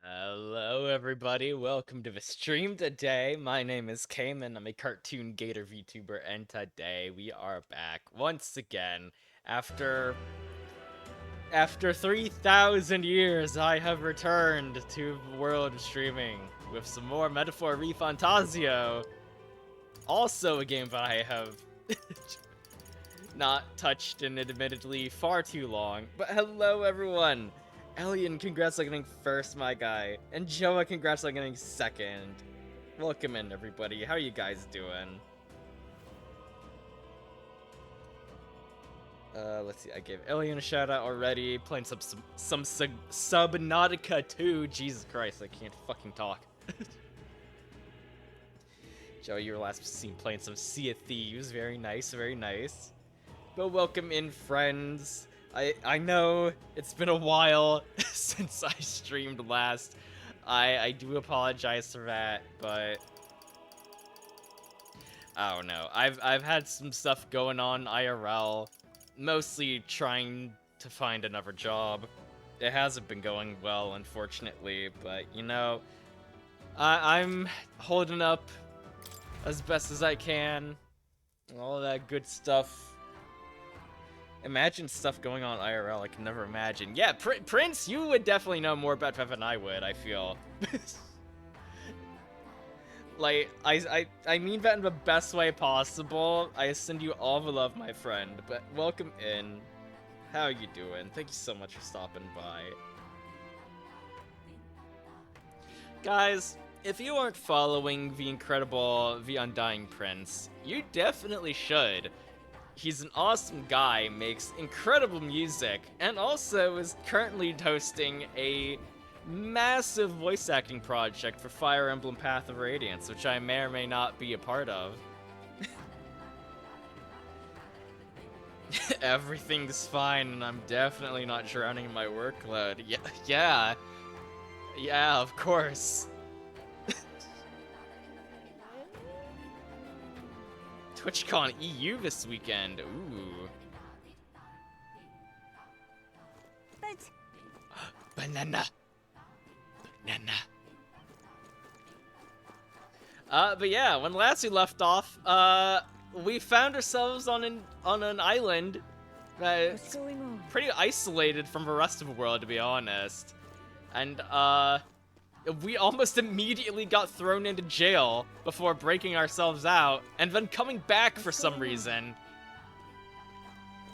Hello, everybody. Welcome to the stream today. My name is Cayman. I'm a cartoon gator VTuber, and today we are back once again. After 3,000 years, I have returned to the world of streaming with some more Metaphor Refantazio. Also, a game that I have not touched in admittedly far too long. But hello, everyone. Elian, congrats on getting first, my guy. And Joa, congrats on getting second. Welcome in, everybody. How are you guys doing? Let's see. I gave Elian a shout out already. Playing some Subnautica 2. Jesus Christ, I can't fucking talk. Joa, you were last seen playing some Sea of Thieves. Very nice, very nice. But welcome in, friends. I know it's been a while since I streamed last. I do apologize for that, but I don't know. I've had some stuff going on IRL, mostly trying to find another job. It hasn't been going well, unfortunately, but you know, I'm holding up as best as I can. All that good stuff. Imagine stuff going on IRL, I can never imagine. Yeah, Prince, you would definitely know more about that than I would, I feel. Like, I mean that in the best way possible. I send you all the love, my friend, but welcome in. How are you doing? Thank you so much for stopping by. Guys, if you aren't following the incredible The Undying Prince, you definitely should. He's an awesome guy, makes incredible music, and also is currently hosting a massive voice acting project for Fire Emblem Path of Radiance, which I may or may not be a part of. Everything's fine, and I'm definitely not drowning in my workload. Yeah, of course. TwitchCon EU this weekend. Ooh. But Banana. But yeah, when last we left off, we found ourselves on an island what's that's going on? pretty isolated from the rest of the world, to be honest. And we almost immediately got thrown into jail before breaking ourselves out, and then coming back for some reason.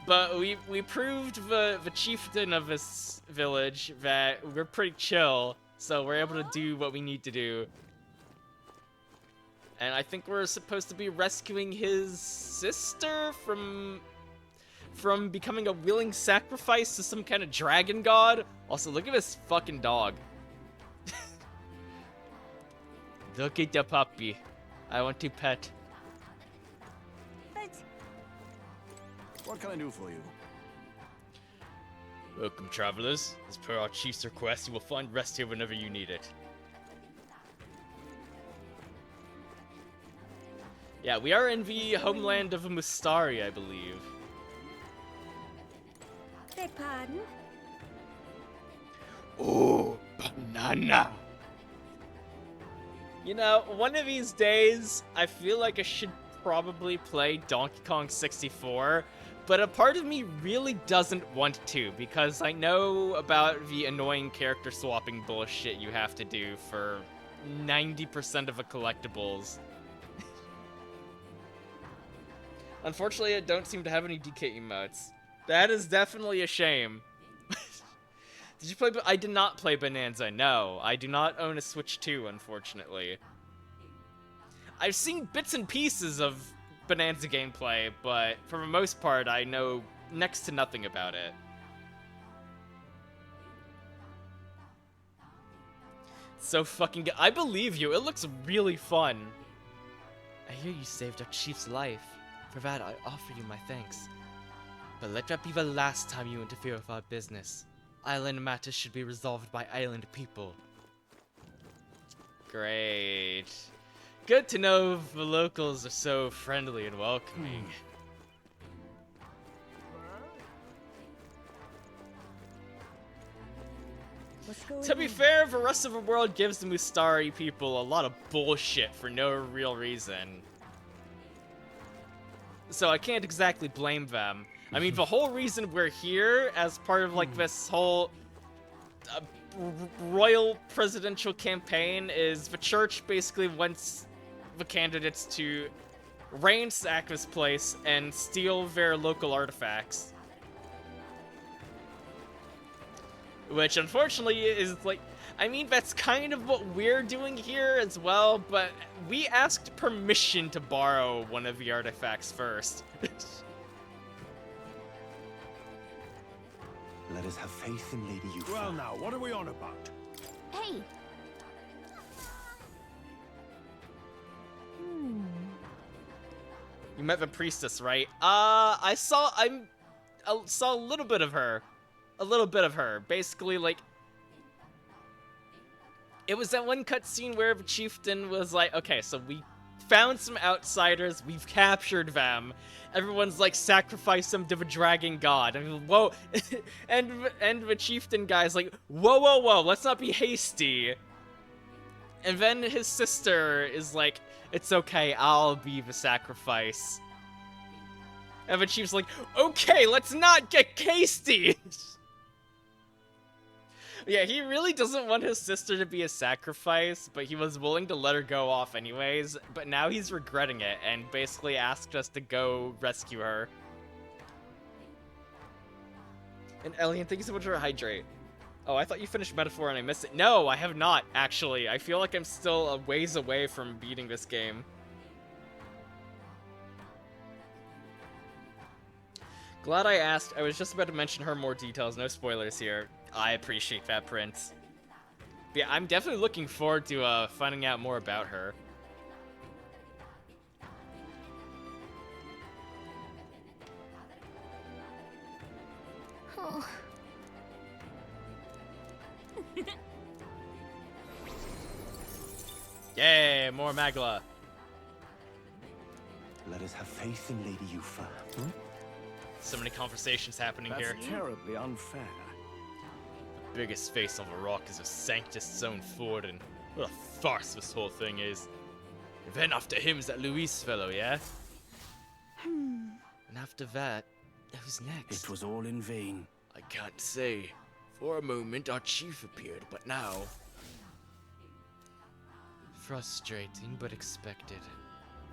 But we proved the chieftain of this village that we're pretty chill, so we're able to do what we need to do. And I think we're supposed to be rescuing his sister from becoming a willing sacrifice to some kind of dragon god. Also, look at this fucking dog. Look at the puppy. I want to pet. But What can I do for you? Welcome, travelers. As per our chief's request, you will find rest here whenever you need it. Yeah, we are in the homeland of Mustari, I believe. beg pardon? Oh, banana! You know, one of these days, I feel like I should probably play Donkey Kong 64, but a part of me really doesn't want to, because I know about the annoying character swapping bullshit you have to do for 90% of the collectibles. Unfortunately, I don't seem to have any DK emotes. That is definitely a shame. Did you play? I did not play Bonanza. No, I do not own a Switch 2, unfortunately. I've seen bits and pieces of Bonanza gameplay, but for the most part, I know next to nothing about it. So fucking good. I believe you. It looks really fun. I hear you saved our chief's life. For that, I offer you my thanks. But let that be the last time you interfere with our business. Island matters should be resolved by island people. Great. Good to know the locals are so friendly and welcoming. What's going To be on? fair, the rest of the world gives the Mustari people a lot of bullshit for no real reason. So I can't exactly blame them. I mean, the whole reason we're here as part of like this whole uh, royal presidential campaign is the church basically wants the candidates to ransack this place and steal their local artifacts. Which unfortunately is like, I mean, that's kind of what we're doing here as well, but we asked permission to borrow one of the artifacts first. Let us have faith in Lady Yufa. Well now, what are we on about? Hey! You met the priestess, right? I saw a little bit of her. A little bit of her. Basically, like, it was that one cutscene where the chieftain was like, okay, so we found some outsiders, we've captured them. Everyone's like, sacrifice them to the dragon god. I mean, whoa. and the chieftain guy's like, whoa, let's not be hasty. And then his sister is like, it's okay, I'll be the sacrifice. And the chief's like, okay, let's not get hasty. Yeah, he really doesn't want his sister to be a sacrifice, but he was willing to let her go off anyways, but now he's regretting it and basically asked us to go rescue her. And Elian, thank you so much for hydrate. Oh, I thought you finished Metaphor and I missed it. No, I have not, actually. I feel like I'm still a ways away from beating this game. Glad I asked. I was just about to mention her more details. No spoilers here. I appreciate that, Prince. But yeah, I'm definitely looking forward to finding out more about her. Oh. Yay, more Magla. Let us have faith in Lady Yufa. So many conversations happening That's here. terribly unfair. The biggest face on the rock is a Sanctus Zone Ford, and what a farce this whole thing is. And then after him is that Luis fellow, yeah? And after that, who's next? It was all in vain. I can't say. For a moment, our chief appeared, but now... Frustrating, but expected.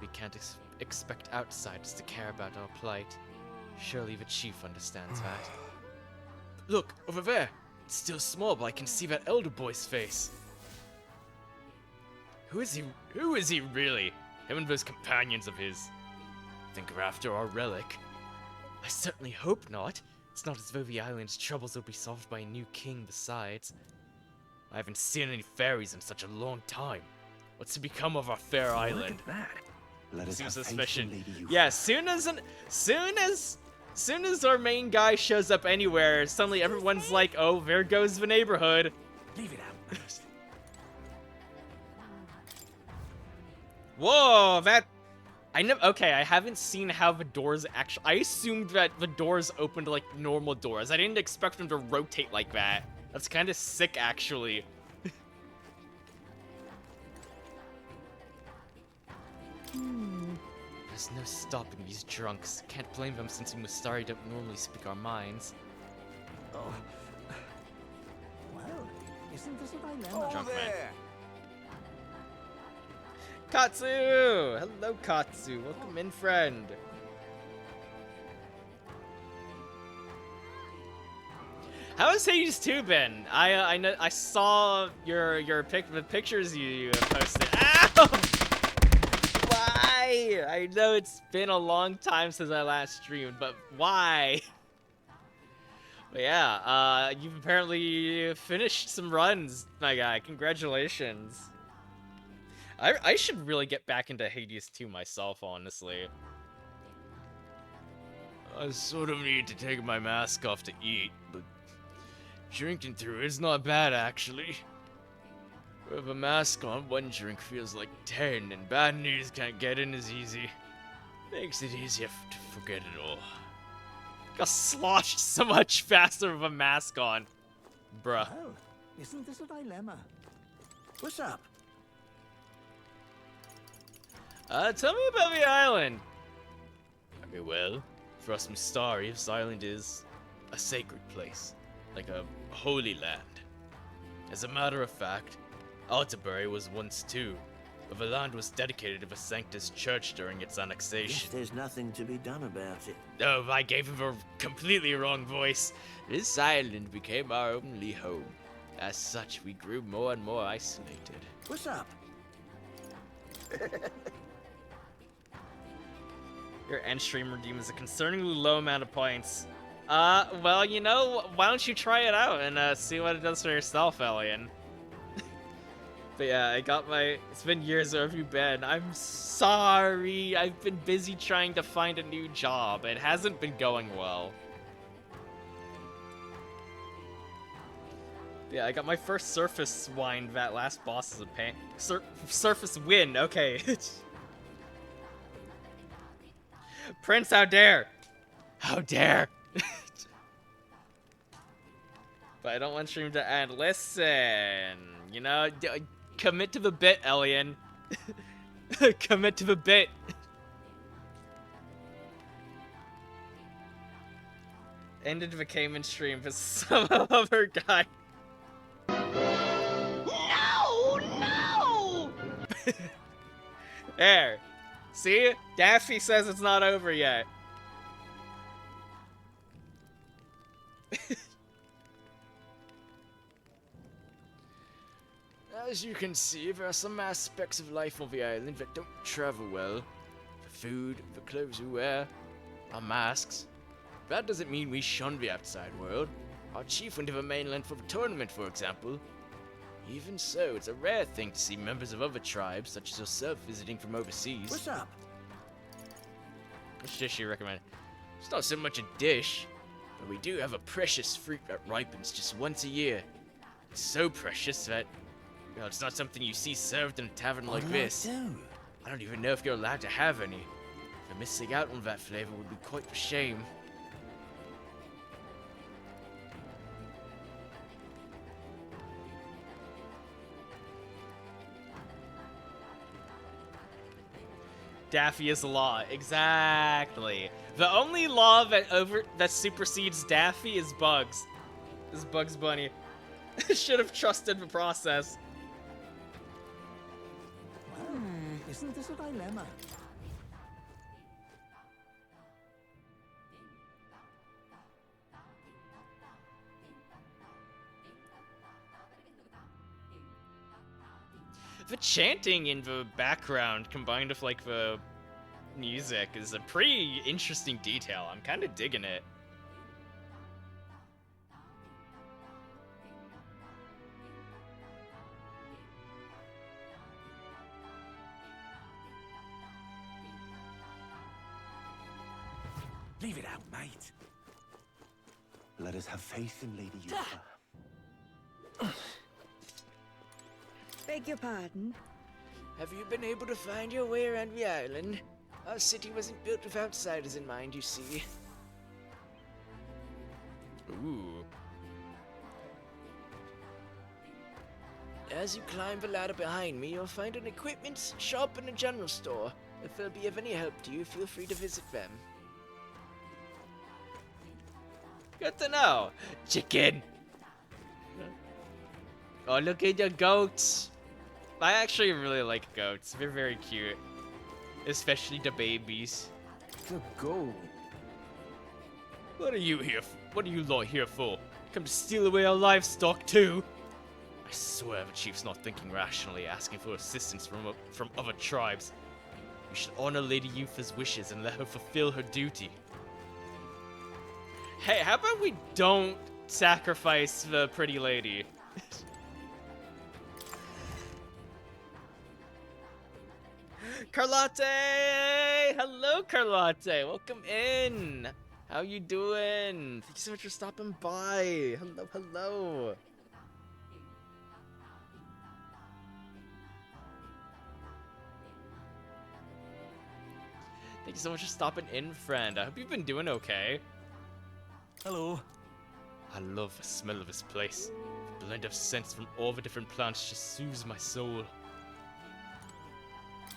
We can't expect outsiders to care about our plight. Surely the chief understands that. Look, over there! It's still small, but I can see that elder boy's face. Who is he? Who is he really? Him and those companions of his. Think we're after our relic? I certainly hope not. It's not as though the island's troubles will be solved by a new king besides. I haven't seen any fairies in such a long time. What's to become of our fair island? Let us Seems have faith suspicion. in Lady Yufa. Yeah, soon as our main guy shows up anywhere, suddenly everyone's like, oh, there goes the neighborhood. Leave it out. Whoa, that... Okay, I haven't seen how the doors actually... I assumed that the doors opened like normal doors. I didn't expect them to rotate like that. That's kind of sick, actually. There's no stopping these drunks. Can't blame them since we Mustari don't normally speak our minds. Oh. Well, isn't this what I meant? Oh, Drunk man. there! Katsu! Hello, Katsu. Welcome in, friend. How has Hades 2 been? I know I saw the pictures you posted. Ow! Why? I know it's been a long time since I last streamed, but why? But yeah, you've apparently finished some runs, my guy. Congratulations. I should really get back into Hades 2 myself, honestly. I sort of need to take my mask off to eat, but drinking through it's not bad, actually. With a mask on, one drink feels like 10, and bad news can't get in as easy. Makes it easier to forget it all. Got sloshed so much faster with a mask on. Bruh. Well, Isn't this a dilemma? What's up? Tell me about the island. Okay, well, for us Mistari, this island is a sacred place, like a holy land. As a matter of fact, Altabury was once too, but the land was dedicated to the Sanctus Church during its Guess annexation. there's nothing to be done about it. Oh, I gave him a completely wrong voice. This island became our only home. As such, we grew more and more isolated. What's up? Your end stream redeem is a concerningly low amount of points. Well, you know, why don't you try it out and see what it does for yourself, Elian? But yeah, I got my... It's been years, where have you been? I'm sorry, I've been busy trying to find a new job. It hasn't been going well. Yeah, I got my first surface wine. That last boss is a pain. Surface win, okay. Prince, how dare! How dare! But I don't want stream to end. Listen, you know, commit to the bit, Elian. Commit to the bit. Ended the Cayman stream for some other guy. No! No! There. See? Daffy says it's not over yet. As you can see, there are some aspects of life on the island that don't travel well. The food, the clothes we wear, our masks. That doesn't mean we shun the outside world. Our chief went to the mainland for the tournament, for example. Even so, it's a rare thing to see members of other tribes, such as yourself, visiting from overseas. What's up? Which dish do you recommend? It's not so much a dish, but we do have a precious fruit that ripens just once a year. It's so precious that, well, it's not something you see served in a tavern like this. I don't even know if you're allowed to have any. For missing out on that flavor would be quite a shame. Daffy is the law. Exactly. The only law that supersedes Daffy is Bugs. Is Bugs Bunny. Should have trusted the process. Isn't this a dilemma? The chanting in the background combined with like the music is a pretty interesting detail. I'm kind of digging it. Leave it out, mate. Let us have faith in Lady Yufa. Beg your pardon? Have you been able to find your way around the island? Our city wasn't built with outsiders in mind, you see. Ooh. As you climb the ladder behind me, you'll find an equipment shop and a general store. If they'll be of any help to you, feel free to visit them. Good to know. Chicken. Oh, look at the goats. I actually really like goats. They're very cute. Especially the babies. The goal. What are you here for? What are you lot here for? Come to steal away our livestock too? I swear the chief's not thinking rationally, asking for assistance from other tribes. You should honor Lady Yufa's wishes and let her fulfill her duty. Hey, how about we don't sacrifice the pretty lady? Carlotte! Hello, Carlotte! Welcome in! How you doing? Thank you so much for stopping by. Hello, hello. Thank you so much for stopping in, friend. I hope you've been doing okay. Hello. I love the smell of this place. blend of scents from all the different plants just soothes my soul.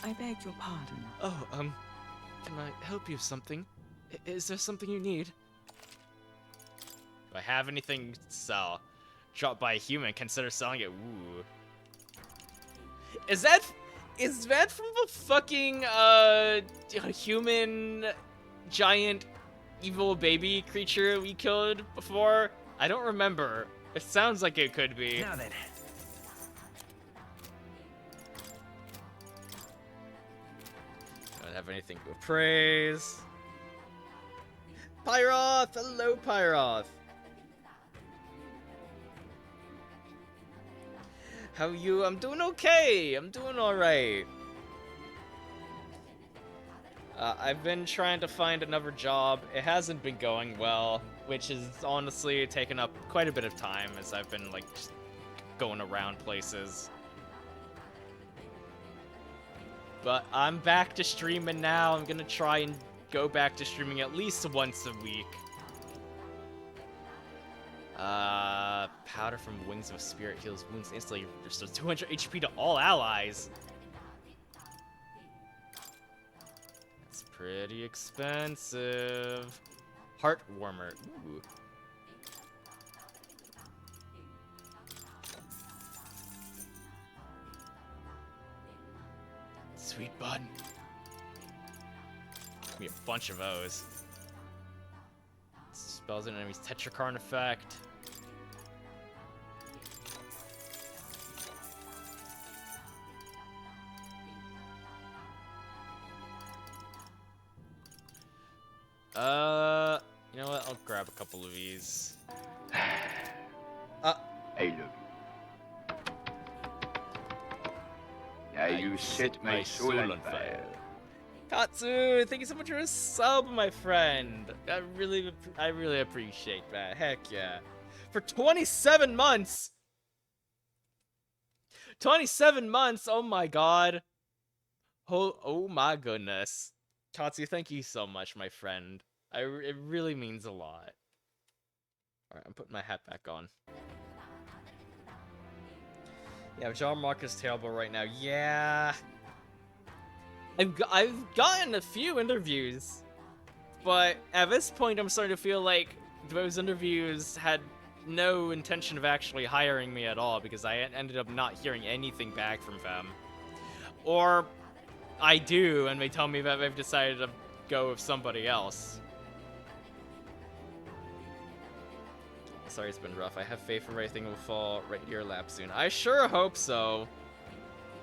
I beg your pardon. Oh, can I help you with something? Is there something you need? Do I have anything to sell? Dropped by a human, consider selling it. Ooh. Is that from the fucking, human giant evil baby creature we killed before? I don't remember. It sounds like it could be. Now then. Don't have anything to appraise. Pyroth! Hello, Pyroth! How are you? I'm doing okay! I'm doing alright. I've been trying to find another job. It hasn't been going well, which has honestly taken up quite a bit of time as I've been, like, just going around places. But I'm back to streaming now. I'm gonna try and go back to streaming at least once a week. Powder from Wings of a Spirit heals wounds instantly. Restores 200 HP to all allies. That's pretty expensive. Heart Warmer. Ooh. Sweet bud. Give me a bunch of those. Spells an enemy's Tetrakarn effect. You know what? I'll grab a couple of these. I love you. Now you set my soul on fire. Katsu, thank you so much for a sub, my friend. I really appreciate that. Heck yeah. For 27 months! 27 months, oh my god. Oh my goodness. Katsu, thank you so much, my friend. It really means a lot. Alright, I'm putting my hat back on. Yeah, job market is terrible right now. Yeah. I've gotten a few interviews, but at this point I'm starting to feel like those interviews had no intention of actually hiring me at all because I ended up not hearing anything back from them. Or I do, and they tell me that they've decided to go with somebody else. Sorry, it's been rough. I have faith everything will fall right in your lap soon. I sure hope so.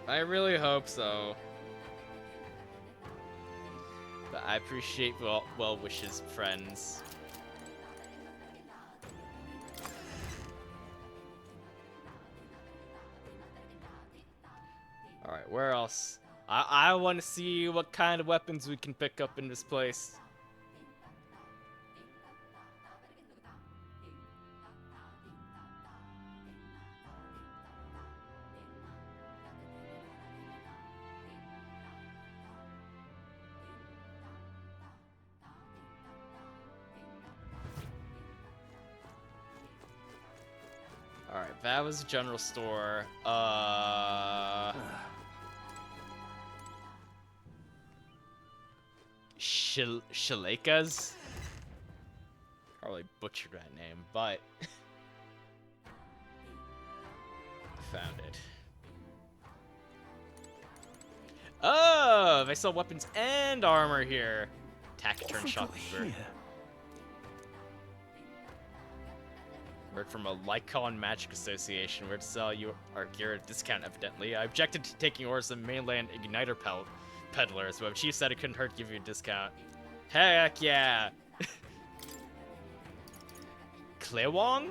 I really hope so. But I appreciate well wishes, friends. Alright, where else? I want to see what kind of weapons we can pick up in this place. Alright, that was a general store. Shalekas? Probably butchered that name, but found it. Oh, they sell weapons and armor here. Taciturn shopkeeper. Word from a Lycon Magic Association. Where to sell you our gear at a discount, evidently. I objected to taking orders from mainland igniter peddlers, but Chief said it couldn't hurt to give you a discount. Heck yeah! Klewong?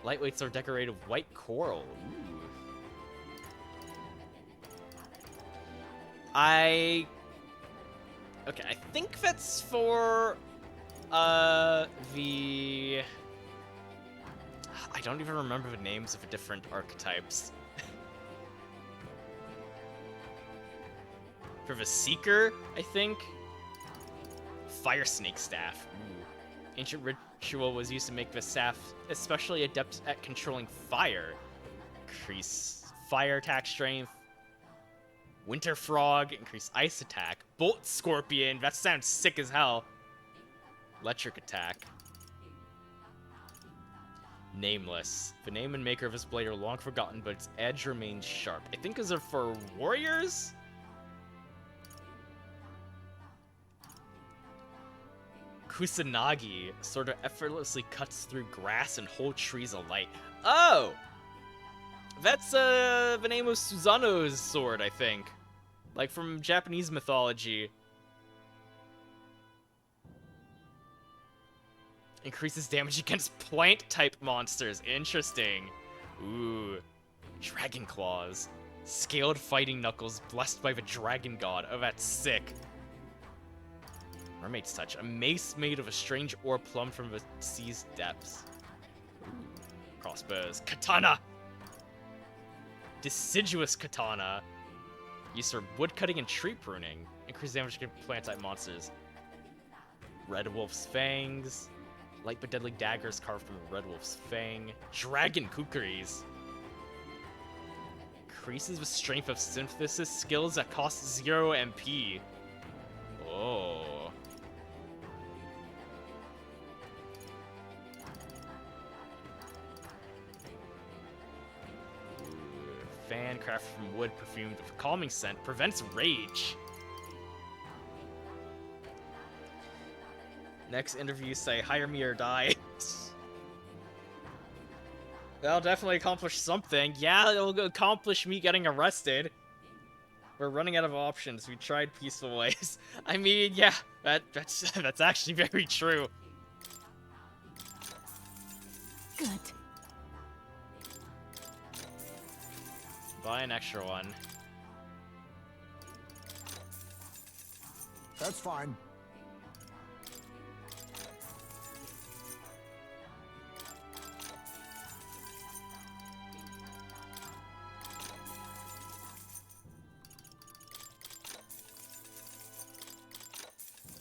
Lightweights are decorated with white coral. Ooh. Okay, I think that's for, the... I don't even remember the names of the different archetypes. For the Seeker, I think? Fire Snake Staff. Ooh. Ancient ritual was used to make the staff especially adept at controlling fire. Increase fire attack strength. Winter Frog, increase ice attack. Bolt Scorpion, that sounds sick as hell. Electric attack. Nameless. The name and maker of this blade are long forgotten, but its edge remains sharp. I think those are for warriors? Kusanagi sort of effortlessly cuts through grass and whole trees alike. Oh! That's the name of Susanoo's sword, I think. Like from Japanese mythology. Increases damage against plant-type monsters. Interesting. Ooh. Dragon Claws. Scaled fighting knuckles blessed by the dragon god. Oh, that's sick. Mermaid's Touch. A mace made of a strange ore plumbed from the sea's depths. Ooh. Crossbows. Katana! Deciduous Katana. Used for woodcutting and tree pruning. Increased damage against plant-type monsters. Red Wolf's Fangs. Light but deadly daggers carved from a red wolf's fang. Dragon kukris. Increases the strength of synthesis skills that cost 0 MP. Oh. Fan crafted from wood perfumed with a calming scent. Prevents rage. Next interview say, hire me or die. That'll definitely accomplish something. Yeah, it'll accomplish me getting arrested. We're running out of options. We tried peaceful ways. I mean, yeah, that's actually very true. Good. Buy an extra one. That's fine.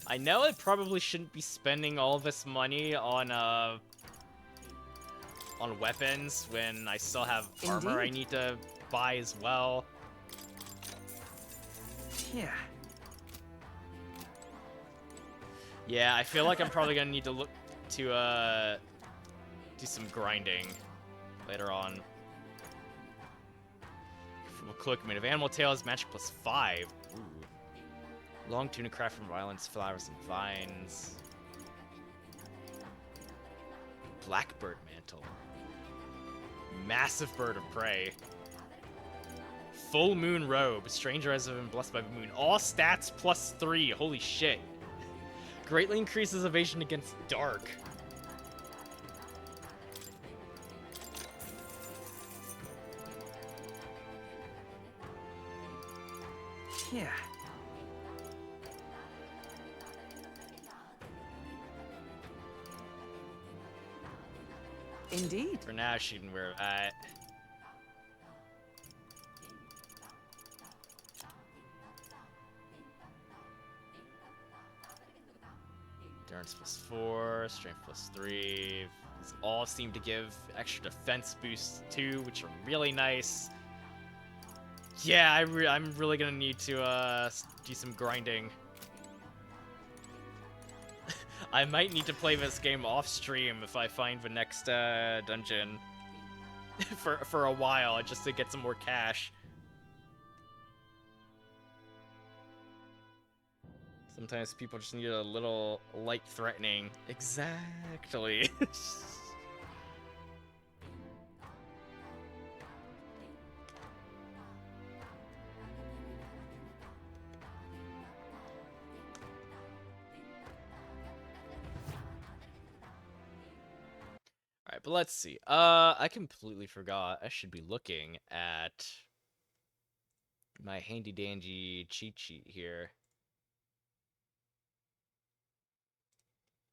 I know I probably shouldn't be spending all this money on weapons when I still have armor I need to buy as well. Yeah. Yeah, I feel like I'm probably gonna need to look to do some grinding later on. From a cloak made of animal tails, magic +5. Ooh. Long tunic craft from violence, flowers, and vines. Blackbird mantle. Massive bird of prey. Full moon robe. Stranger has been blessed by the moon. All stats +3. Holy shit. Greatly increases evasion against dark. Yeah. Indeed. For now, she can wear that. Endurance +4, strength +3. These all seem to give extra defense boosts too, which are really nice. Yeah, I'm really gonna need to do some grinding. I might need to play this game off stream if I find the next dungeon for a while, just to get some more cash. Sometimes people just need a little light threatening. Exactly. Alright, but let's see. I completely forgot. I should be looking at my handy dandy cheat sheet here.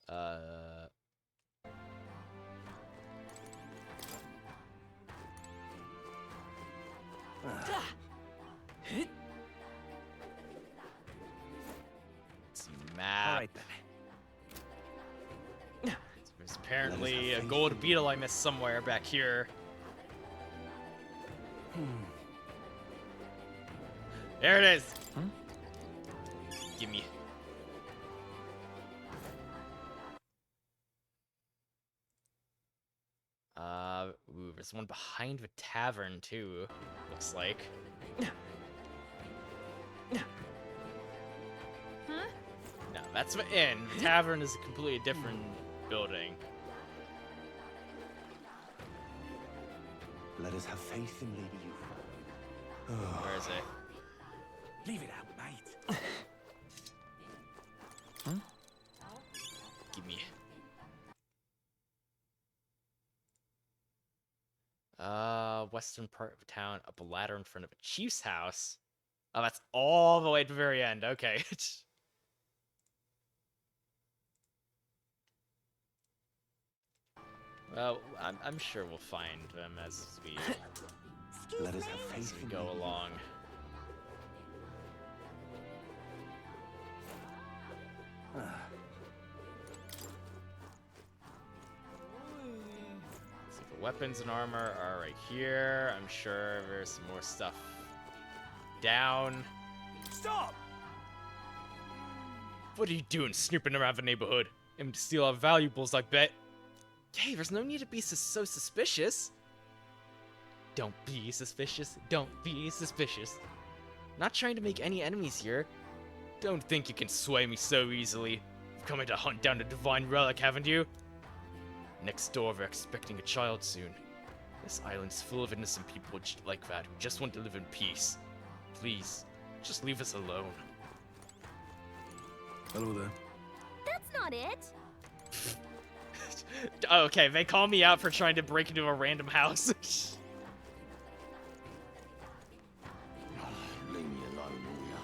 Let's see, map. All right then. There's apparently a gold beetle I missed somewhere back here. There it is! Gimme. Ooh, there's one behind the tavern too, looks like. Huh? No, that's the inn. The tavern is a completely different building. Let us have faith in Lady Yuffie. Where is it? Leave it out, mate. Gimme. Western part of town, up a ladder in front of a chief's house. Oh, that's all the way at the very end. Okay. Well, I'm sure we'll find them as we Let us have faith in go Lady along. So the weapons and armor are right here. I'm sure there's some more stuff down. Stop! What are you doing snooping around the neighborhood? Aiming to steal our valuables, I bet. Hey, there's no need to be so suspicious. Don't be suspicious. Don't be suspicious. Not trying to make any enemies here. Don't think you can sway me so easily. You've come in to hunt down the divine relic, haven't you? Next door, they're expecting a child soon. This island's full of innocent people like that who just want to live in peace. Please, just leave us alone. Hello there. That's not it. Okay, they call me out for trying to break into a random house. Leave me alone, will ya?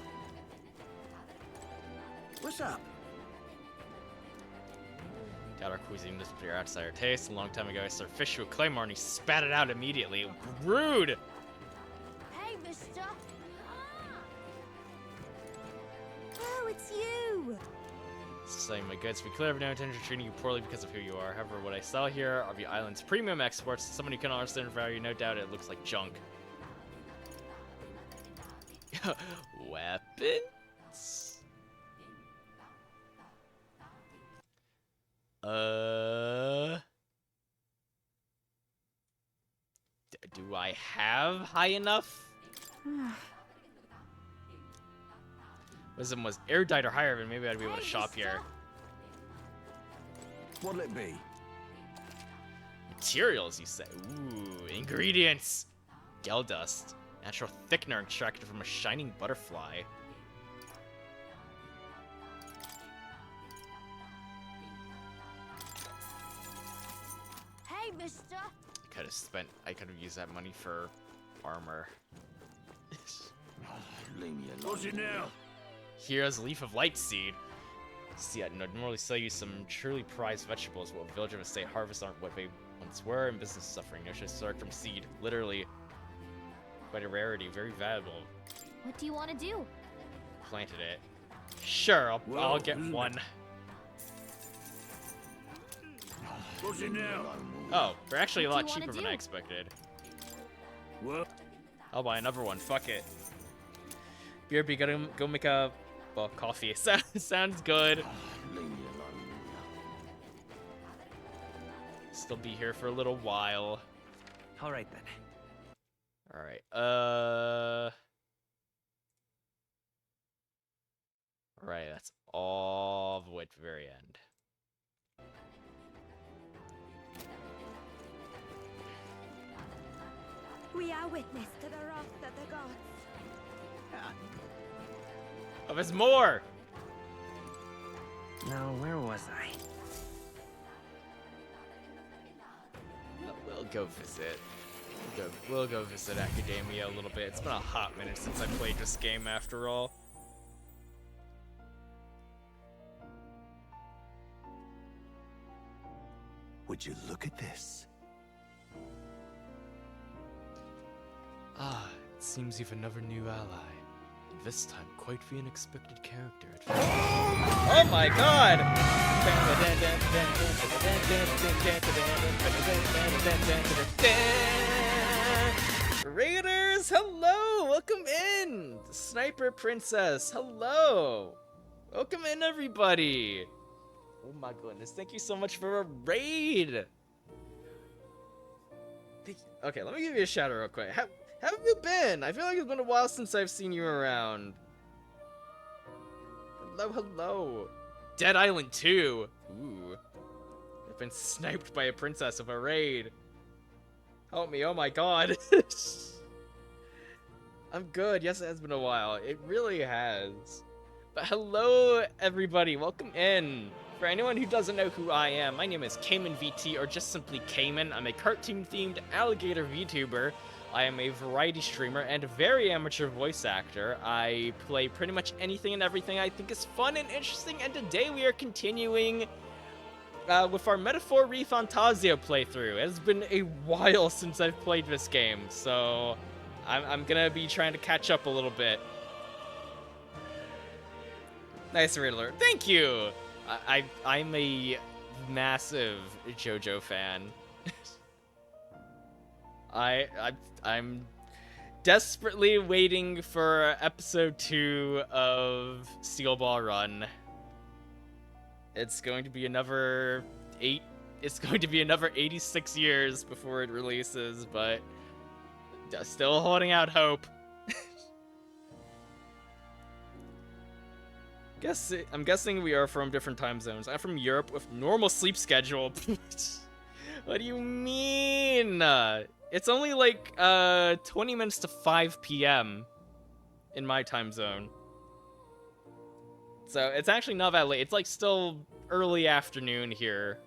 What's up? Doubt our cuisine is clear outside our taste. A long time ago, I served fish to a claymore and he spat it out immediately. Rude! Hey, mister. Oh, it's you. Selling my goods. Be clear, I have no intention of treating you poorly because of who you are. However, what I sell here are the island's premium exports. Someone who can understand value, no doubt it looks like junk. Weapons? Do I have high enough? Wisdom was erudite or higher, but maybe I'd be able to shop here. What'll it be? Materials, you say? Ooh, ingredients. Gel dust. Natural thickener extracted from a shining butterfly. Hey, mister. I could have used that money for armor. Leave me alone. What's it now? Here's a leaf of light seed. See, I'd normally sell you some truly prized vegetables, but village of a state harvests aren't what they once were, and business is suffering. No should start from seed. Literally. Quite a rarity, very valuable. What do you want to do? Planted it. Sure, I'll Whoa, get one. What's it now? Oh, they're actually a What do lot you wanna cheaper than I do? expected. What? I'll buy another one. Fuck it. BRB, gotta go make a coffee. Sounds good. Leave me alone, will Still be here for a little while. ya? All right then. All right. All right. That's all the way to the very end. We are witness to the wrath of the gods. Oh, there's more. Now, where was I? We'll go visit. We'll go visit Academia a little bit. It's been a hot minute since I played this game, after all. Would you look at this? Ah, it seems you've another new ally. And this time, quite the unexpected character. Oh my god! welcome in! Sniper Princess, hello! Welcome in, everybody! Oh my goodness, thank you so much for a raid! Okay, let me give you a shout out real quick. How have you been? I feel like it's been a while since I've seen you around. Hello, hello. Dead Island 2. Ooh. I've been sniped by a princess of a raid. Help me, oh my god. I'm good. Yes, it has been a while. It really has. But hello, everybody. Welcome in. For anyone who doesn't know who I am, my name is Cayman VT, or just simply Cayman. I'm a cartoon-themed alligator VTuber. I am a variety streamer and a very amateur voice actor. I play pretty much anything and everything I think is fun and interesting, and today we are continuing with our Metaphor Refantazio playthrough. It has been a while since I've played this game, so I'm gonna be trying to catch up a little bit. Nice Riddler. Thank you! I'm a massive JoJo fan. I'm desperately waiting for episode 2 of Steel Ball Run. It's going to be another 86 years before it releases, but still holding out hope. I'm guessing we are from different time zones. I'm from Europe with normal sleep schedule. What do you mean? It's only like 20 minutes to 5 p.m. in my time zone. So it's actually not that late. It's like still early afternoon here.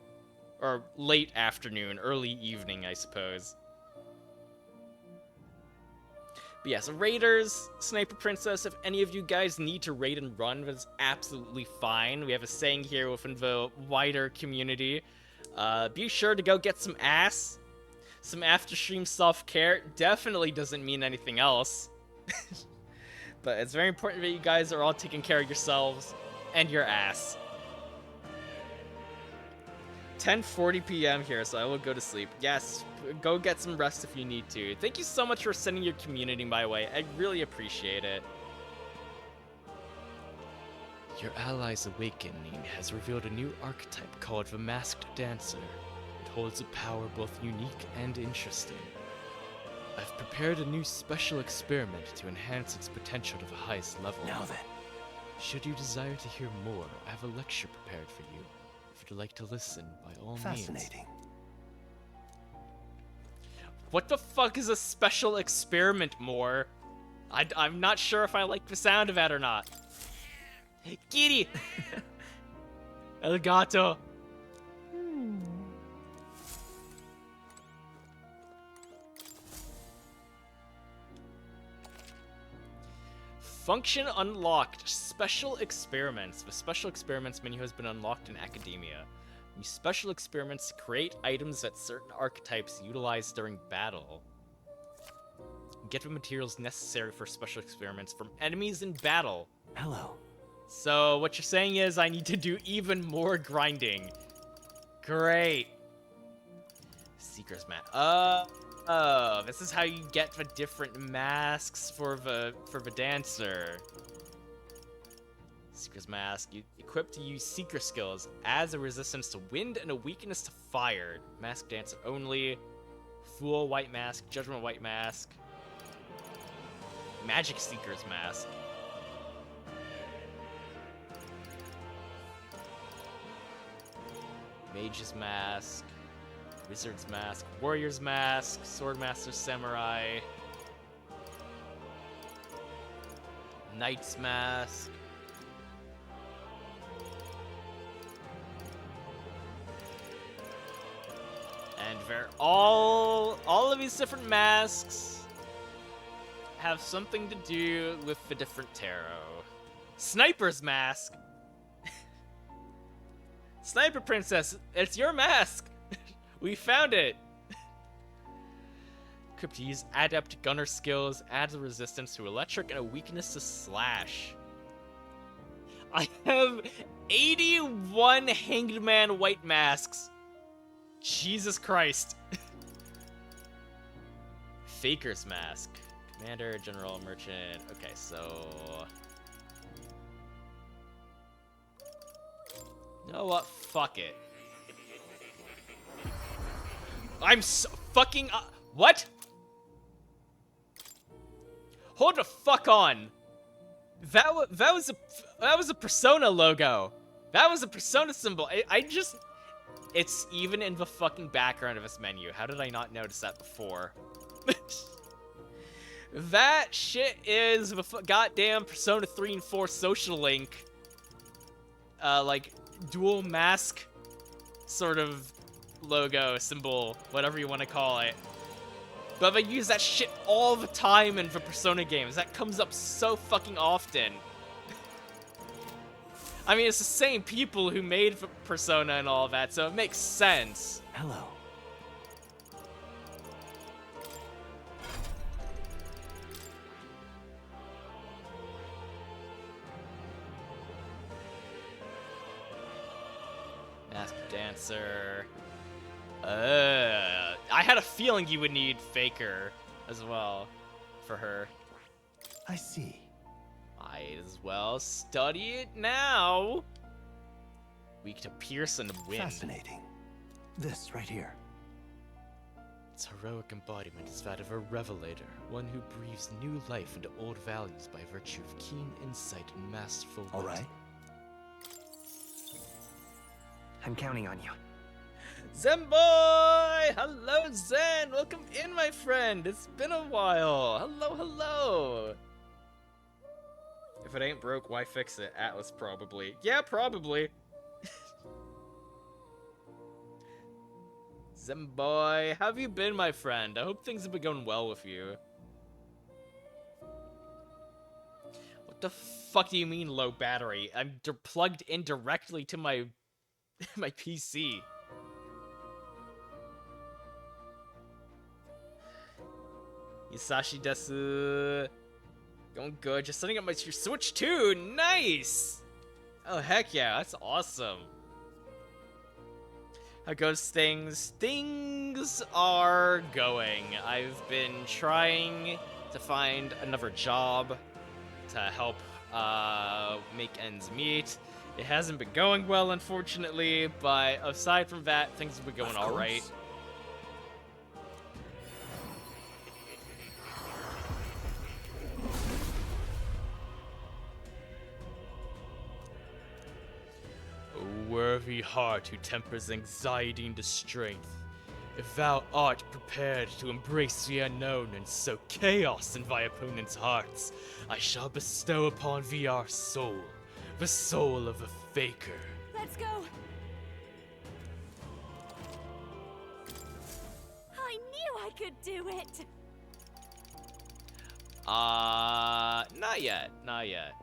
Or late afternoon, early evening, I suppose. But yeah, so Raiders, Sniper Princess, if any of you guys need to raid and run, that's absolutely fine. We have a saying here within the wider community. Be sure to go get some ass. Some after-stream self-care definitely doesn't mean anything else. But it's very important that you guys are all taking care of yourselves and your ass. 10:40 p.m. here, so I will go to sleep. Yes, go get some rest if you need to. Thank you so much for sending your community my way. I really appreciate it. Your ally's awakening has revealed a new archetype called the Masked Dancer. It holds a power both unique and interesting. I've prepared a new special experiment to enhance its potential to the highest level. Now then. Should you desire to hear more, I have a lecture prepared for you. If you'd like to listen, by all means. Fascinating. What the fuck is a special experiment, more? I'm not sure if I like the sound of that or not. Kitty! El gato. Function unlocked. Special experiments. The special experiments menu has been unlocked in Academia. Use special experiments to create items that certain archetypes utilize during battle. Get the materials necessary for special experiments from enemies in battle. Hello. So what you're saying is I need to do even more grinding. Great. Seeker's Mask. Oh, this is how you get the different masks for the dancer. Seeker's Mask. You equip to use Seeker skills. Adds a resistance to wind and a weakness to fire. Mask Dancer only. Fool White Mask. Judgment White Mask. Magic Seeker's Mask. Mage's Mask. Wizard's Mask. Warrior's Mask. Swordmaster Samurai. Knight's Mask. And they're all of these different masks have something to do with the different tarot. Sniper's Mask. Sniper Princess, it's your mask. We found it. Equipped to use adept gunner skills, adds a resistance to electric and a weakness to slash. I have 81 Hanged Man white masks. Jesus Christ. Faker's Mask. Commander, General, Merchant. Okay, so... You know what? Fuck it. I'm so fucking... what? Hold the fuck on. That was a Persona logo. That was a Persona symbol. I just... It's even in the fucking background of this menu. How did I not notice that before? That shit is the goddamn Persona 3 and 4 social link. Like, dual mask sort of logo, symbol, whatever you want to call it. But they use that shit all the time in the Persona games. That comes up so fucking often. I mean, it's the same people who made Persona and all that, so it makes sense. Hello. Masked Dancer. I had a feeling you would need Faker as well for her. I see. Might as well study it now. Weak to pierce and wind. Fascinating. This right here. Its heroic embodiment is that of a revelator, one who breathes new life into old values by virtue of keen insight and masterful wit. All right. I'm counting on you. Zen boy! Hello, Zen! Welcome in, my friend! It's been a while! Hello, hello! If it ain't broke, why fix it? Atlas, probably. Yeah, probably. Zen boy, how have you been, my friend? I hope things have been going well with you. What the fuck do you mean, low battery? I'm plugged in directly to my my PC. Isashi desu. Going good. Just setting up my Switch too. Nice. Oh heck yeah, that's awesome. How goes things? Things are going. I've been trying to find another job to help make ends meet. It hasn't been going well, unfortunately, but aside from that, things have been going all right. O worthy heart who tempers anxiety into strength, if thou art prepared to embrace the unknown and sow chaos in thy opponent's hearts, I shall bestow upon thee our soul, the soul of a faker. Let's go. I knew I could do it. Not yet, not yet.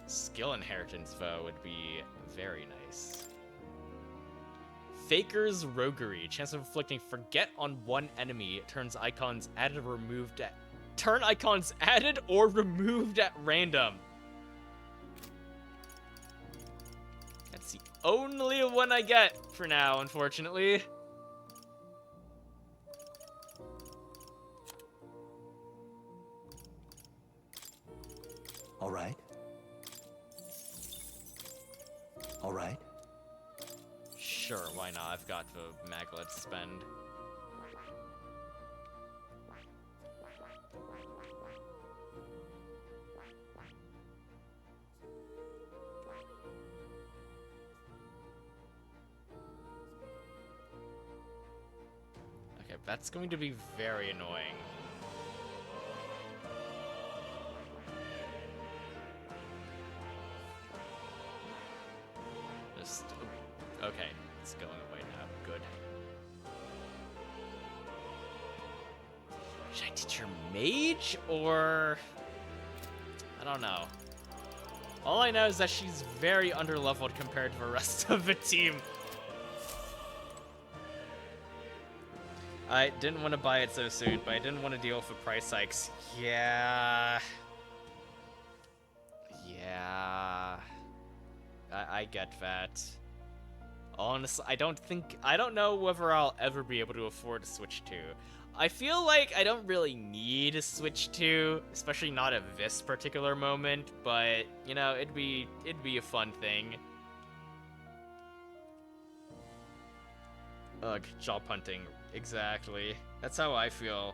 Skill inheritance, though, would be very nice. Faker's Roguery. Chance of inflicting forget on one enemy. Turns icons added or removed at... Turn icons added or removed at random. That's the only one I get for now, unfortunately. All right. All right. Sure, why not? I've got the maglet to spend. Okay, that's going to be very annoying. Just... Okay, it's going away now. Good. Should I teach her mage, or... I don't know. All I know is that she's very underleveled compared to the rest of the team. I didn't want to buy it so soon, but I didn't want to deal with the price hikes. Yeah. Yeah. I get that. honestly, I don't know whether I'll ever be able to afford to switch to. I feel like I don't really need to switch to, especially not at this particular moment, but, you know, it'd be a fun thing. Ugh, job hunting. Exactly. That's how I feel.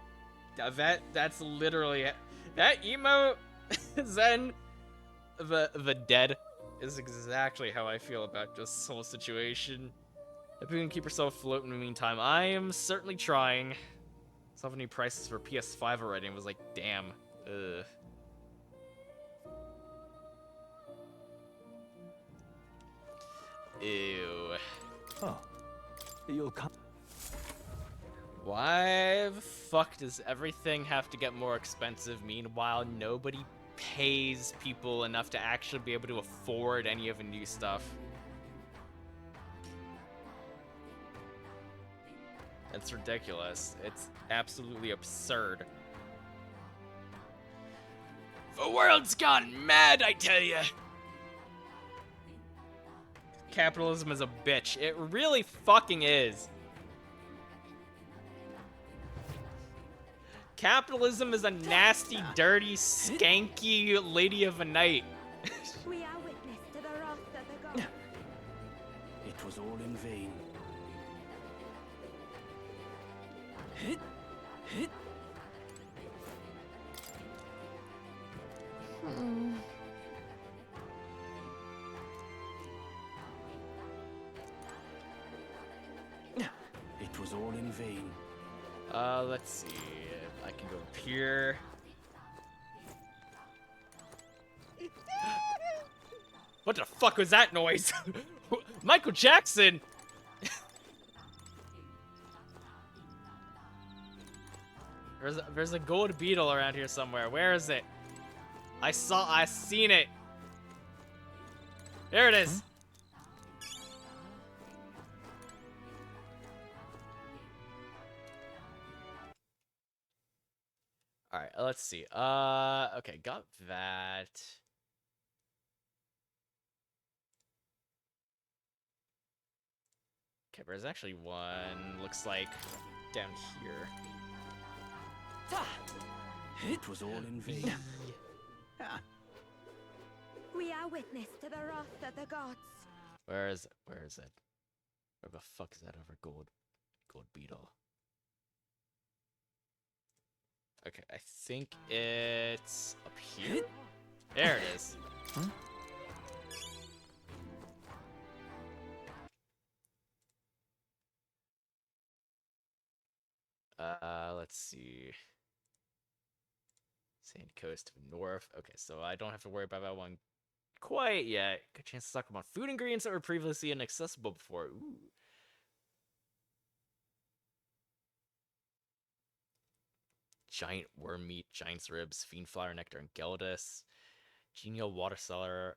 That's literally that emote Zen the dead is exactly how I feel about this whole situation. If you can keep yourself afloat in the meantime, I am certainly trying. Saw the new prices for PS5 already and was like, damn. Ugh. Ew. Oh, you'll come. Why the fuck does everything have to get more expensive? Meanwhile, nobody pays people enough to actually be able to afford any of the new stuff. It's ridiculous. It's absolutely absurd. The world's gone mad, I tell ya! Capitalism is a bitch. It really fucking is. Capitalism is a nasty, dirty, skanky lady of the night. We are witness to the wrath of the gods. It was all in vain. It was all in vain. Let's see. I can go up here. What the fuck was that noise? Michael Jackson! There's a gold beetle around here somewhere. Where is it? I seen it. There it is. All right, let's see. Okay, got that. Okay, there's actually one, looks like, down here. It was all in vain. We are witness to the wrath of the gods. Where is it? Where is it? Where the fuck is that other gold beetle? Okay, I think it's up here. There it is. Let's see. Sand coast to the north. Okay, so I don't have to worry about that one quite yet. Good chance to talk about food ingredients that were previously inaccessible before. Ooh. Giant worm meat, giant's ribs, fiend flower nectar, and geldis. Genial water cellar.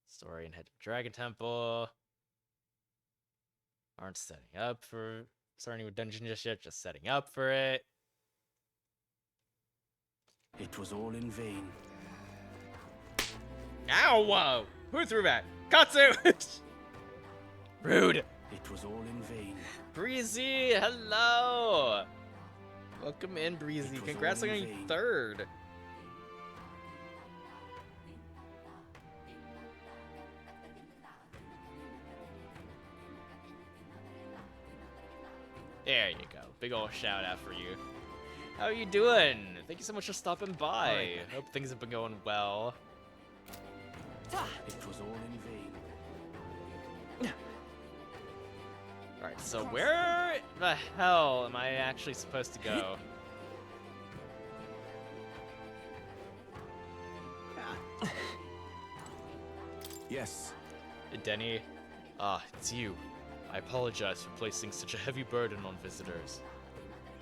Story and head to Dragon Temple. Aren't setting up for starting with dungeon just yet, just setting up for it. It was all in vain. Ow! Whoa! Who threw that? Katsu! Rude! It was all in vain. Breezy, hello! Welcome in, Breezy. It was Congrats on all in getting vain. third. There you go. Big ol' shout out for you. How are you doing? Thank you so much for stopping by. Right. Hope things have been going well. It was all in vain. Alright, so where the hell am I actually supposed to go? Yes. Denny? Ah, it's you. I apologize for placing such a heavy burden on visitors.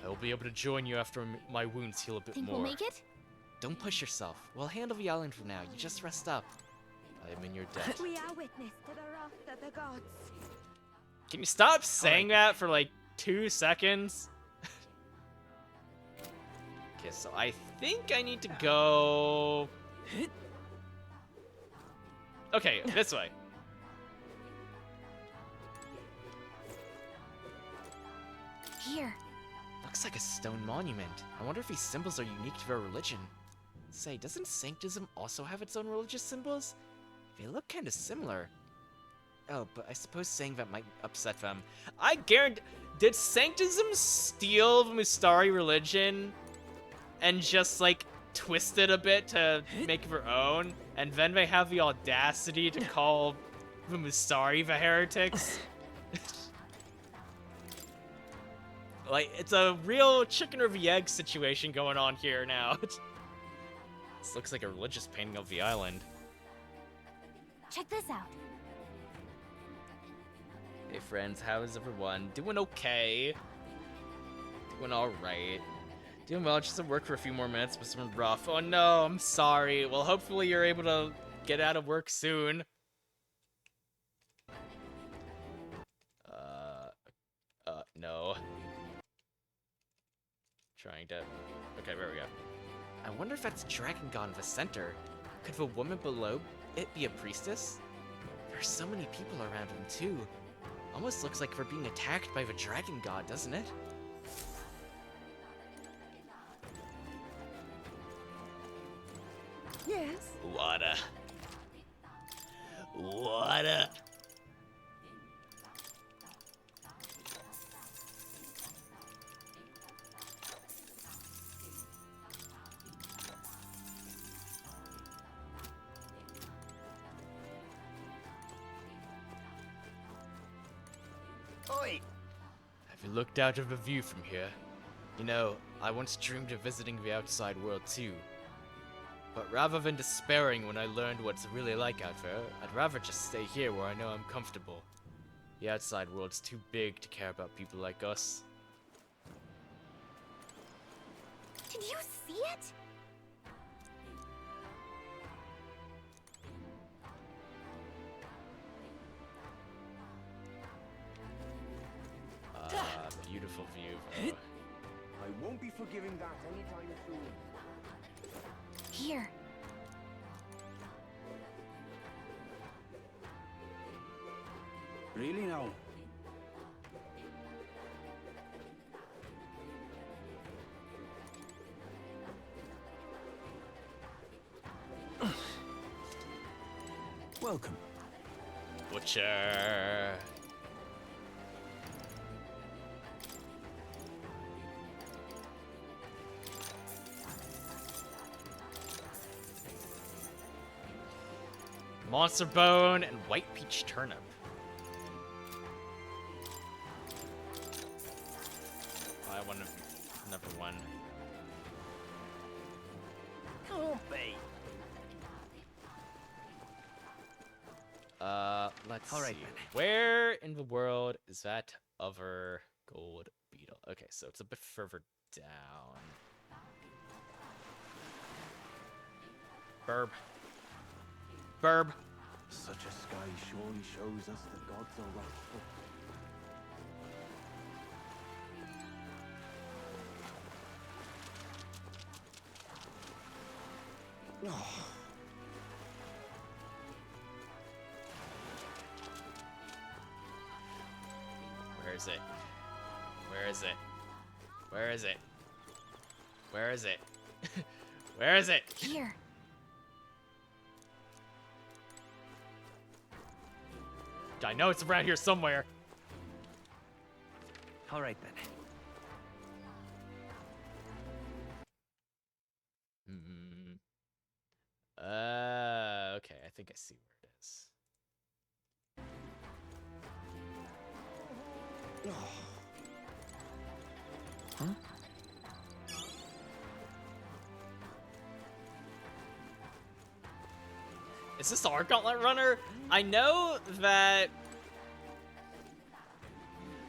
I will be able to join you after my wounds heal a bit Think more. we'll make it? Don't push yourself. We'll handle the island for now. You just rest up. I am in your debt. We are witness to the wrath of the gods. Can you stop saying that for like 2 seconds? Okay, so I think I need to go Okay, this way. Here. Looks like a stone monument. I wonder if these symbols are unique to their religion. Say, doesn't Sanctism also have its own religious symbols? They look kind of similar. Oh, but I suppose saying that might upset them. I guarantee... Did Sanctism steal the Mustari religion and just, like, twist it a bit to make their own? And then they have the audacity to call the Mustari the heretics? Like, it's a real chicken or the egg situation going on here now. This looks like a religious painting of the island. Check this out. Hey friends, how is everyone? Doing okay. Doing alright. Doing well, just at work for a few more minutes, but it's been rough. Oh no, I'm sorry. Well, hopefully you're able to get out of work soon. No. Trying to... Okay, there we go. I wonder if that's Dragon God in the center. Could the woman below it be a priestess? There's so many people around him too. Almost looks like they're being attacked by the Dragon God, doesn't it? Yes. Water. Water. Oi! Have you looked out of the view from here? You know, I once dreamed of visiting the outside world too. But rather than despairing when I learned what it's really like out there, I'd rather just stay here where I know I'm comfortable. The outside world's too big to care about people like us. Did you see it? Beautiful view, though. I won't be forgiving that anytime soon. Here. Really now? Welcome. Butcher. Monster bone and white peach turnip. I want another one. Can't be. Let's All right, see. then. Where in the world is that other gold beetle? Okay, so it's a bit further down. Burb. Burb. Such a sky surely shows us the gods are wrathful. Where is it? Where is it? Where is it? Where is it? Where is it? Here. I know it's around here somewhere. All right then. Okay, I think I see where it is. Is this our Gauntlet Runner? I know that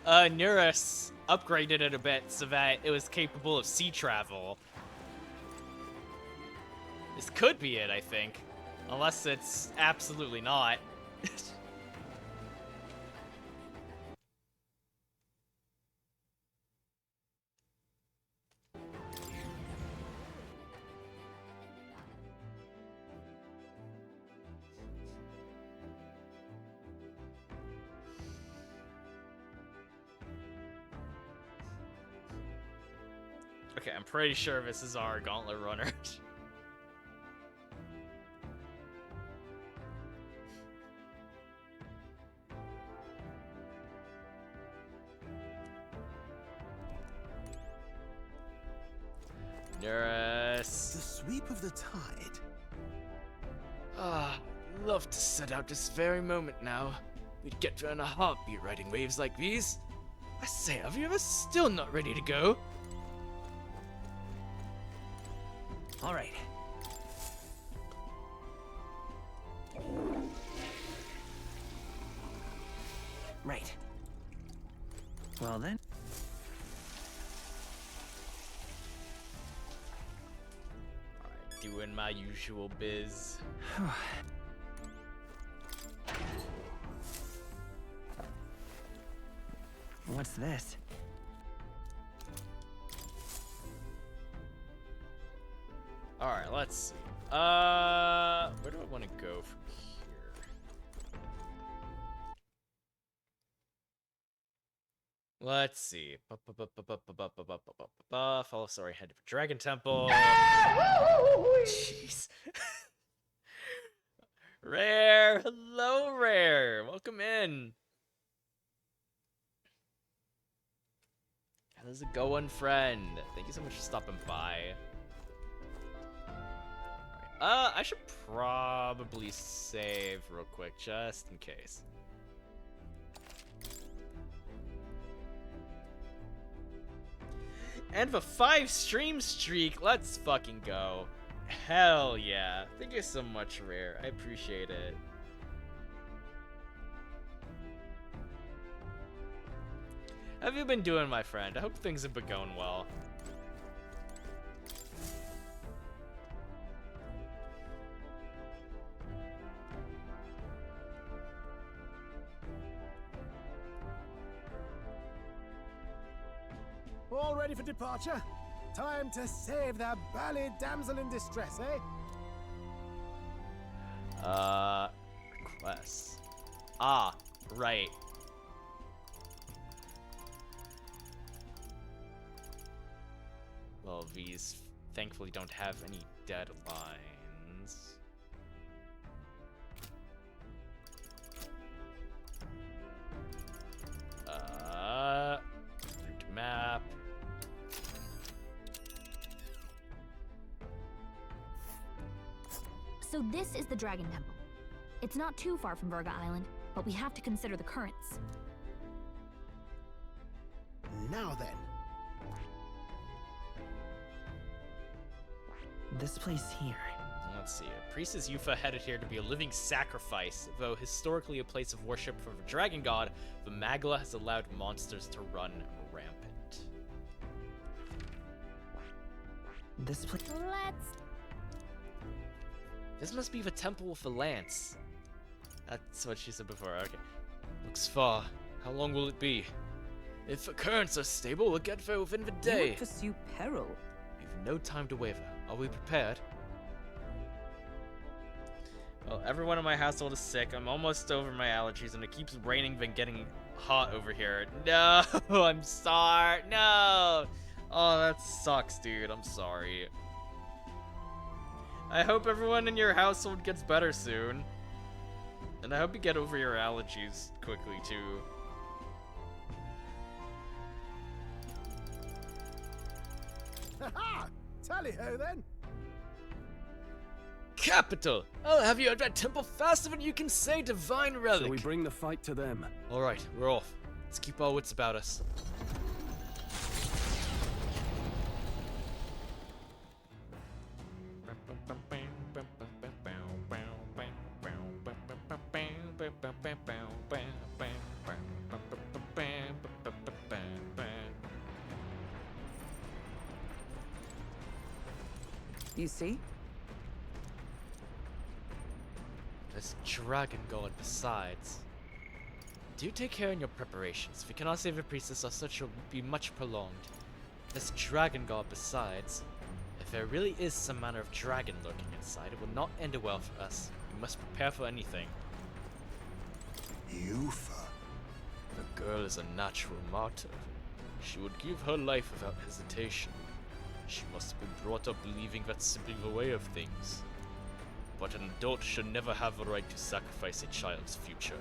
Neurus upgraded it a bit so that it was capable of sea travel. This could be it, I think. Unless it's absolutely not. Okay, I'm pretty sure this is our gauntlet runner. The Nurse. sweep of the tide. Ah, love to set out this very moment now. We'd get there in a heartbeat riding waves like these. I say, have you ever still not ready to go? All right. Right. Well then. Alright, doing my usual biz. What's this? Alright, let's see. Where do I want to go from here? Let's see. Follow, sorry, head to Dragon Temple. Jeez. Rare! Hello, Rare! Welcome in. How's it going, friend? Thank you so much for stopping by. I should probably save real quick, just in case. And the 5-stream streak, let's fucking go. Hell yeah. Thank you so much, Rare. I appreciate it. How have you been doing, my friend? I hope things have been going well. All ready for departure? Time to save the burly damsel in distress, eh? Requests. Ah, right. Well, these thankfully don't have any deadlines. Route map. So this is the Dragon Temple. It's not too far from Virga Island, but we have to consider the currents. Now then. This place here. Let's see. Priestess Yufa headed here to be a living sacrifice. Though historically a place of worship for the dragon god, the Magla has allowed monsters to run rampant. This place. Let's... This must be the temple with the lance. That's what she said before. Okay. Looks far. How long will it be? If the currents are stable, we'll get there within the You day. would pursue peril. We've no time to waver. Are we prepared? Well, everyone in my household is sick. I'm almost over my allergies, and it keeps raining and getting hot over here. No, I'm sorry. No. Oh, that sucks, dude. I'm sorry. I hope everyone in your household gets better soon. And I hope you get over your allergies quickly, too. Ha-ha! Tally-ho then! Capital! I'll have you at that temple faster than you can say divine relic. Shall we bring the fight to them? Alright, we're off. Let's keep our wits about us. You see? This dragon god besides. Do take care in your preparations. If you cannot save the priestess, our search will be much prolonged. This dragon god besides. If there really is some manner of dragon lurking inside, it will not end well for us. We must prepare for anything. Yufa. The girl is a natural martyr. She would give her life without hesitation. She must have been brought up believing that's simply the way of things. But an adult should never have the right to sacrifice a child's future.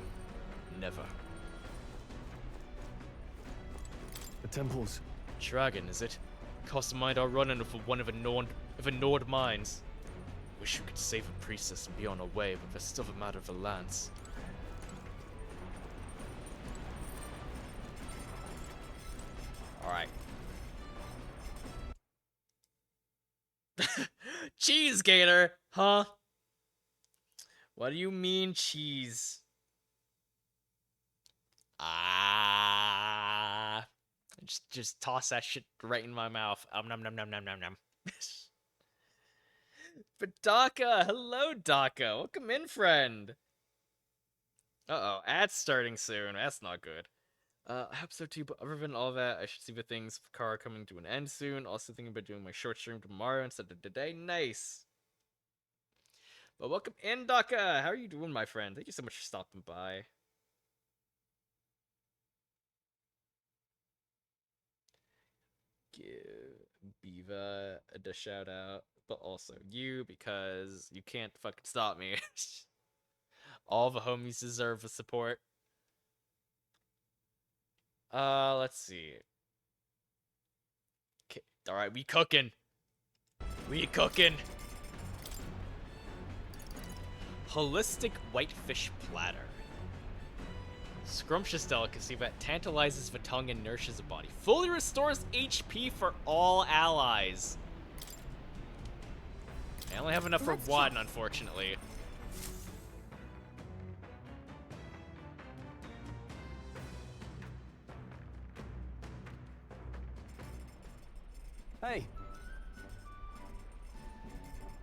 Never. The temples. Dragon, is it? Cost mind our running for one of the Nord mines. Wish we could save a priestess and be on our way, but that's still a matter of the lance. Alright. Cheese Gator, huh? What do you mean cheese? Ah. Just toss that shit right in my mouth. Nom nom nom nom nom nom. But Daka, hello Daka. Welcome in, friend. Uh-oh, ad's starting soon. That's not good. I hope so too, but other than all that, I should see the things with Kara coming to an end soon. Also thinking about doing my short stream tomorrow instead of today. Nice. But welcome in, Daka. How are you doing, my friend? Thank you so much for stopping by. Give Biva a shout out, but also you, because you can't fucking stop me. All the homies deserve the support. Let's see. Okay, alright, we cooking. We cooking. Holistic whitefish platter. Scrumptious delicacy that tantalizes the tongue and nourishes the body. Fully restores HP for all allies. I only have enough for one, unfortunately. Hey.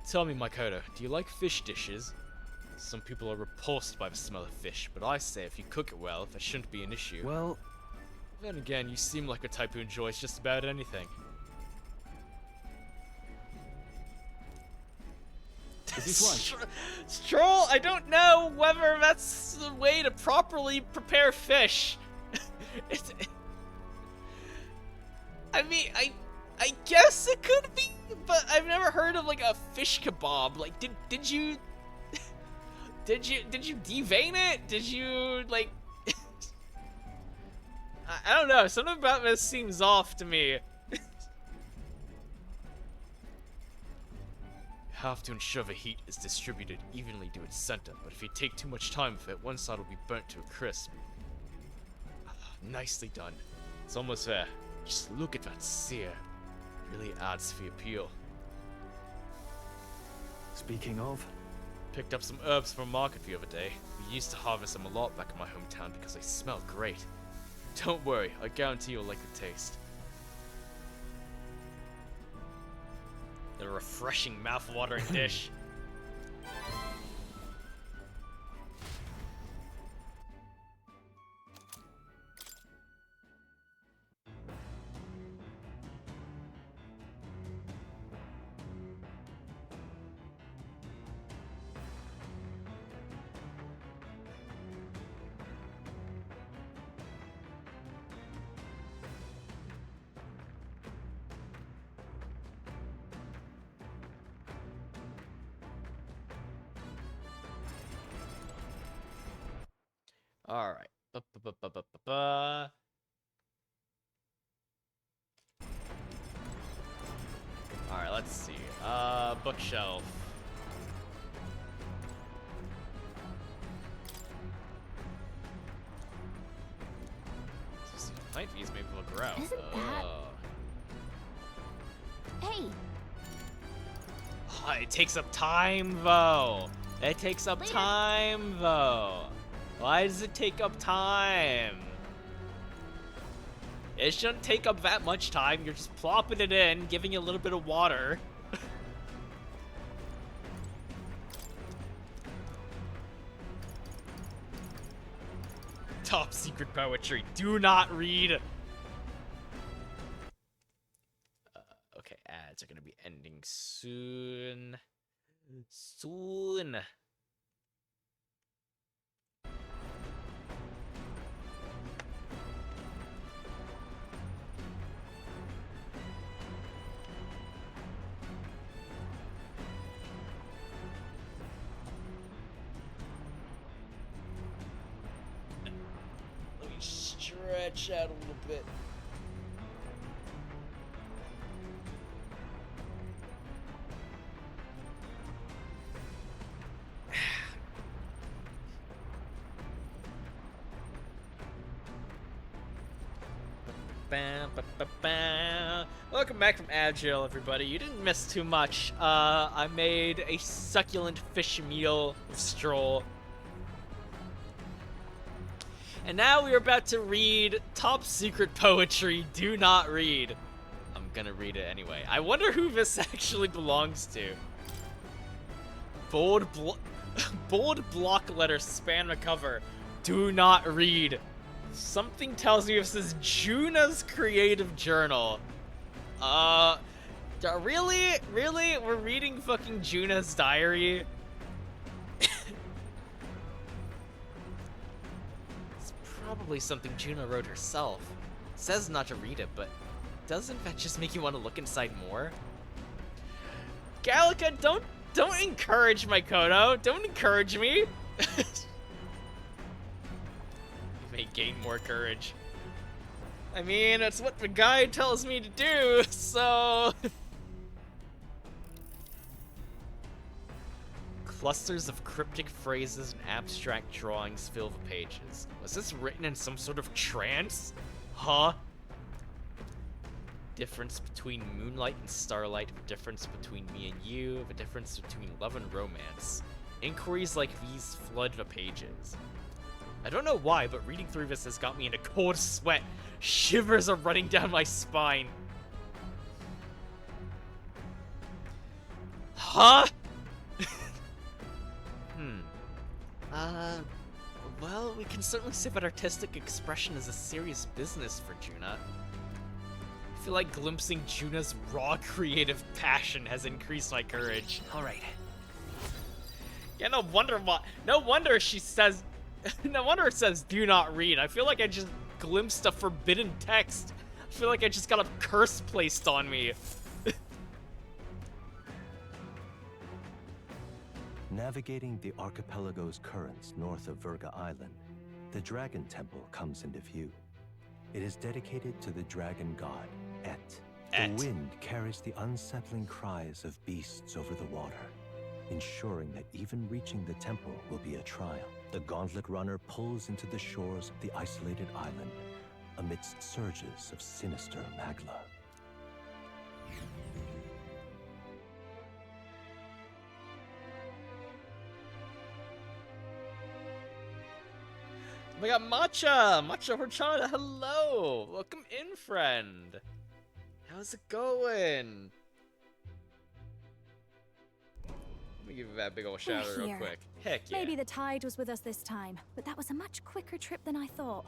Tell me, Makoto, do you like fish dishes? Some people are repulsed by the smell of fish, but I say if you cook it well, that shouldn't be an issue. Well, then again, you seem like a type who enjoys just about anything. is this one? Stroll, I don't know whether that's the way to properly prepare fish. I mean, I guess it could be, but I've never heard of like a fish kebab. Like, did you did you devein it? Did you like? I don't know. Something about this seems off to me. You have to ensure the heat is distributed evenly to its center, but if you take too much time with it, one side will be burnt to a crisp. Nicely done. It's almost there. Just look at that sear. Really adds to the appeal. Speaking of, picked up some herbs from a market the other day. We used to harvest them a lot back in my hometown because they smell great. Don't worry, I guarantee you'll like the taste. The refreshing, mouth-watering dish. Alright. Alright, let's see. Bookshelf. Plant bees maybe will grow. Isn't that... Hey! Oh, it takes up time, though. It takes up time, though. Why does it take up time? It shouldn't take up that much time. You're just plopping it in, giving it a little bit of water. Top secret poetry. Do not read. Okay, ads are gonna be ending soon. Soon. stretch out a little bit. Welcome back from Agile, everybody. You didn't miss too much. I made a succulent fish meal with Stroll. And now we are about to read top secret poetry. Do not read. I'm gonna read it anyway. I wonder who this actually belongs to. Bold block letters span the cover. Do not read. Something tells me this is Juna's creative journal. Really? Really? We're reading fucking Juna's diary? It's probably something Juna wrote herself. It says not to read it, but doesn't that just make you want to look inside more? Gallica, don't encourage my Kodo. Don't encourage me. May gain more courage. I mean, that's what the guide tells me to do, so... Clusters of cryptic phrases and abstract drawings fill the pages. Was this written in some sort of trance? Huh? Difference between moonlight and starlight, the difference between me and you, the difference between love and romance. Inquiries like these flood the pages. I don't know why, but reading through this has got me in a cold sweat. Shivers are running down my spine. Huh? Well, we can certainly say that artistic expression is a serious business for Juna. I feel like glimpsing Juna's raw creative passion has increased my courage. Alright. Yeah, no wonder she says... No wonder it says do not read. I feel like I just glimpsed a forbidden text. I feel like I just got a curse placed on me. Navigating the archipelago's currents north of Virga Island, the Dragon Temple comes into view. It is dedicated to the dragon god, Et. The wind carries the unsettling cries of beasts over the water, ensuring that even reaching the temple will be a trial. The gauntlet runner pulls into the shores of the isolated island amidst surges of sinister magla. We got Matcha! Matcha Horchata, hello! Welcome in, friend! How's it going? Let me give you that big old shout out real quick. Heck yeah. Maybe the tide was with us this time, but that was a much quicker trip than I thought.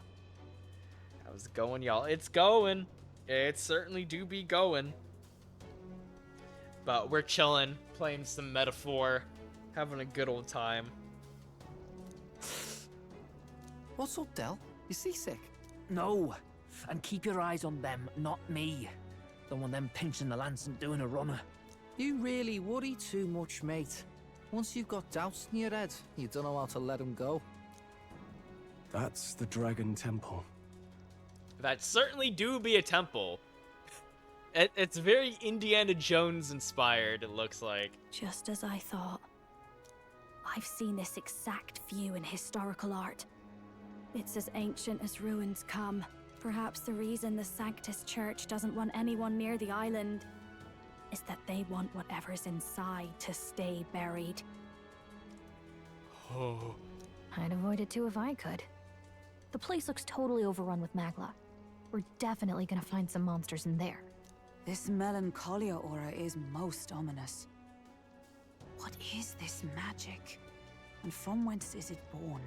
How's it going, y'all? It's going. It certainly do be going. But we're chilling, playing some Metaphor, having a good old time. What's up, Del? You seasick? No. And keep your eyes on them, not me. Don't want them pinching the lance and doing a runner. You really worry too much, mate. Once you've got doubts in your head, you don't know how to let them go. That's the Dragon Temple. That certainly do be a temple. It's very Indiana Jones inspired, it looks like. Just as I thought. I've seen this exact view in historical art. It's as ancient as ruins come. Perhaps the reason the Sanctus Church doesn't want anyone near the island is that they want whatever's inside to stay buried. Oh. I'd avoid it too if I could. The place looks totally overrun with magla. We're definitely gonna find some monsters in there. This melancholia aura is most ominous. What is this magic? And from whence is it born?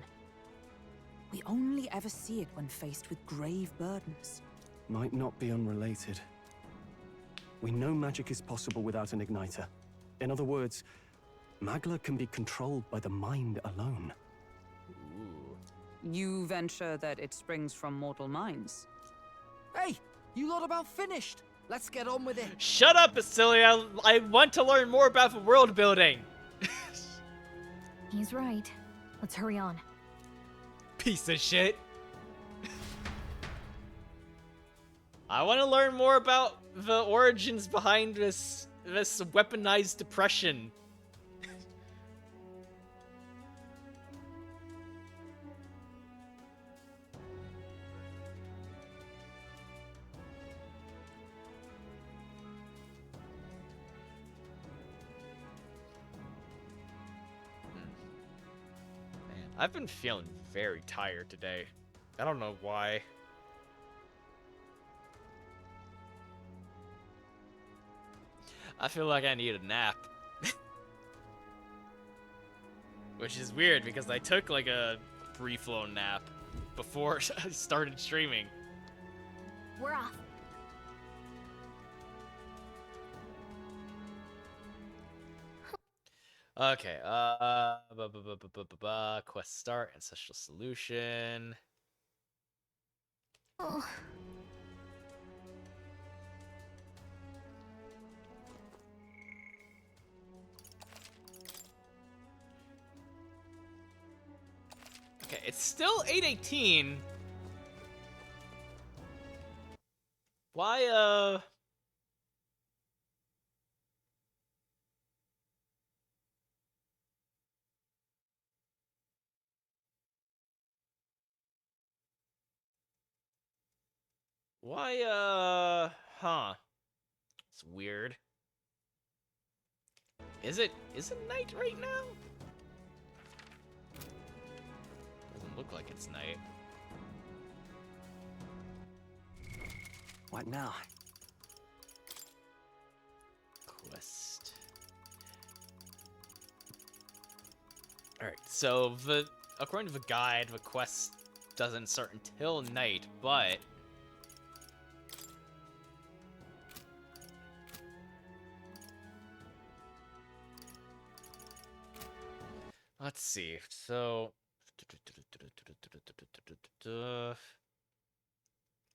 We only ever see it when faced with grave burdens. Might not be unrelated. We know magic is possible without an igniter. In other words, magla can be controlled by the mind alone. Ooh. You venture that it springs from mortal minds? Hey, you lot about finished. Let's get on with it. Shut up, Basilia! I want to learn more about the world building! He's right. Let's hurry on. Piece of shit. I want to learn more about the origins behind this weaponized depression. Man, I've been feeling very tired today. I don't know why. I feel like I need a nap. Which is weird because I took like a brief little nap before I started streaming. We're off. Okay, quest start, ancestral solution. Oh. Okay, it's still 8:18. Why, huh. It's weird. Is it night right now? Doesn't look like it's night. What now? Quest. Alright, so according to the guide, the quest doesn't start until night, but let's see. So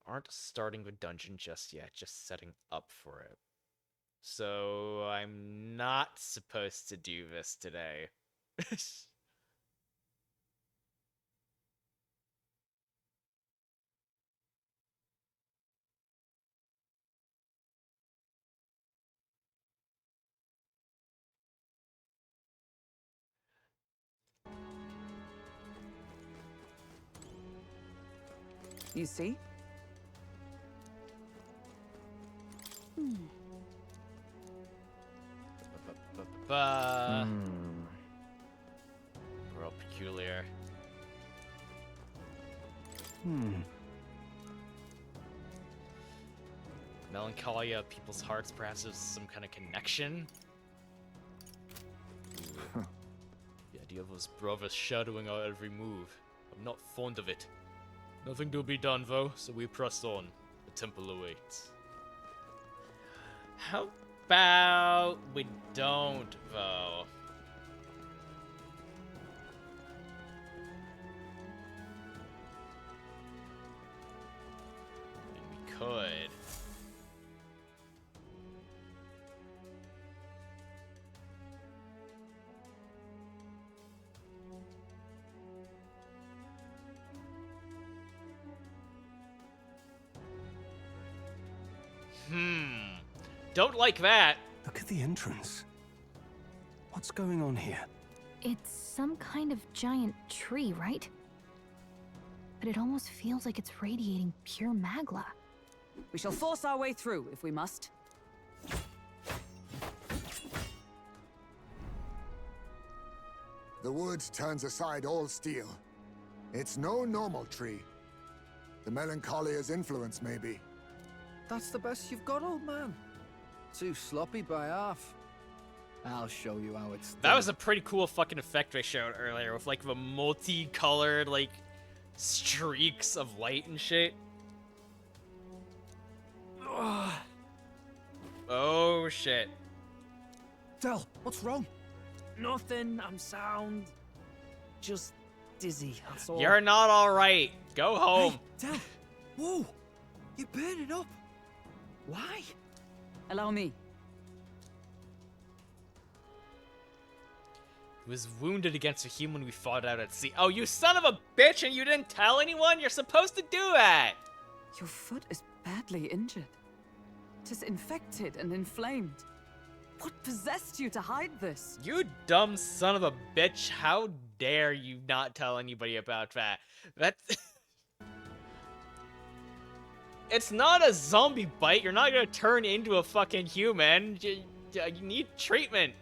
aren't starting the dungeon just yet, just setting up for it. So I'm not supposed to do this today. You see? Real peculiar. Melancholia, people's hearts, perhaps there's some kind of connection. The idea of those brothers shadowing our every move. I'm not fond of it. Nothing to be done though, so we press on. The temple awaits. How about we don't though? I mean, we could. Don't like that. Look at the entrance. What's going on here? It's some kind of giant tree, right? But it almost feels like it's radiating pure magla. We shall force our way through if we must. The wood turns aside all steel. It's no normal tree. The Melancholia's influence, maybe. That's the best you've got, old man. Too sloppy by half. I'll show you how it's done. That was a pretty cool fucking effect they showed earlier with like the multicolored like streaks of light and shit. Ugh. Oh shit. Del, what's wrong? Nothing, I'm sound. Just dizzy, that's all. You're not alright. Go home. Hey, Del. Whoa. You're burning up. Why? Allow me. He was wounded against a human we fought out at sea. Oh, you son of a bitch, and you didn't tell anyone? You're supposed to do that! Your foot is Badly injured. Just infected and inflamed. What possessed you to hide this? You dumb son of a bitch. How dare you not tell anybody about that? That's... It's not a zombie bite. You're not gonna turn into a fucking human. You need treatment.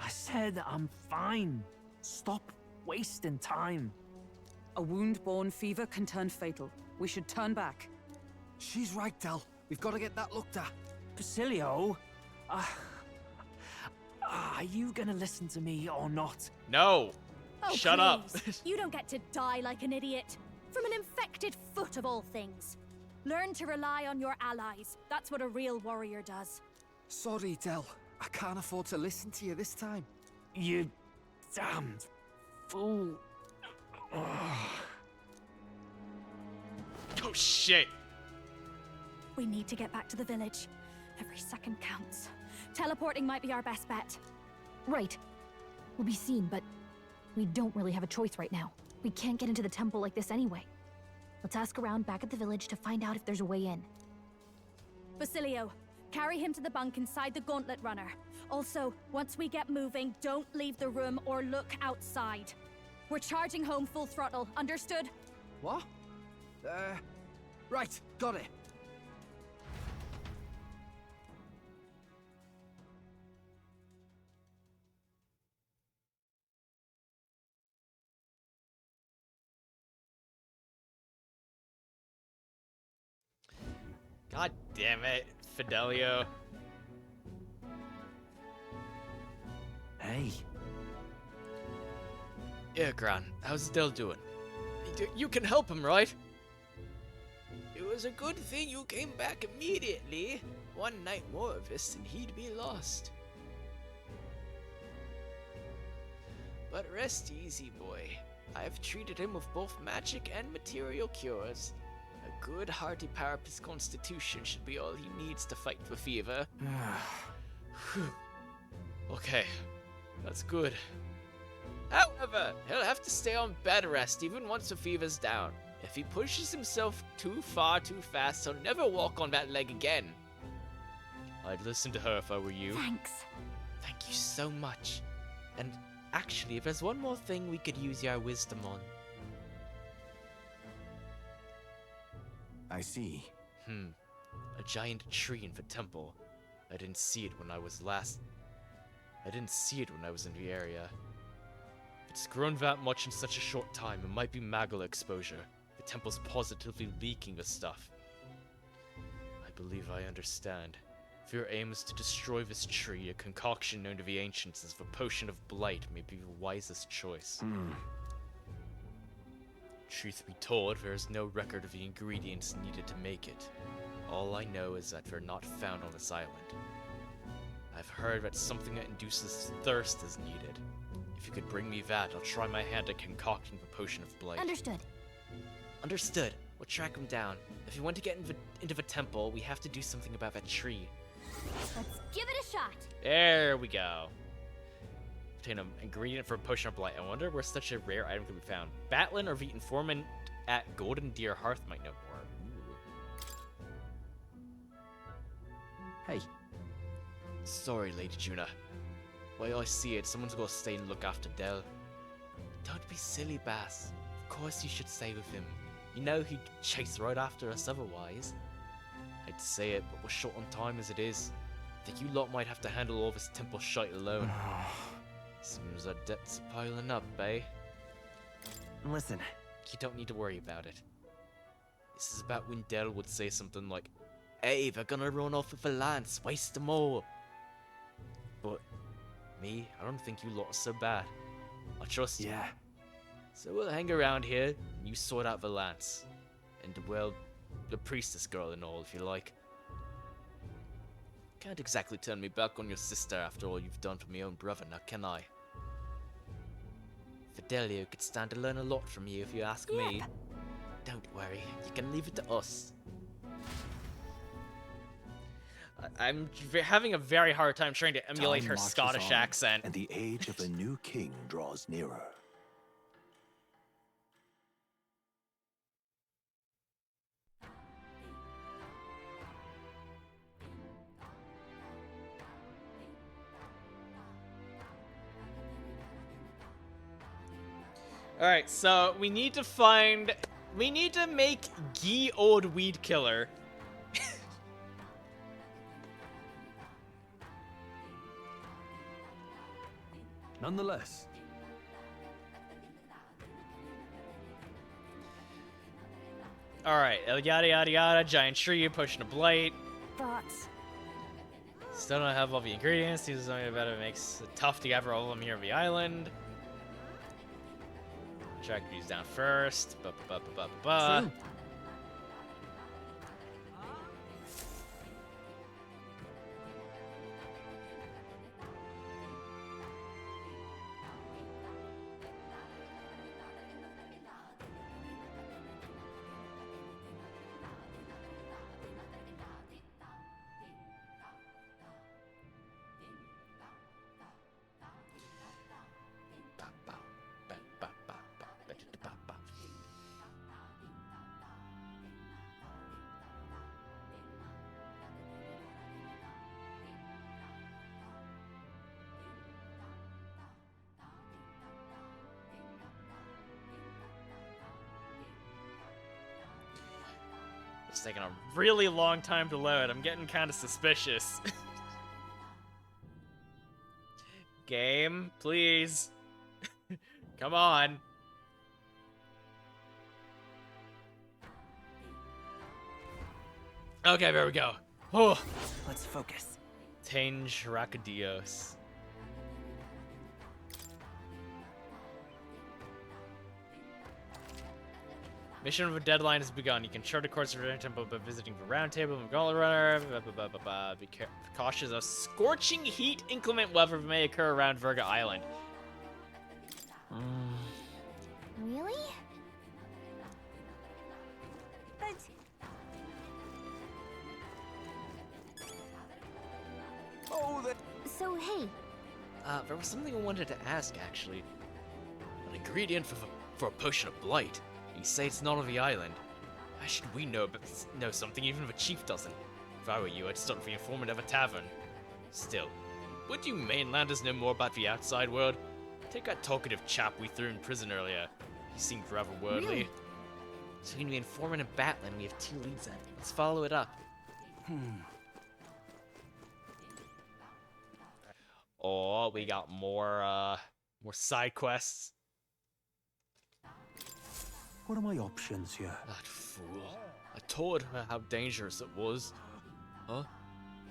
I said I'm fine. Stop wasting time. A wound-borne fever can turn fatal. We should turn back. She's right, Del. We've got to get that looked at. Basilio, are you gonna listen to me or not? No. Oh, Shut up. please. You don't get to die like an idiot. From an infected foot of all things. Learn to rely on your allies. That's what a real warrior does. Sorry, Del. I can't afford to listen to you this time. You damned fool. Oh shit. We need to get back to the village. Every second counts. Teleporting might be our best bet. Right. We'll be seen, but we don't really have a choice right now. We can't get into the temple like this anyway. Let's ask around back at the village to find out if there's a way in. Basilio, carry him to the bunk inside the gauntlet runner. Also, once we get moving, don't leave the room or look outside. We're charging home full throttle, understood? What? Right, got it. God damn it, Fidelio. Hey. Yeah, Gran, how's Del doing? You can help him, right? It was a good thing you came back immediately. One night more of this and he'd be lost. But rest easy, boy. I've treated him with both magic and material cures. A good hearty power of his constitution should be all he needs to fight the fever. Okay, that's good. However, he'll have to stay on bed rest even once the fever's down. If he pushes himself too far too fast, he'll never walk on that leg again. I'd listen to her if I were you. Thanks. Thank you so much. And actually, if there's one more thing we could use your wisdom on. I see. A giant tree in the temple. I didn't see it when I was in the area. It's grown that much in such a short time. It might be Magala exposure. The temple's positively leaking the stuff. I believe I understand. If your aim is to destroy this tree, a concoction known to the ancients as the Potion of Blight may be the wisest choice. Truth be told, there is no record of the ingredients needed to make it. All I know is that they're not found on this island. I've heard that something that induces thirst is needed. If you could bring me that, I'll try my hand at concocting the Potion of Blight. Understood. Understood. We'll track him down. If you want to get into the temple, we have to do something about that tree. Let's give it a shot. There we go. Obtain an ingredient for a Potion of Blight. I wonder where such a rare item could be found. Batlin or the informant at Golden Deer Hearth might know more. Hey. Sorry, Lady Juna. Way I see it, someone's gotta stay and look after Del. Don't be silly, Bass. Of course you should stay with him. You know he'd chase right after us otherwise. I'd say it, but we're short on time as it is. Think you lot might have to handle all this temple shite alone. Seems our debts are piling up, eh? Listen. You don't need to worry about it. This is about when Del would say something like, "Hey, they're gonna run off with the lance, waste them all." But me, I don't think you lot are so bad. I trust you. Yeah. So we'll hang around here, and you sort out the lance. And, well, the priestess girl and all, if you like. Can't exactly turn me back on your sister after all you've done for my own brother, now can I? Fidelio could stand to learn a lot from you if you ask me. Don't worry, you can leave it to us. I'm having a very hard time trying to emulate Time her marches Scottish on, accent. And the age of a new king draws nearer. Alright, so we need to find... We need to make Gee Old Weed Killer. Nonetheless. Alright, yada yada yada, giant tree, pushing a blight. Thoughts? Still don't have all the ingredients. These are something about it makes it tough to gather all of them here on the island. Track these down first. True. It's taking a really long time to load. I'm getting kind of suspicious. Game, please. Come on. Okay, there we go. Oh. Let's focus. Tange Rakadios. Mission of a deadline has begun. You can chart a course of the temple by visiting the round table and gauntlet runner. Be cautious of scorching heat. Inclement weather may occur around Virga Island. Really? But So, hey, There was something I wanted to ask, actually. An ingredient for a potion of blight. You say it's not on the island. How should we know something even if a chief doesn't? If I were you, I'd start the informant of a tavern. Still, would you mainlanders know more about the outside world? Take that talkative chap we threw in prison earlier. He seemed rather worldly. Really? Between the informant and Batland, we have 2 leads then. Let's follow it up. Oh, we got more side quests. What are my options here? That fool. I told her how dangerous it was. Huh?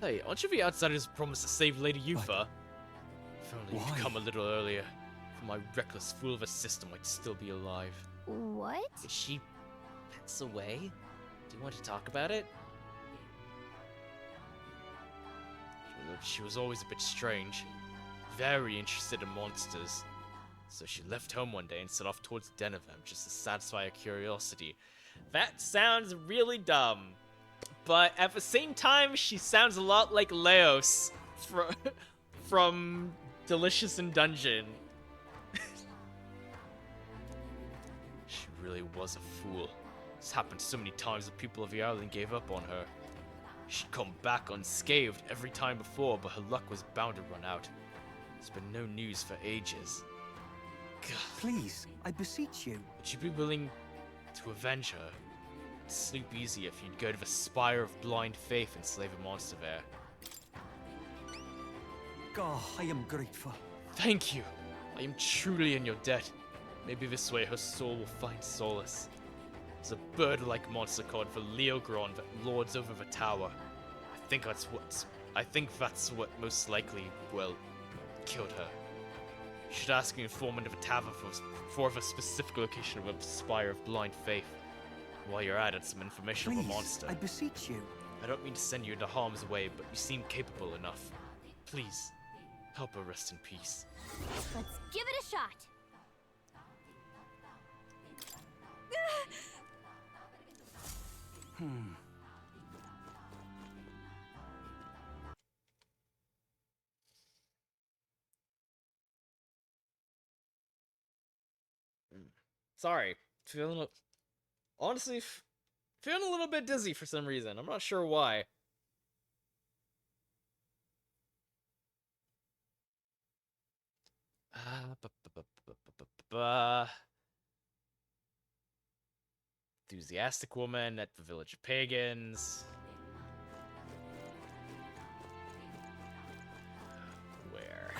Hey, aren't you the outsiders who promised to save Lady Yufa? If only you'd come a little earlier. For my reckless fool of a sister might still be alive. what? Did she pass away? Do you want to talk about it? She was always a bit strange. Very interested in monsters. So she left home one day and set off towards Den of them just to satisfy her curiosity. That sounds really dumb. But at the same time, she sounds a lot like Leos from Delicious in Dungeon. She really was a fool. This happened so many times that people of the island gave up on her. She'd come back unscathed every time before, but her luck was bound to run out. There's been no news for ages. God. Please, I beseech you. Would you be willing to avenge her? Sleep easy if you'd go to the Spire of Blind Faith and slay the monster there. God, I am grateful. Thank you. I am truly in your debt. Maybe this way her soul will find solace. There's a bird-like monster called the Leogron that lords over the tower. I think that's what most likely, well, killed her. You should ask the informant of a tavern for the specific location of the Spire of Blind Faith. While you're at it, some information Please, of a monster. I beseech you. I don't mean to send you into harm's way, but you seem capable enough. Please, help her rest in peace. Let's give it a shot. Sorry, honestly, feeling a little bit dizzy for some reason. I'm not sure why. enthusiastic woman at the village of pagans. Where?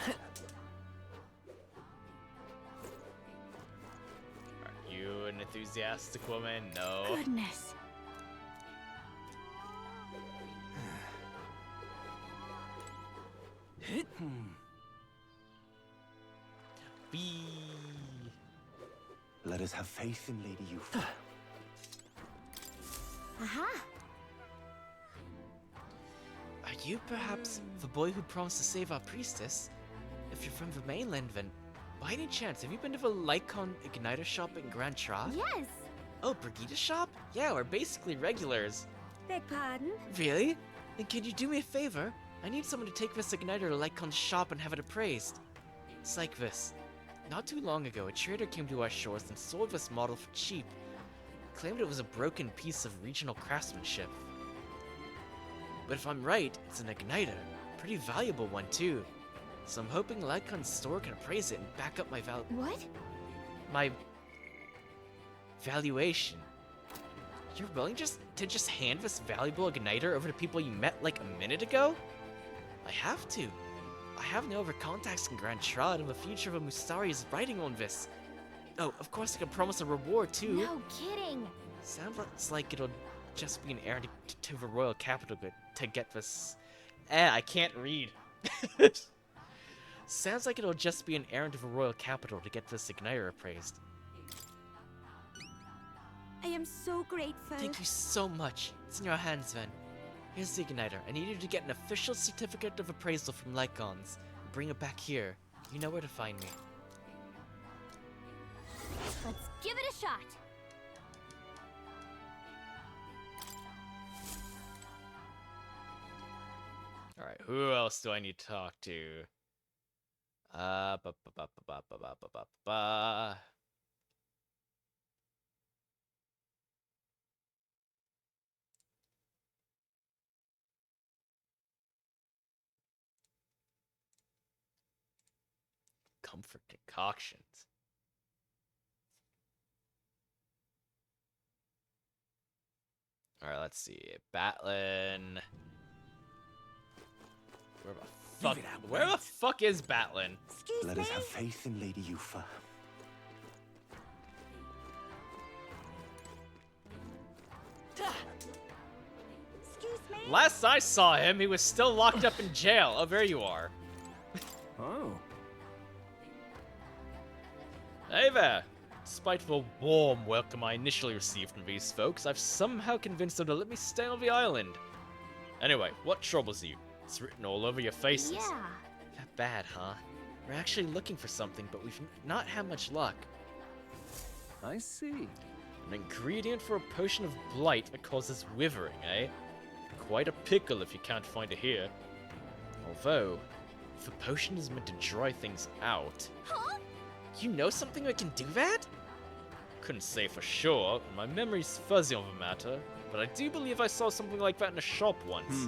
Are you an enthusiastic woman? No. Goodness. B. Let us have faith in Lady Yuffie. Aha! Are you perhaps the boy who promised to save our priestess? If you're from the mainland, then by any chance, have you been to the Lycon Igniter shop in Grand Trot? Yes! Oh, Brigida's shop? Yeah, we're basically regulars. Beg pardon? Really? Then can you do me a favor? I need someone to take this igniter to Lycon's shop and have it appraised. It's like this. Not too long ago, a trader came to our shores and sold this model for cheap. Claimed it was a broken piece of regional craftsmanship. But if I'm right, it's an igniter. Pretty valuable one too. So I'm hoping Lycon's store can appraise it and back up my What? my valuation. You're willing to just hand this valuable igniter over to people you met like a minute ago? I have to. I have no other contacts in Grand Trot, and the future of Mustari is riding on this. Oh, of course I can promise a reward too. No kidding! Sounds like it'll just be an errand to the royal capital to get this. I can't read. Sounds like it'll just be an errand to the royal capital to get this igniter appraised. I am so grateful. Thank you so much. It's in your hands then. Here's the igniter. I need you to get an official certificate of appraisal from Lycons. Bring it back here. You know where to find me. Let's give it a shot! Alright, who else do I need to talk to? Ba ba ba ba ba ba ba ba ba ba. Comfort concoctions. Alright, let's see. Batlin. Where the fuck is Batlin? Let us have faith in Lady Yuffie. Excuse me? Last I saw him, he was still locked up in jail. Oh, there you are. Oh. Hey there. Despite the warm welcome I initially received from these folks, I've somehow convinced them to let me stay on the island. Anyway, what troubles you? It's written all over your faces. Yeah. That bad, huh? We're actually looking for something, but we've not had much luck. I see. An ingredient for a potion of blight that causes withering, eh? Quite a pickle if you can't find it here. Although, if the potion is meant to dry things out... Huh? You know something that can do that? Couldn't say for sure, and my memory's fuzzy on the matter, but I do believe I saw something like that in a shop once.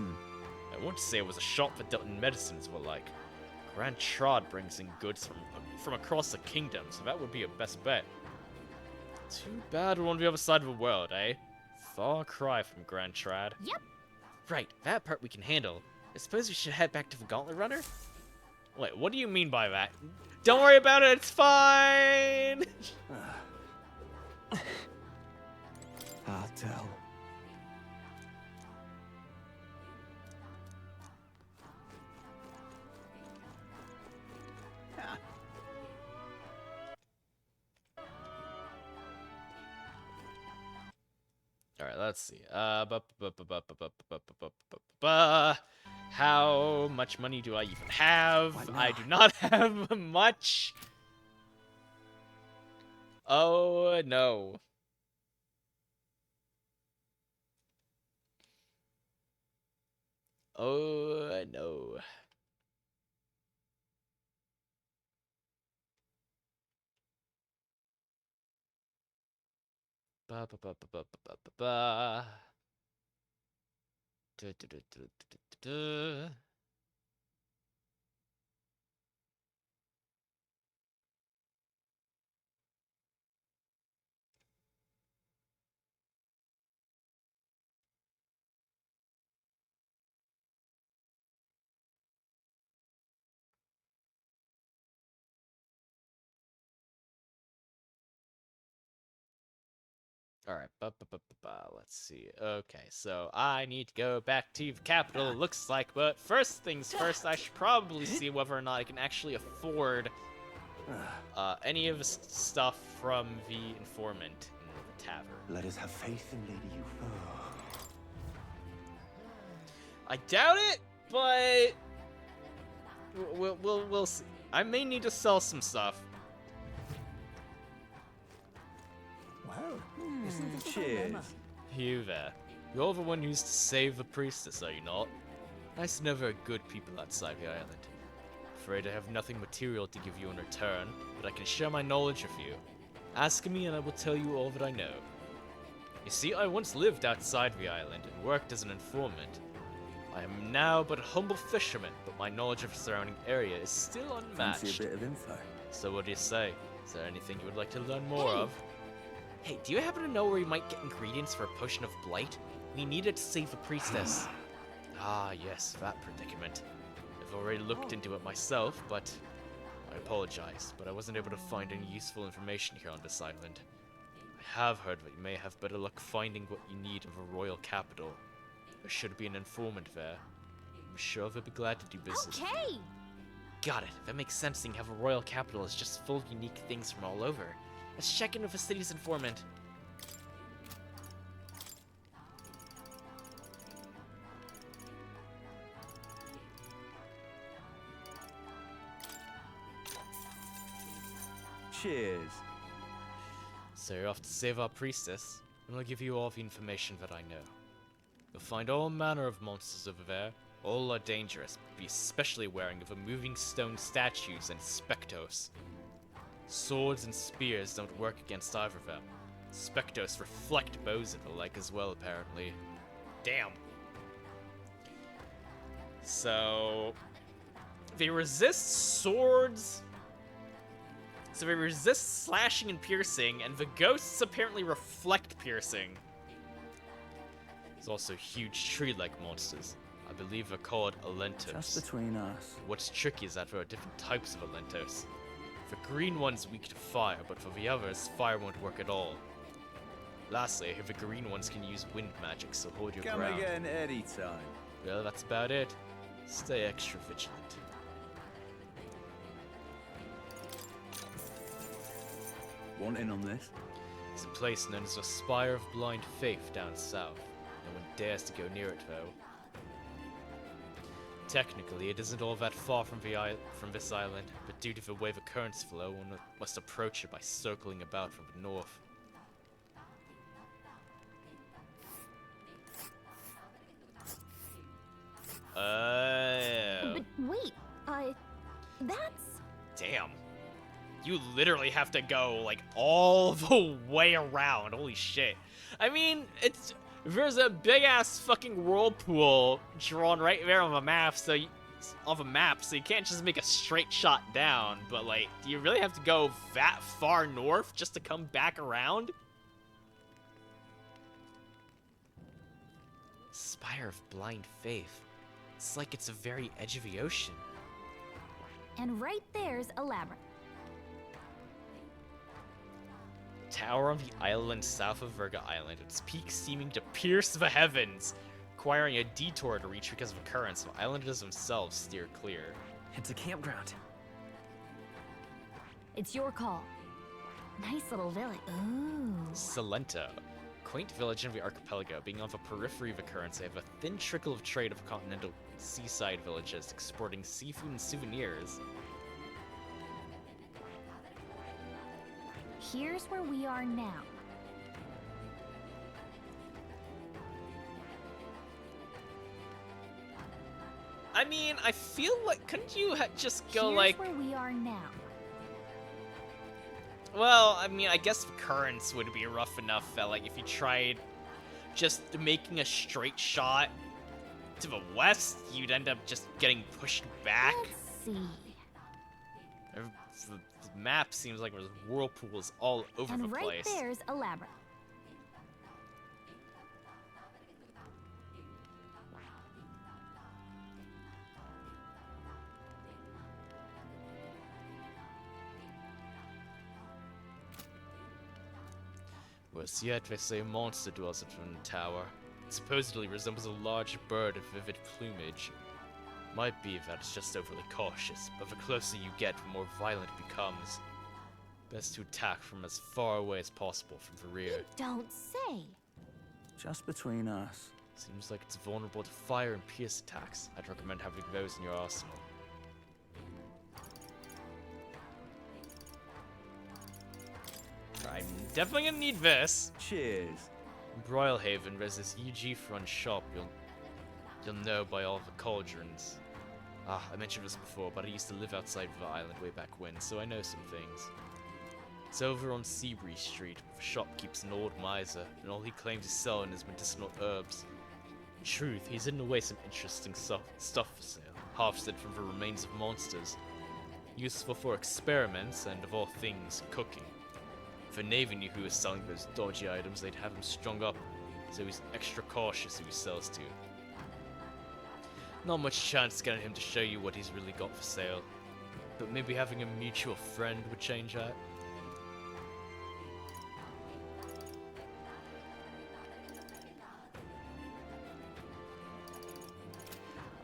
I won't say it was a shop that dealt in medicines, but like, Grand Trot brings in goods from across the kingdom, so that would be your best bet. Too bad we're on the other side of the world, eh? Far cry from Grand Trad. Yep. Right, that part we can handle. I suppose we should head back to the Gauntlet Runner? Wait, what do you mean by that? Don't worry about it, it's fine! I'll tell. Alright, let's see. How much money do I even have? I do not have much. Oh, no. Oh, no. Ba ba ba ba ba ba ba ba. Du, du, du, du, du, du, du. Alright, let's see. Okay, so I need to go back to the capital, it looks like, but first things first, I should probably see whether or not I can actually afford any of the stuff from the informant in the tavern. Let us have faith in Lady Yuffie. I doubt it, but we'll see. I may need to sell some stuff. Well, isn't this Cheers. You there. You're the one who used to save the priestess, are you not? Nice to know there are good people outside the island. Afraid I have nothing material to give you in return, but I can share my knowledge with you. Ask me and I will tell you all that I know. You see, I once lived outside the island and worked as an informant. I am now but a humble fisherman, but my knowledge of the surrounding area is still unmatched. Fancy a bit of info? So what do you say? Is there anything you would like to learn more of? Hey, do you happen to know where we might get ingredients for a potion of blight? We need it to save the priestess. Ah, yes, that predicament. I've already looked into it myself, but I apologize, but I wasn't able to find any useful information here on this island. I have heard that you may have better luck finding what you need in the royal capital. There should be an informant there. I'm sure they'll be glad to do business. Okay! Got it. That makes sense seeing how the royal capital is just full of unique things from all over. Let's check in with the city's informant. Cheers. So you're off to save our priestess, and I'll give you all the information that I know. You'll find all manner of monsters over there. All are dangerous. Be especially wary of the moving stone statues and spectos. Swords and spears don't work against either of them. Spectos reflect bows and the like as well, apparently. Damn. So they resist swords. So they resist slashing and piercing, and the ghosts apparently reflect piercing. There's also huge tree-like monsters. I believe they're called Alentos. Just between us. What's tricky is that there are different types of Alentos. The green one's weak to fire, but for the others, fire won't work at all. Lastly, I hear the green ones can use wind magic, so hold your Come ground. again anytime. Well, that's about it. Stay extra vigilant. Want in on this? It's a place known as the Spire of Blind Faith down south. No one dares to go near it, though. Technically, it isn't all that far from this island, but due to the way the currents flow, one must approach it by circling about from the north. But wait, that's... Damn. You literally have to go, like, all the way around. Holy shit. I mean, there's a big-ass fucking whirlpool drawn right there on the map, so you can't just make a straight shot down, but, like, do you really have to go that far north just to come back around? Spire of Blind Faith. It's like it's the very edge of the ocean. And right there's a labyrinth. Tower on the island south of Virga Island, its peak seeming to pierce the heavens, requiring a detour to reach because of the currents, so islanders themselves steer clear. It's a campground. It's your call. Nice little village. Ooh. Salento. Quaint village in the archipelago, being on the periphery of the currents, they have a thin trickle of trade of continental seaside villages exporting seafood and souvenirs. Here's where we are now. I mean, I feel like, couldn't you just go Here's like... where we are now. Well, I mean, I guess the currents would be rough enough that, like, if you tried just making a straight shot to the west, you'd end up just getting pushed back. Let's see. The map seems like there's whirlpools all over And the right place. there's a labyrinth. Worse yet, they say a monster dwells in the tower. It supposedly resembles a large bird of vivid plumage. Might be that it's just overly cautious, but the closer you get, the more violent it becomes. Best to attack from as far away as possible from the rear. You don't say. Just between us. Seems like it's vulnerable to fire and pierce attacks. I'd recommend having those in your arsenal. I'm definitely gonna need this. Cheers. In Broilhaven, there's this UG front shop you'll know by all the cauldrons. Ah, I mentioned this before, but I used to live outside of the island way back when, so I know some things. It's over on Seabury Street, where the shop keeps an old miser, and all he claims to sell is medicinal herbs. In truth, he's hidden away some interesting stuff for sale, harvested from the remains of monsters. Useful for experiments, and of all things, cooking. If a Navy knew who was selling those dodgy items, they'd have him strung up, so he's extra cautious who he sells to. Not much chance getting him to show you what he's really got for sale, but maybe having a mutual friend would change that.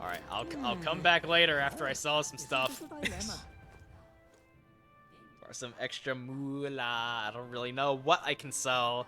Alright, I'll come back later after I sell some stuff. For some extra moolah. I don't really know what I can sell.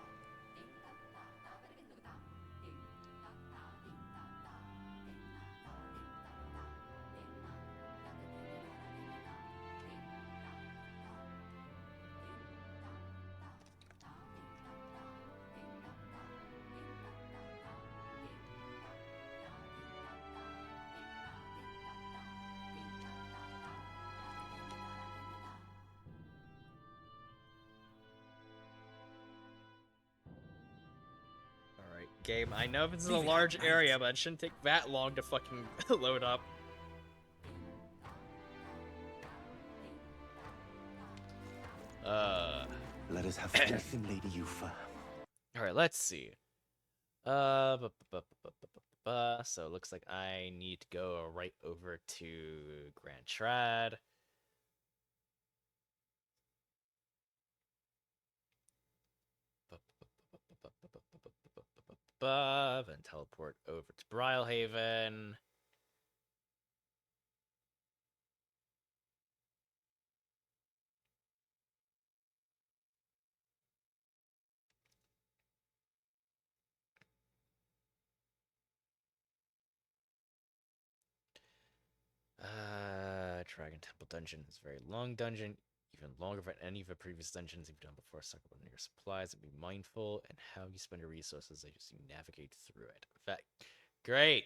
Game. I know this is a large area, but it shouldn't take that long to fucking load up. Let us have faith in Lady Yufa. Alright, let's see. So it looks like I need to go right over to Grand Trad. Then teleport over to Brylehaven. Dragon Temple Dungeon is a very long dungeon, even longer than any of the previous dungeons you've done before. Suck up on your supplies and be mindful and how you spend your resources as you navigate through it. In fact, great.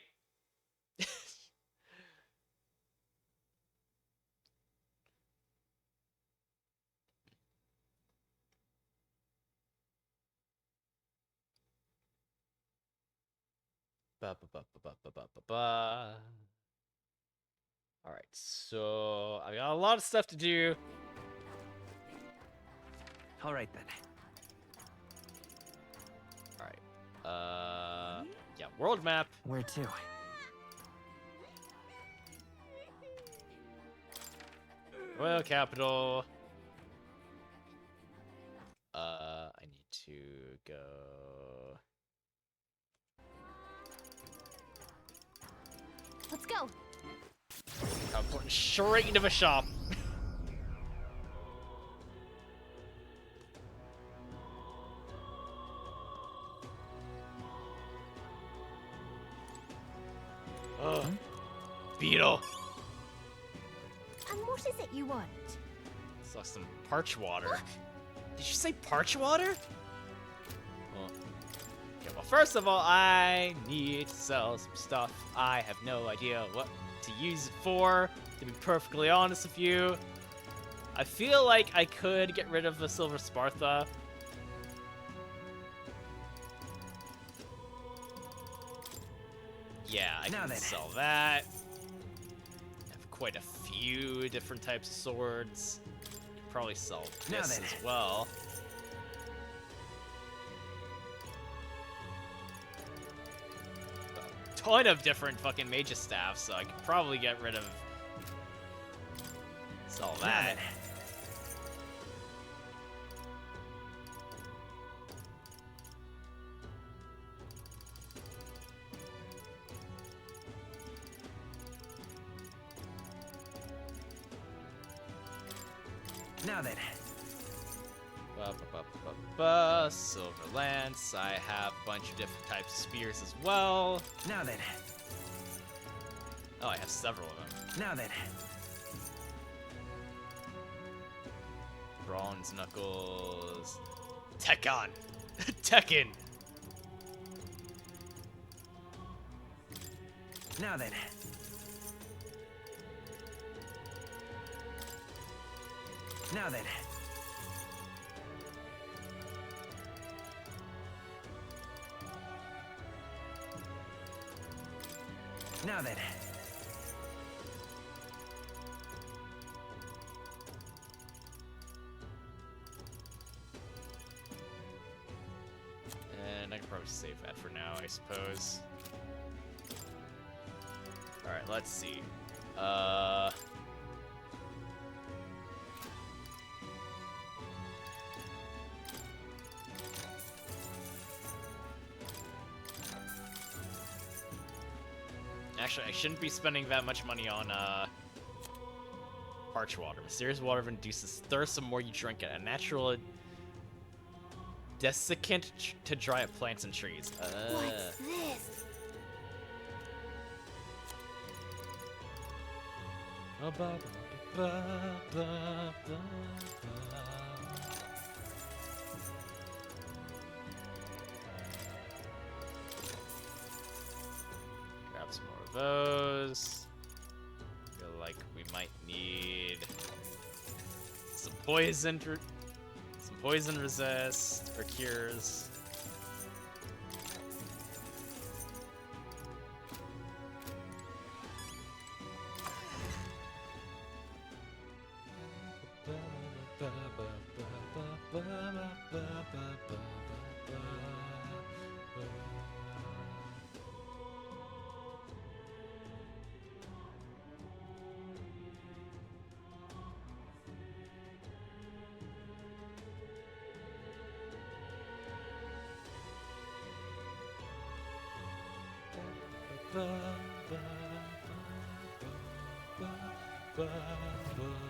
Alright, so I got a lot of stuff to do. Alright then. Alright. Yeah, world map. Where to? Royal capital. I need to go. Let's go. I'm putting straight into the shop. Oh, beetle. And what is it you want? Saw some parch water. Did you say parch water? Well, okay, well, first of all, I need to sell some stuff. I have no idea what to use it for, to be perfectly honest with you. I feel like I could get rid of the Silver Spartha. Yeah, I can sell that. I have quite a few different types of swords. Could probably sell this as well. A ton of different fucking mage's staffs, so I could probably get rid of sell that. Now then. Silver lance. I have a bunch of different types of spears as well. Now then. Oh, I have several of them. Now then. Bronze knuckles. Tekkon. Tekken. Now then. Now then. Now then. And I can probably save that for now, I suppose. Alright, let's see. Actually, I shouldn't be spending that much money on, parch water. Mysterious water induces thirst the more you drink it. A natural desiccant to dry up plants and trees. What's this? Grab some more of those. Feel like we might need some poison resist or cures.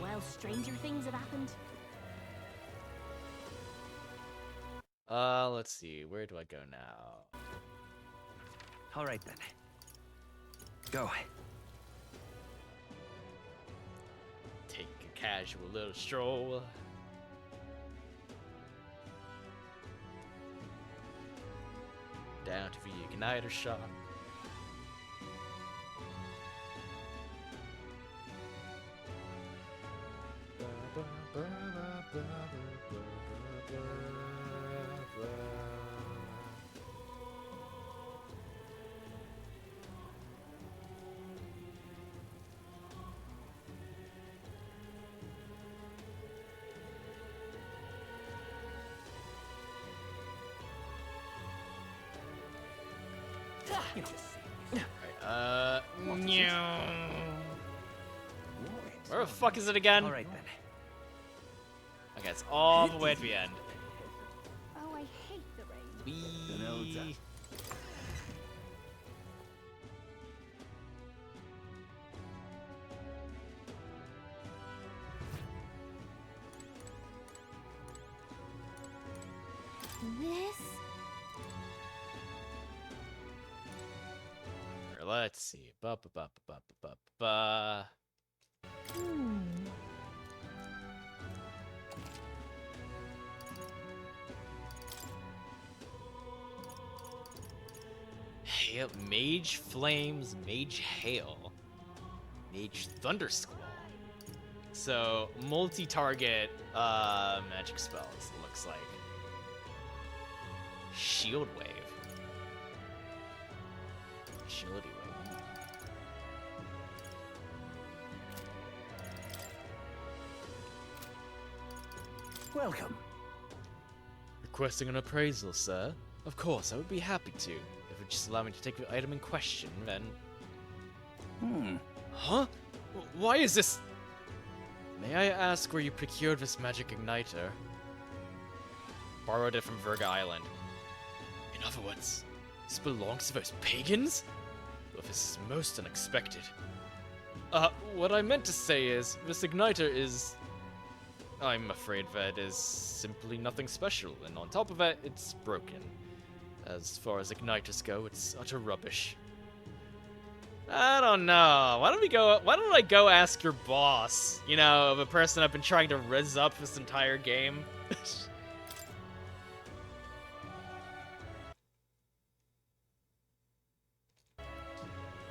Well, stranger things have happened. Let's see. Where do I go now? All right then. Go. Take a casual little stroll. Down to the igniter shop. Where the fuck is it again? All right then. Okay, it's all the way at the end. Oh, I hate the rain. Wee. This? Let's see. Ba ba ba ba ba ba ba. Hail, Mage Flames, Mage Hail, Mage Thunder Squall. So multi-target magic spells. It looks like Shield Wave. Shieldy Wave. Welcome. Requesting an appraisal, sir? Of course, I would be happy to. If it would just allow me to take the item in question, then... Huh? Why is this... May I ask where you procured this magic igniter? Borrowed it from Virga Island. In other words, this belongs to those pagans? Well, this is most unexpected. What I meant to say is, this igniter is... I'm afraid that is simply nothing special, and on top of it, it's broken. As far as igniters go, it's utter rubbish. I don't know. Why don't I go ask your boss? You know, the person I've been trying to rizz up this entire game.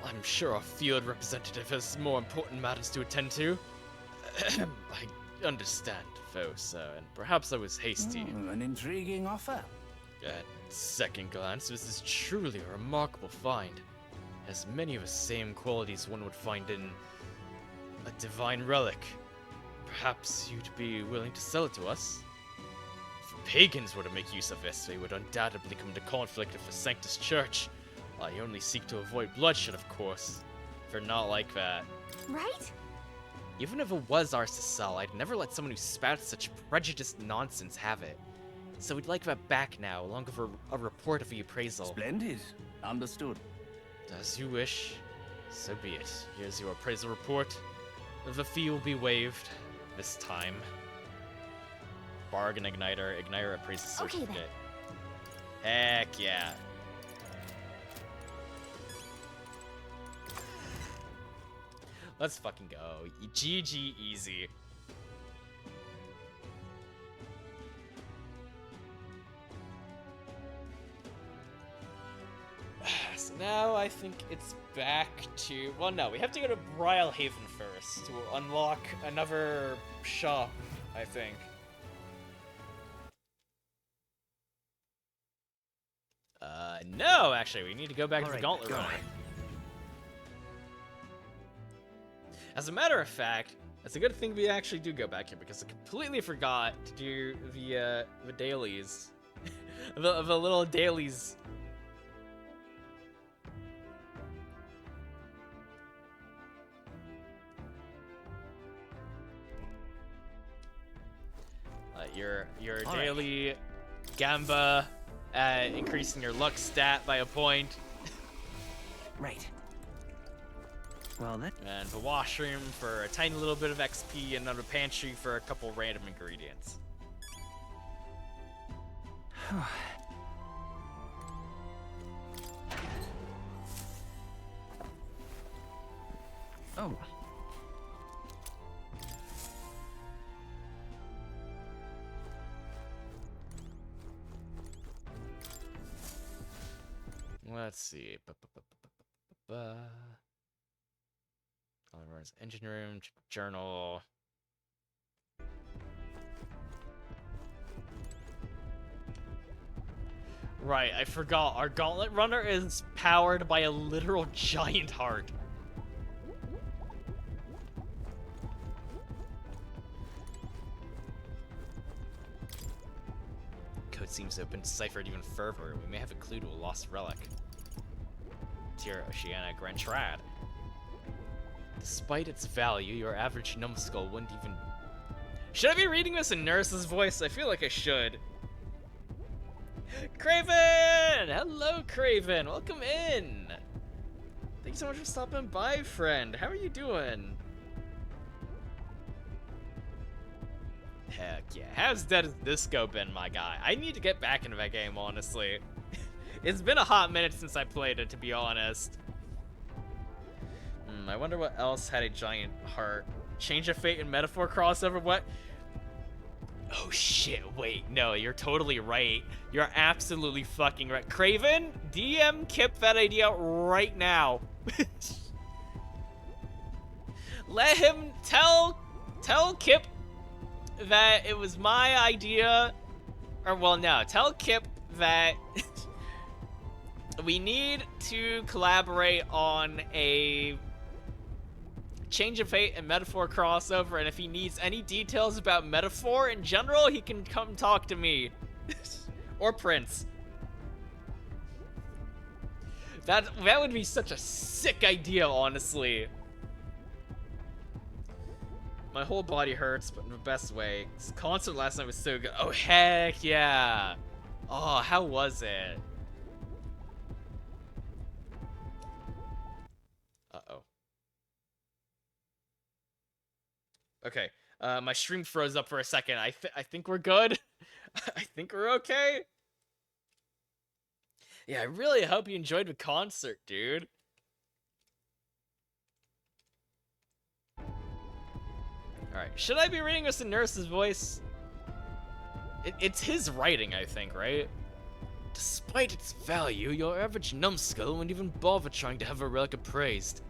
I'm sure our field representative has more important matters to attend to. I understand, though, sir, and perhaps I was hasty. An intriguing offer. At second glance, this is truly a remarkable find. It has many of the same qualities one would find in a divine relic. Perhaps you'd be willing to sell it to us? If the pagans were to make use of this, they would undoubtedly come into conflict with the Sanctus Church. I only seek to avoid bloodshed, of course. They're not like that. Right? Even if it was ours to sell, I'd never let someone who spouts such prejudiced nonsense have it. So we'd like that back now, along with a report of the appraisal. Splendid. Understood. As you wish. So be it. Here's your appraisal report. The fee will be waived this time. Bargain igniter, igniter appraisal certificate. Heck yeah. Let's fucking go. GG easy. So now I think it's back to... Well, no, we have to go to Brile Haven first to unlock another shop, I think. No, actually, we need to go back to the Gauntlet Runner. As a matter of fact, it's a good thing we actually do go back here, because I completely forgot to do the dailies. the little dailies. Your daily Gamba, increasing your luck stat by a point. Right. Well, that... And the washroom for a tiny little bit of XP, and another pantry for a couple random ingredients. Oh. Let's see. Engine room, journal. Right, I forgot. Our Gauntlet Runner is powered by a literal giant heart. Code seems to have been deciphered even further. We may have a clue to a lost relic. Dear Oceana Grand Trad. Despite its value, your average numbskull wouldn't even... Should I be reading this in Nurse's voice? I feel like I should. Craven! Hello, Craven. Welcome in. Thank you so much for stopping by, friend. How are you doing? Heck yeah. How's dead as Disco been, my guy? I need to get back into that game, honestly. It's been a hot minute since I played it, to be honest. I wonder what else had a giant heart. Change of Fate and Metaphor crossover, what? Oh shit, wait, no, you're totally right. You're absolutely fucking right. Craven, DM Kip that idea right now. Let him tell Kip that it was my idea. Or, well, no, tell Kip that we need to collaborate on a Change of Fate and Metaphor crossover, and if he needs any details about Metaphor in general, he can come talk to me. Or Prince. That would be such a sick idea, honestly. My whole body hurts, but in the best way. This concert last night was so good. Oh, heck yeah. Oh, how was it? Uh-oh. Okay, My stream froze up for a second. I think we're good. I think we're okay. Yeah, I really hope you enjoyed the concert, dude. Alright, should I be reading this in Nurse's voice? It's his writing, I think, right? Despite its value, your average numbskull won't even bother trying to have a relic appraised.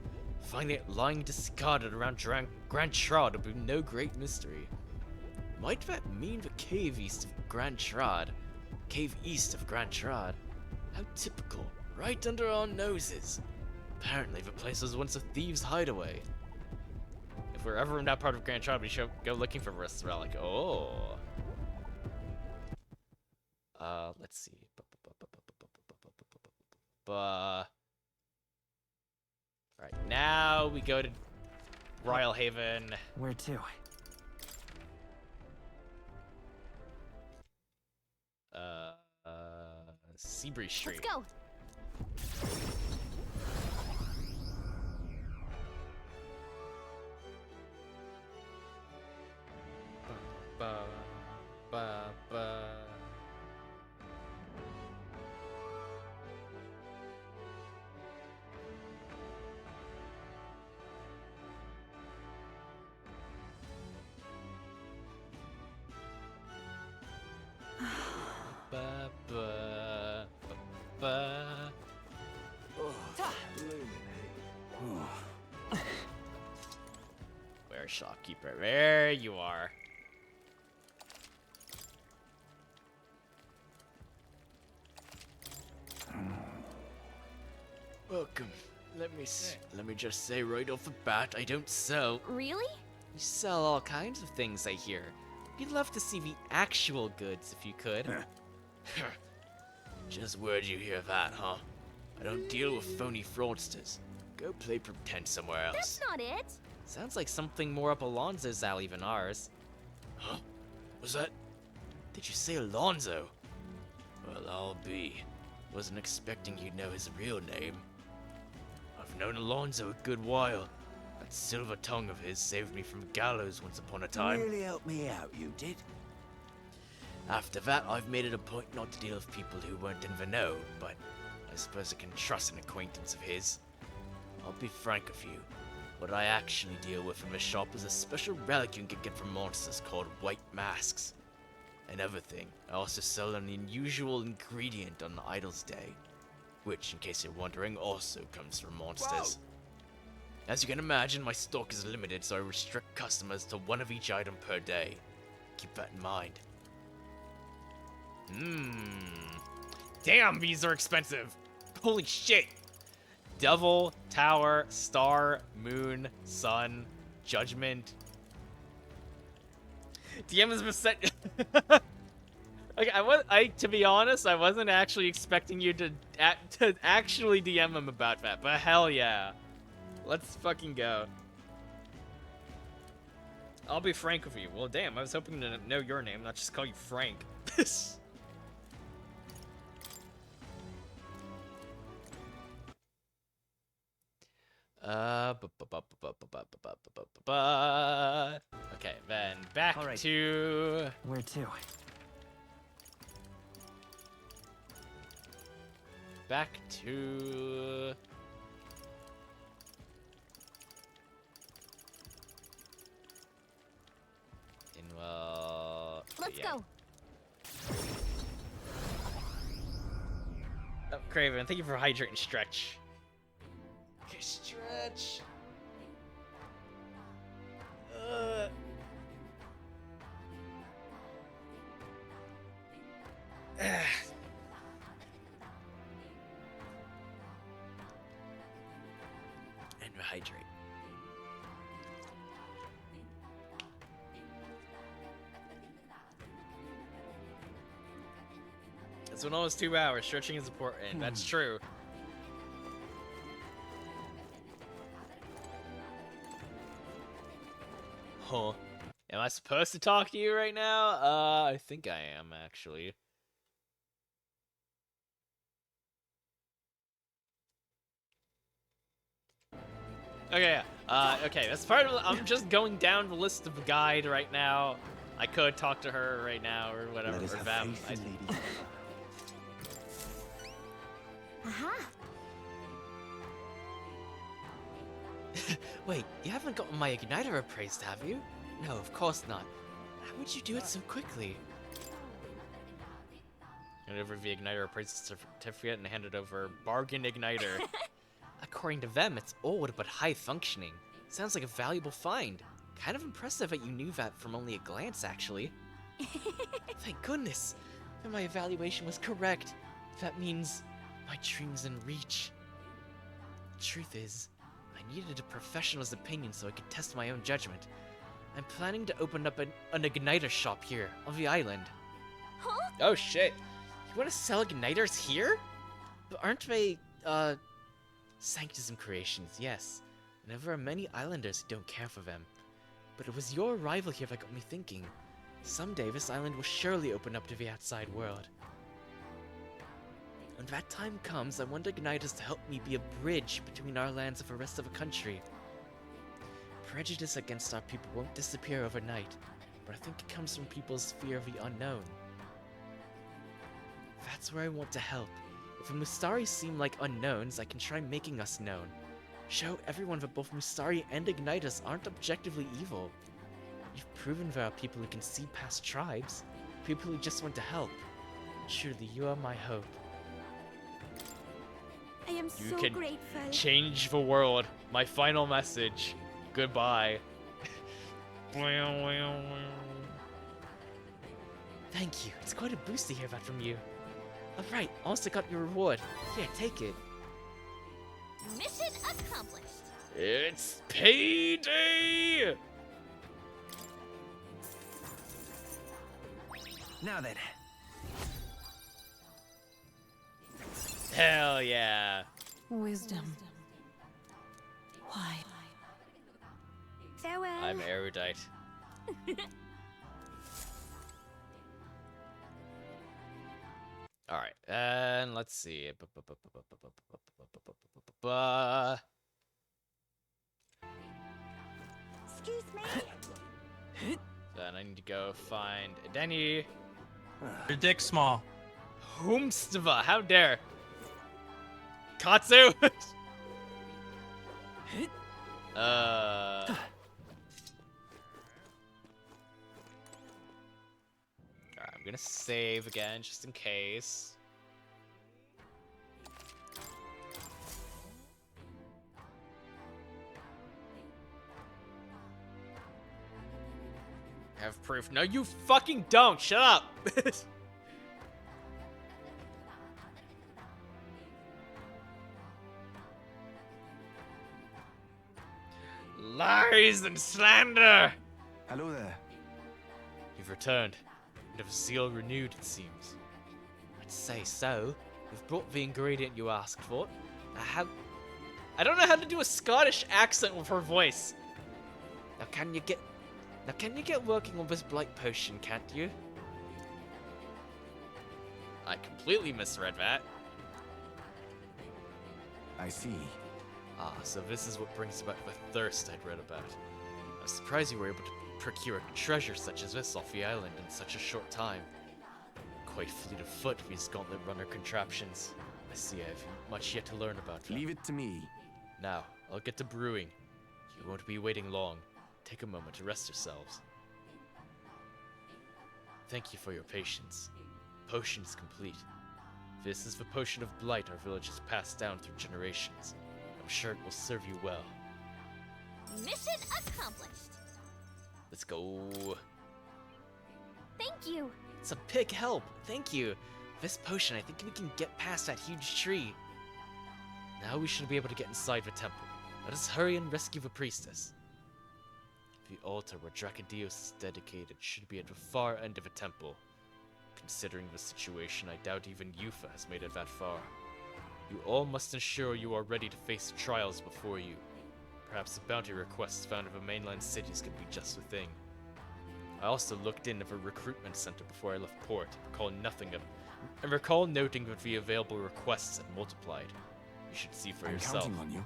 Finding it lying discarded around Grand Trod would be no great mystery. Might that mean the cave east of Grand Trod? Cave east of Grand Trod? How typical, right under our noses. Apparently the place was once a thieves' hideaway. If we're ever in that part of Grand Trod, we should go looking for this relic. Oh. Let's see. Alright, now we go to Royal Haven. Where to? Seabury Street. Let's go. Ba, ba, ba. Ba, ba, ba, ba. Where's shopkeeper? There you are. Welcome. Let me just say right off the bat, I don't sell. Really? You sell all kinds of things, I hear. You'd love to see the actual goods if you could. Just where'd you hear that, huh? I don't deal with phony fraudsters. Go play pretend somewhere else. That's not it. Sounds like something more up Alonzo's alley than ours. Huh? Was that? Did you say Alonzo? Well, I'll be. Wasn't expecting you'd know his real name. I've known Alonzo a good while. That silver tongue of his saved me from gallows once upon a time. Really helped me out, you did. After that, I've made it a point not to deal with people who weren't in the know, but I suppose I can trust an acquaintance of his. I'll be frank with you. What I actually deal with in the shop is a special relic you can get from monsters called white masks. Another thing, I also sell an unusual ingredient on Idol's Day, which, in case you're wondering, also comes from monsters. Whoa. As you can imagine, my stock is limited, so I restrict customers to one of each item per day. Keep that in mind. Damn, these are expensive. Holy shit. Devil, Tower, Star, Moon, Sun, Judgment. DM has been set. Okay, to be honest, I wasn't actually expecting you to actually DM him about that, but hell yeah. Let's fucking go. I'll be frank with you. Well, damn, I was hoping to know your name, not just call you Frank. Okay, then back to... Where to? Back to... Let's yeah. go. Oh, Craven, thank you for hydrating stretch. Okay, stretch. And rehydrate. It's been almost 2 hours. Stretching is important. That's true. Huh. Am I supposed to talk to you right now? I think I am, actually. Okay, yeah. Okay, that's part of. I'm just going down the list of the guide right now. I could talk to her right now or whatever. Let us Or have Vam. faith in Lady. Aha! Wait, you haven't gotten my igniter appraised, have you? No, of course not. How would you do it so quickly? Hand over the igniter appraisal certificate and hand it over bargain igniter. According to them, it's old but high functioning. Sounds like a valuable find. Kind of impressive that you knew that from only a glance, actually. Thank goodness! Then my evaluation was correct. That means my dream's in reach. Truth is, I needed a professional's opinion so I could test my own judgment. I'm planning to open up an igniter shop here, on the island. Huh? Oh shit! You want to sell igniters here? But aren't they, Sanctism creations, yes. And there are many islanders who don't care for them. But it was your arrival here that got me thinking. Someday this island will surely open up to the outside world. When that time comes, I want igniters to help me be a bridge between our lands and the rest of the country. Prejudice against our people won't disappear overnight, but I think it comes from people's fear of the unknown. That's where I want to help. If the Mustari seem like unknowns, I can try making us known. Show everyone that both Mustari and Ignitus aren't objectively evil. You've proven there are people who can see past tribes, people who just want to help. Truly, you are my hope. I am You so can grateful. change the world. My final message. Goodbye. Thank you. It's quite a boost to hear that from you. Alright, also got your reward. Here, take it. Mission accomplished. It's payday! Now then. Hell yeah. Wisdom. Why? Farewell. I'm erudite. Alright, and let's see. Excuse me. Then I need to go find Denny. Your dick's small. Whomstava, how dare. Katsu! Alright, I'm gonna save again, just in case. Have proof. No, you fucking don't! Shut up! Lies and slander! Hello there. You've returned, and have zeal renewed, it seems. I'd say so. You've brought the ingredient you asked for. I don't know how to do a Scottish accent with her voice. Now can you get working on this blight potion, can't you? I completely misread that. I see. Ah, so this is what brings about the thirst I'd read about. I'm surprised you were able to procure a treasure such as this off the island in such a short time. Quite fleet of foot, these gauntlet runner contraptions. I see I have much yet to learn about them. Leave it to me. Now, I'll get to brewing. You won't be waiting long. Take a moment to rest yourselves. Thank you for your patience. Potion's complete. This is the potion of blight our village has passed down through generations. I'm sure it will serve you well. Mission accomplished. Let's go. Thank you. It's a big help. Thank you. This potion, I think we can get past that huge tree. Now we should be able to get inside the temple. Let us hurry and rescue the priestess. The altar where Dracodios is dedicated should be at the far end of the temple. Considering the situation, I doubt even Yufa has made it that far. You all must ensure you are ready to face the trials before you. Perhaps the bounty requests found in the mainland cities could be just the thing. I also looked into the recruitment center before I left port, and recall noting that the available requests had multiplied. You should see for I'm yourself. counting on you.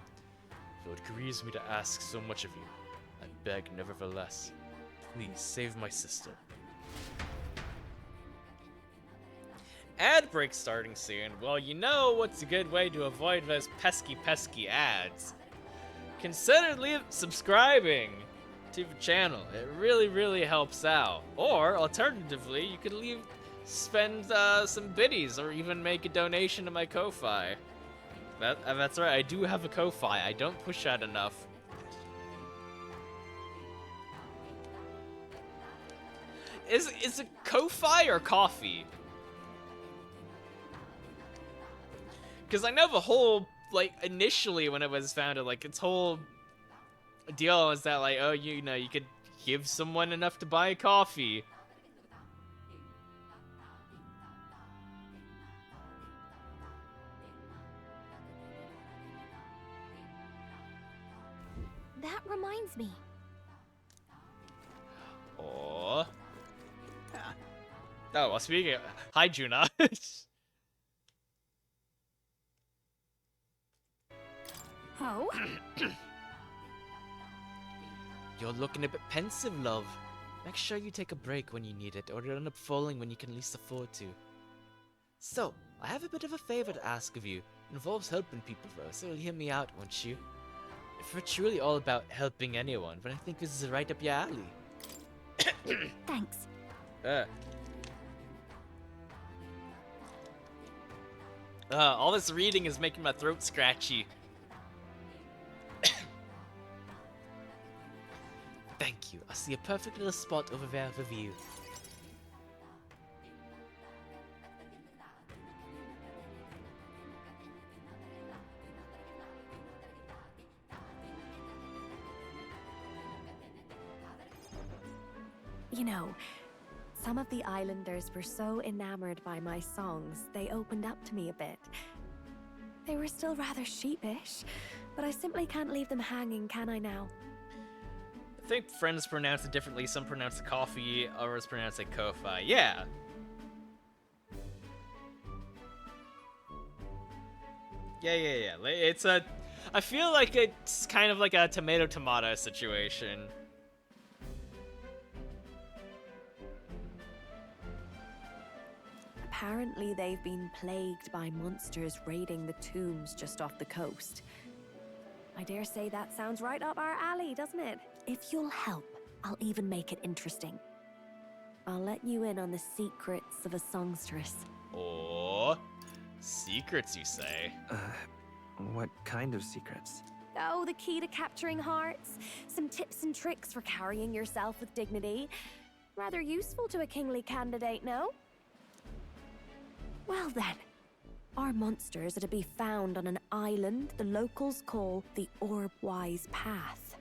though it grieves me to ask so much of you, I beg nevertheless, please save my sister. Ad break starting soon. Well, you know what's a good way to avoid those pesky ads? Consider subscribing to the channel. It really helps out. Or alternatively, you could spend some biddies or even make a donation to my Ko-Fi. That's right, I do have a Ko-Fi. I don't push that enough. Is it Ko-Fi or coffee? Because I know the whole, like, initially when it was founded, like, its whole deal was that, like, oh, you know, you could give someone enough to buy a coffee. That reminds me. Oh. Oh, well, speaking of... Hi, Juna. Oh? You're looking a bit pensive, love. Make sure you take a break when you need it, or you'll end up falling when you can least afford to. So, I have a bit of a favor to ask of you. It involves helping people though, so you'll hear me out, won't you? If we're truly all about helping anyone, but I think this is right up your alley. Thanks. All this reading is making my throat scratchy. Thank you. I see a perfect little spot over there for view. You know, some of the islanders were so enamored by my songs, they opened up to me a bit. They were still rather sheepish, but I simply can't leave them hanging, can I now? I think friends pronounce it differently. Some pronounce it coffee, others pronounce it Ko-Fi. Yeah. Yeah. It's a... I feel like it's kind of like a tomato-tomato situation. Apparently they've been plagued by monsters raiding the tombs just off the coast. I dare say that sounds right up our alley, doesn't it? If you'll help, I'll even make it interesting. I'll let you in on the secrets of a songstress. Oh, secrets, you say? What kind of secrets? Oh, the key to capturing hearts. Some tips and tricks for carrying yourself with dignity. Rather useful to a kingly candidate, no? Well then, our monsters are to be found on an island the locals call the Orbwise Path.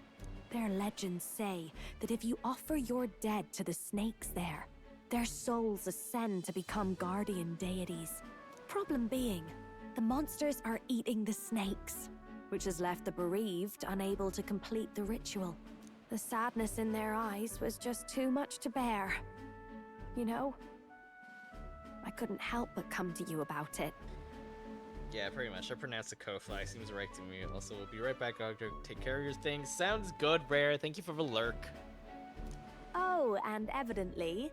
Their legends say that if you offer your dead to the snakes there, their souls ascend to become guardian deities. Problem being, the monsters are eating the snakes, which has left the bereaved unable to complete the ritual. The sadness in their eyes was just too much to bear. You know? I couldn't help but come to you about it. Yeah, pretty much. I pronounce it Ko-Fi. Seems right to me. Also, we'll be right back, Doctor. Take care of your things. Sounds good, Rare. Thank you for the lurk. Oh, and evidently,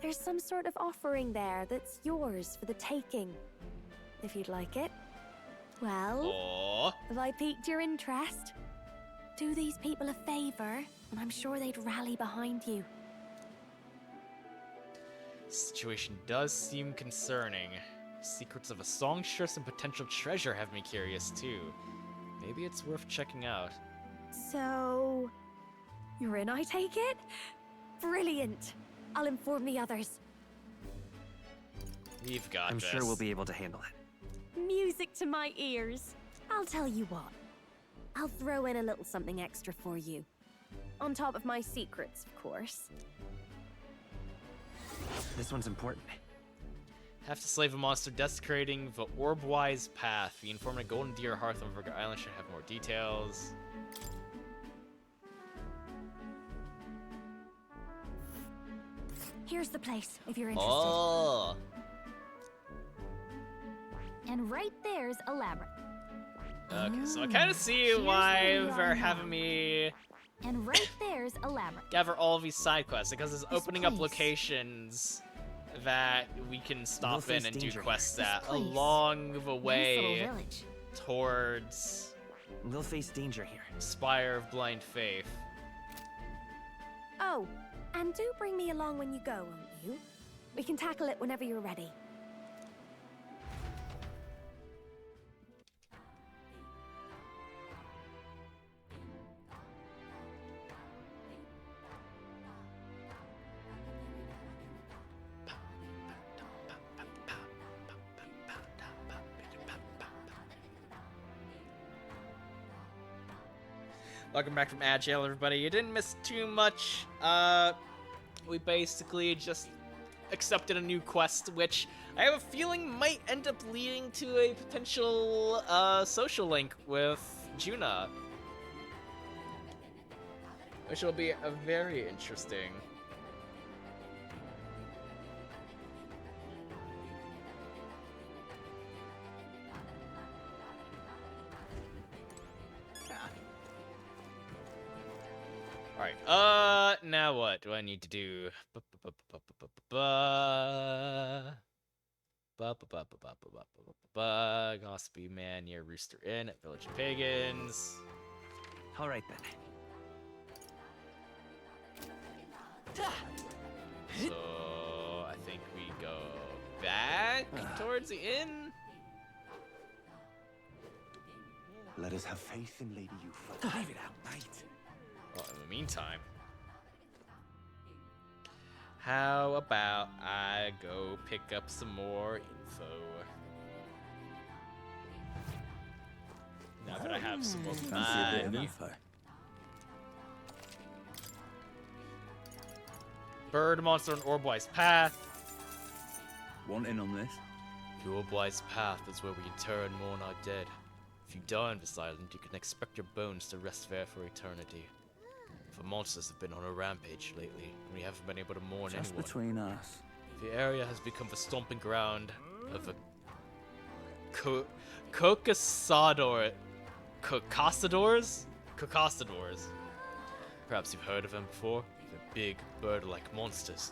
there's some sort of offering there that's yours for the taking. If you'd like it. Well, have I piqued your interest? Do these people a favor, and I'm sure they'd rally behind you. Situation does seem concerning. Secrets of a songstress and potential treasure have me curious too. Maybe it's worth checking out. So, you're in, I take it? Brilliant. I'll inform the others. We've got I'm this. sure we'll be able to handle it. Music to my ears. I'll tell you what. I'll throw in a little something extra for you. On top of my secrets, of course. This one's important. Have to slay a monster desecrating the Orbwise Path. The informant Golden Deer Hearth on Virga Island should have more details. Here's the place, if you're interested. Oh! And right there's a labyrinth. Okay, so I kind of see Here's why where we they're are having now. me And right there's a labyrinth. gather all of these side quests because it's This opening up place. locations that we can stop face in and do danger quests here. at This place. along the Nice little way village. towards We'll face danger here. Spire of Blind Faith. Oh, and do bring me along when you go, won't you? We can tackle it whenever you're ready. Welcome back from Agile, everybody. You didn't miss too much. We basically just accepted a new quest, which I have a feeling might end up leading to a potential social link with Juna, which will be a very interesting. Alright, now what do I need to do? Gossipy Man near Rooster Inn at Village of Pagans. Alright then. So, I think we go back towards the inn. Let us have faith in Lady Yuffie. Leave it out, mate. Well, in the meantime, how about I go pick up some more info? Now that I have some more Fancy a bit of money. info. Bird monster on Orbwise Path. Want in on this? The Orbwise Path is where we inter and mourn our dead. If you die on this island, you can expect your bones to rest there for eternity. The monsters have been on a rampage lately, and we haven't been able to mourn Just anyone. between us. The area has become the stomping ground of the Cocasadors? Cocasadors. Perhaps you've heard of them before. They're big, bird-like monsters.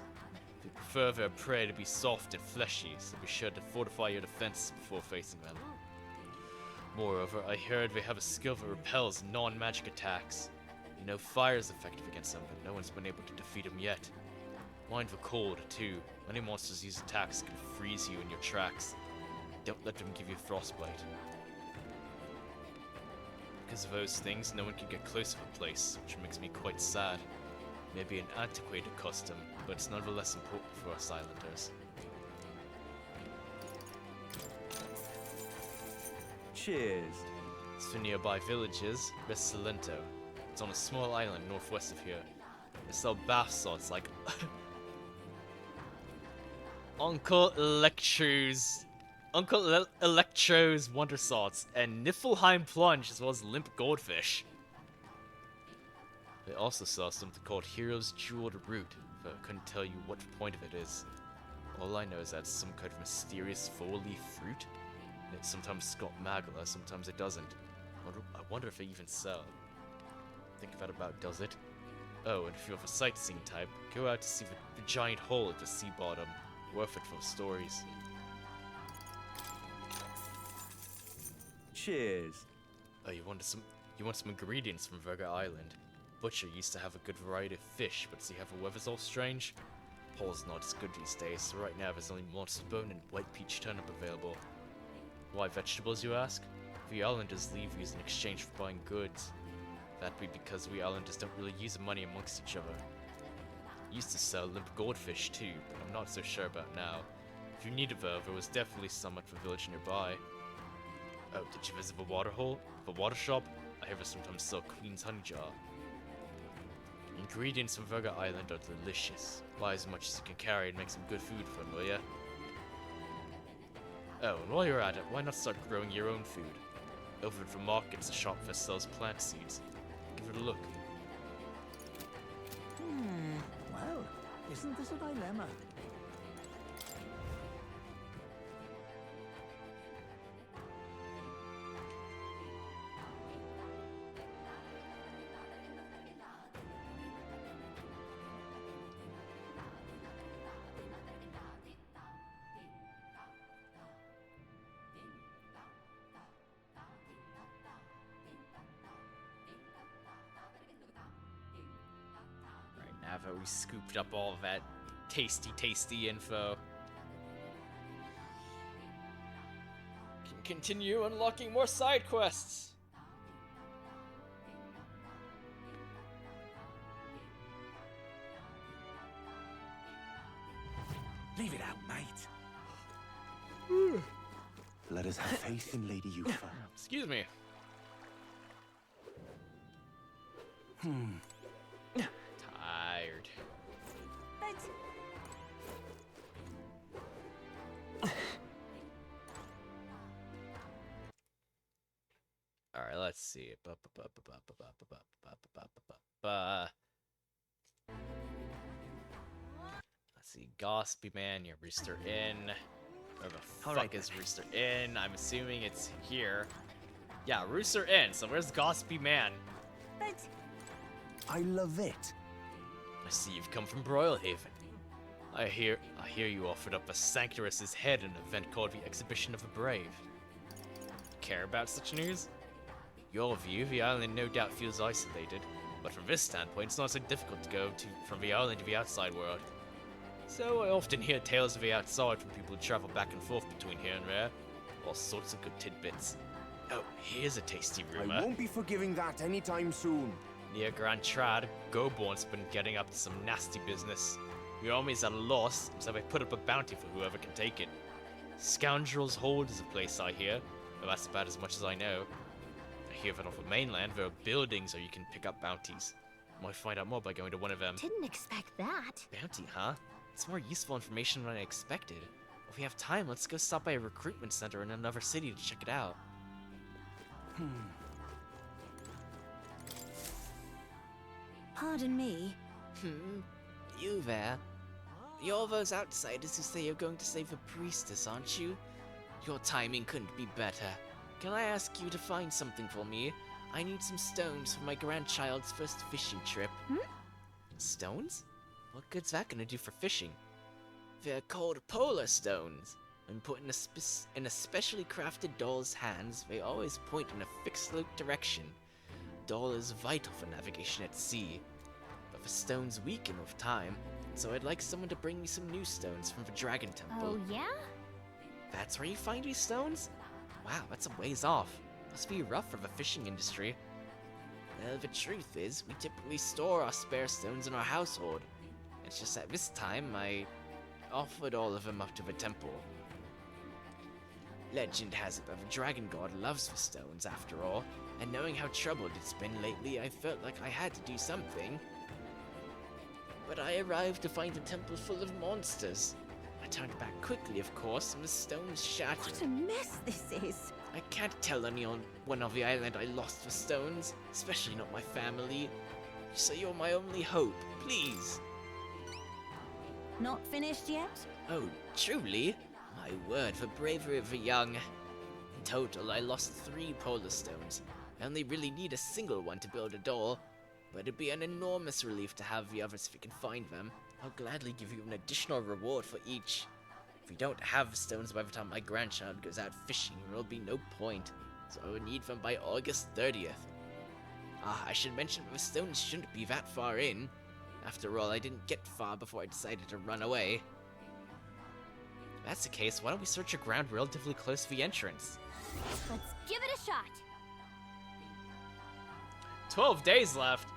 They prefer their prey to be soft and fleshy, so be sure to fortify your defenses before facing them. Moreover, I heard they have a skill that repels non-magic attacks. You know, fire is effective against them, but no one's been able to defeat them yet. Mind the cold, too. Many monsters use attacks that can freeze you in your tracks. Don't let them give you frostbite. Because of those things, no one can get close to the place, which makes me quite sad. Maybe an antiquated custom, but it's nonetheless important for us islanders. Cheers. As for nearby villages, there's Salento. It's on a small island northwest of here. They sell bath salts like Uncle Electro's Wonder Salts and Niflheim Plunge, as well as Limp Goldfish. They also sell something called Hero's Jeweled Root, but I couldn't tell you what point of it is. All I know is that it's some kind of mysterious four-leaf fruit. It sometimes got magla, sometimes it doesn't. I wonder if they even sell. Think that about does it. Oh, and if you're of a sightseeing type, go out to see the giant hole at the sea bottom. Worth it for the stories. Cheers. Oh, you want some ingredients from Virga Island? Butcher used to have a good variety of fish, but see how the weather's all strange? Paul's not as good these days, so right now there's only monster bone and white peach turnip available. Why vegetables, you ask? The islanders leave these in exchange for buying goods. That'd be because we islanders don't really use money amongst each other. Used to sell limp goldfish too, but I'm not so sure about now. If you needed though, there was definitely some at the village nearby. Oh, did you visit the water hole? The water shop? I hear they sometimes sell Queen's Honey Jar. Ingredients from Virga Island are delicious. Buy as much as you can carry and make some good food for them, will ya? Oh, and while you're at it, why not start growing your own food? Over at the market's a shop that sells plant seeds. Give it a look. Well, isn't this a dilemma? where we scooped up all of that tasty info. Can continue unlocking more side quests. Leave it out, mate. Let us have faith in Lady Yufa. Excuse me. Tired. All right, let's see. Let's see. Gossipy Man, yeah, Rooster Inn. Where the fuck is Rooster Inn? I'm assuming it's here. Yeah, Rooster Inn. So where's Gossipy Man? I love it. I see you've come from Broilhaven. I hear you offered up a Sanctorus's head in an event called the Exhibition of the Brave. Care about such news? Your view, the island no doubt feels isolated, but from this standpoint, it's not so difficult to go from the island to the outside world. So I often hear tales of the outside from people who travel back and forth between here and there. All sorts of good tidbits. Oh, here's a tasty rumor. I won't be forgiving that anytime soon. Near Grand Trad, Goborn's been getting up to some nasty business. The army's at a loss, so they put up a bounty for whoever can take it. Scoundrel's Hold is a place I hear, but that's about as much as I know. I hear that off the mainland there are buildings where you can pick up bounties. Might find out more by going to one of them. Didn't expect that. Bounty, huh? It's more useful information than I expected. If we have time, let's go stop by a recruitment center in another city to check it out. Pardon me. You there? You're those outsiders who say you're going to save the priestess, aren't you? Your timing couldn't be better. Can I ask you to find something for me? I need some stones for my grandchild's first fishing trip. Stones? What good's that gonna do for fishing? They're called polar stones. When put in a specially crafted doll's hands, they always point in a fixed direction. Doll is vital for navigation at sea, but the stones weaken with time, so I'd like someone to bring me some new stones from the Dragon Temple. Oh, yeah? That's where you find these stones? Wow, that's a ways off. Must be rough for the fishing industry. Well, the truth is, we typically store our spare stones in our household. It's just that this time, I offered all of them up to the temple. Legend has it that the Dragon God loves the stones, after all, and knowing how troubled it's been lately, I felt like I had to do something. But I arrived to find the temple full of monsters. I turned back quickly, of course, and the stones shattered. What a mess this is. I can't tell anyone on the island I lost the stones, especially not my family. So you're my only hope, please. Not finished yet? Oh, truly? My word, the bravery of the young. In total, I lost 3 polar stones. I only really need a single one to build a doll, but it'd be an enormous relief to have the others if we can find them. I'll gladly give you an additional reward for each. If we don't have the stones by the time my grandchild goes out fishing, there'll be no point, so I would need them by August 30th. I should mention that the stones shouldn't be that far in. After all, I didn't get far before I decided to run away. If that's the case, why don't we search a ground relatively close to the entrance? Let's give it a shot. 12 days left.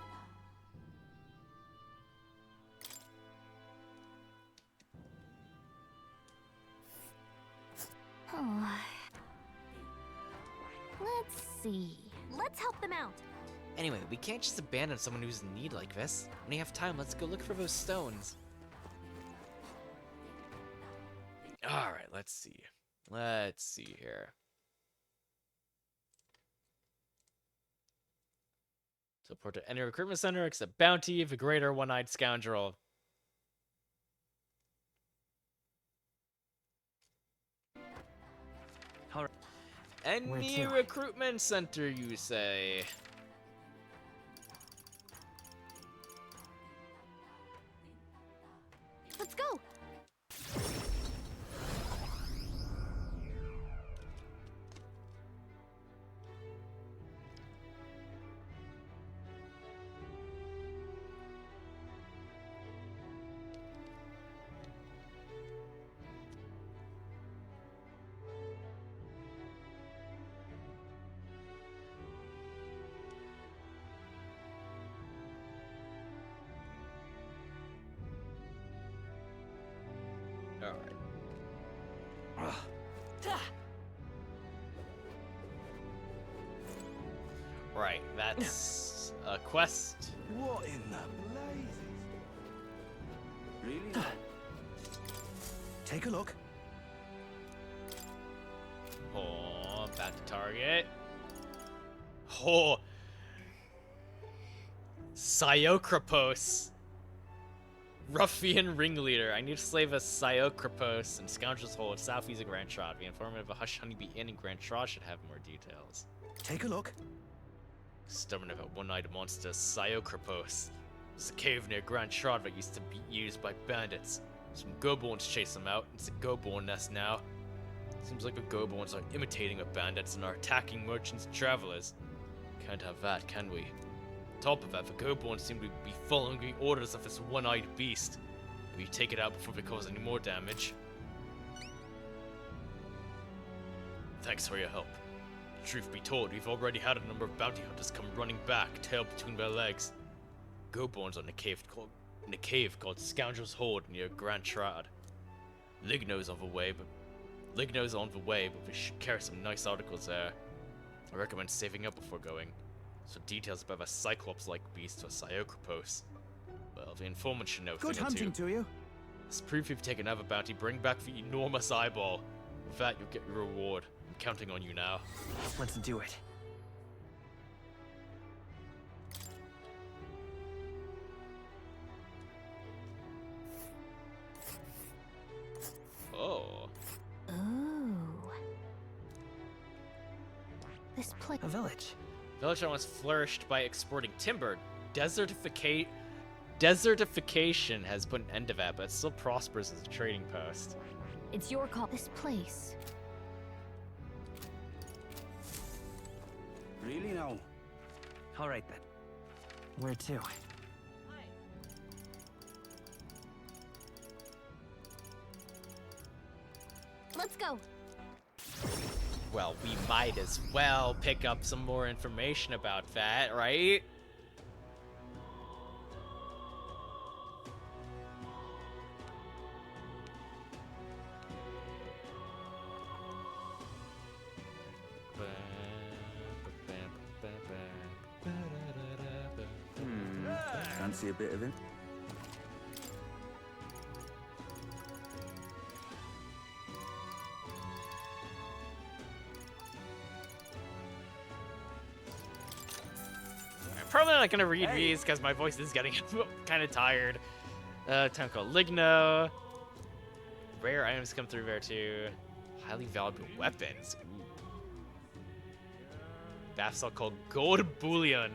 Let's see. Let's help them out. Anyway, we can't just abandon someone who's in need like this. When we have time, let's go look for those stones. Alright, let's see. Let's see here. Support to any recruitment center except Bounty, the greater one-eyed scoundrel. Any recruitment center, you say? Let's go. Right, that's a quest. What in the blazes? Really? Take a look. Oh, about to target. Oh, Psyocropos. Ruffian ringleader. I need to slave a Psyocropos and Scoundrel's Hold, southeast of Grand Trot. The informant of a Hush Honeybee Inn in Grand Trot should have more details. Take a look. Stubborn of a one-eyed monster, Psyocropos. There's a cave near Grand Trot that used to be used by bandits. Some goblins chase them out. It's a goblin nest now. Seems like the goblins are imitating the bandits and are attacking merchants and travelers. Can't have that, can we? On top of that, the goblins seem to be following the orders of this one-eyed beast. We take it out before they cause any more damage. Thanks for your help. Truth be told, we've already had a number of bounty hunters come running back, tail between their legs. Goblins are in a cave called Scoundrel's Hold near Grand Trad. Ligno's on the way, but we should carry some nice articles there. I recommend saving up before going. So details about a Cyclops-like beast or Psyocropos. Well, the informant should know a thing or two. Good hunting to you. As proof you've taken another bounty, bring back the enormous eyeball. With that, you'll get your reward. I'm counting on you now. Let's do it. Oh. Ooh. This place. A village. Village once flourished by exporting timber. Desertification has put an end to that, but it still prospers as a trading post. It's your call. This place. Really now? All right then. Where to? Let's go. Well, we might as well pick up some more information about that, right? Fancy a bit of it? I'm probably not gonna read these because my voice is getting kind of tired. Town called Ligno. Rare items come through there too. Highly valuable weapons. Ooh. Bath salt called Gold Bullion.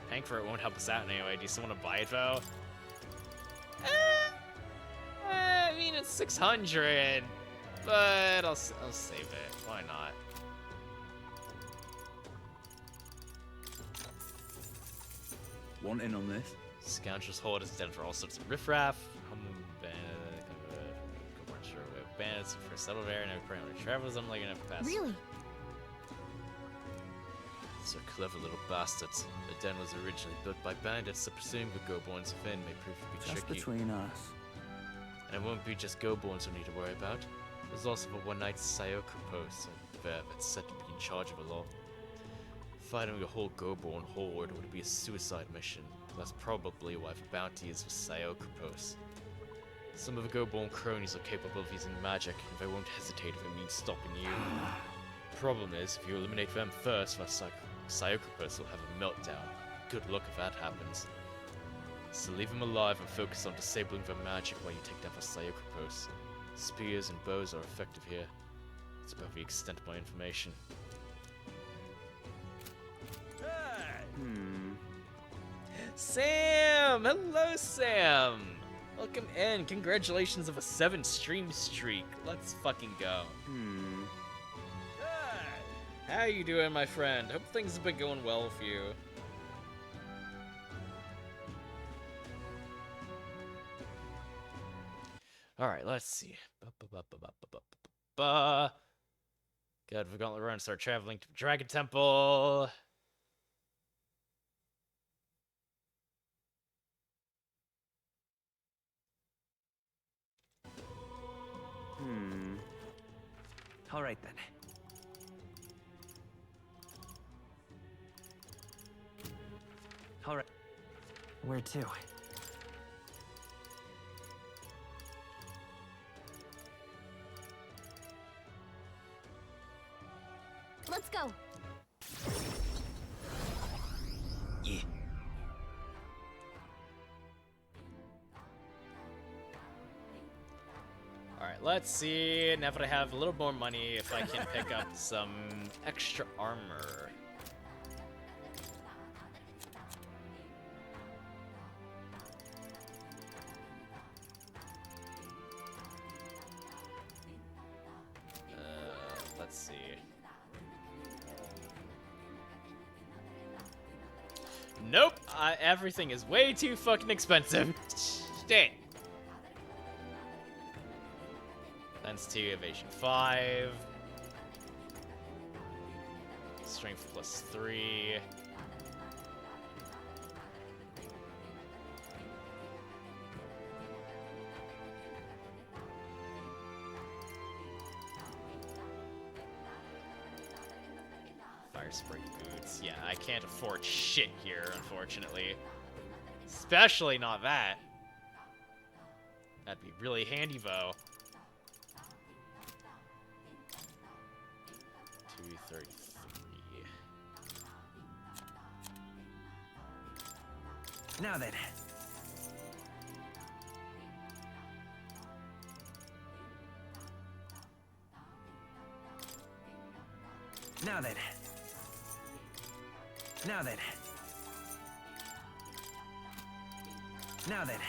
Paying for it won't help us out anyway. Do you still want to buy it though? I mean, it's 600, but I'll save it. Why not? Want in on this? Scoundrel's Hold is den for all sorts of riffraff. Bandits for settled there and apparently travels. I'm like enough pass. Really? So clever little bastards. The den was originally built by bandits, so pursuing the goblins within may prove to be Just tricky. between us. And it won't be just goblins we need to worry about. There's also the one-night Psyocropos there that's said to be in charge of the law. Fighting a whole goblin horde would be a suicide mission. That's probably why the bounty is for Psyocropos. Some of the goblin cronies are capable of using magic, and they won't hesitate if it means stopping you. Problem is, if you eliminate them first, the Psyocropos will have a meltdown. Good luck if that happens. So leave them alive and focus on disabling their magic while you take down the Psyocropos. Spears and bows are effective here. That's about the extent of my information. Sam! Hello, Sam! Welcome in. Congratulations of a 7-stream streak. Let's fucking go. How you doing, my friend? Hope things have been going well for you. Alright, let's see. Good, we're gonna start traveling to Dragon Temple. All right then. All right. Where to? Let's go. Yeah. Alright, let's see. Now that I have a little more money, if I can pick up some extra armor. Let's see. Nope! Everything is way too fucking expensive. Shit. Defense 2, evasion 5. Strength plus 3. Fire spray boots. Yeah, I can't afford shit here, unfortunately. Especially not that. That'd be really handy, though. 233. Now then. Now then. Now then. Now then.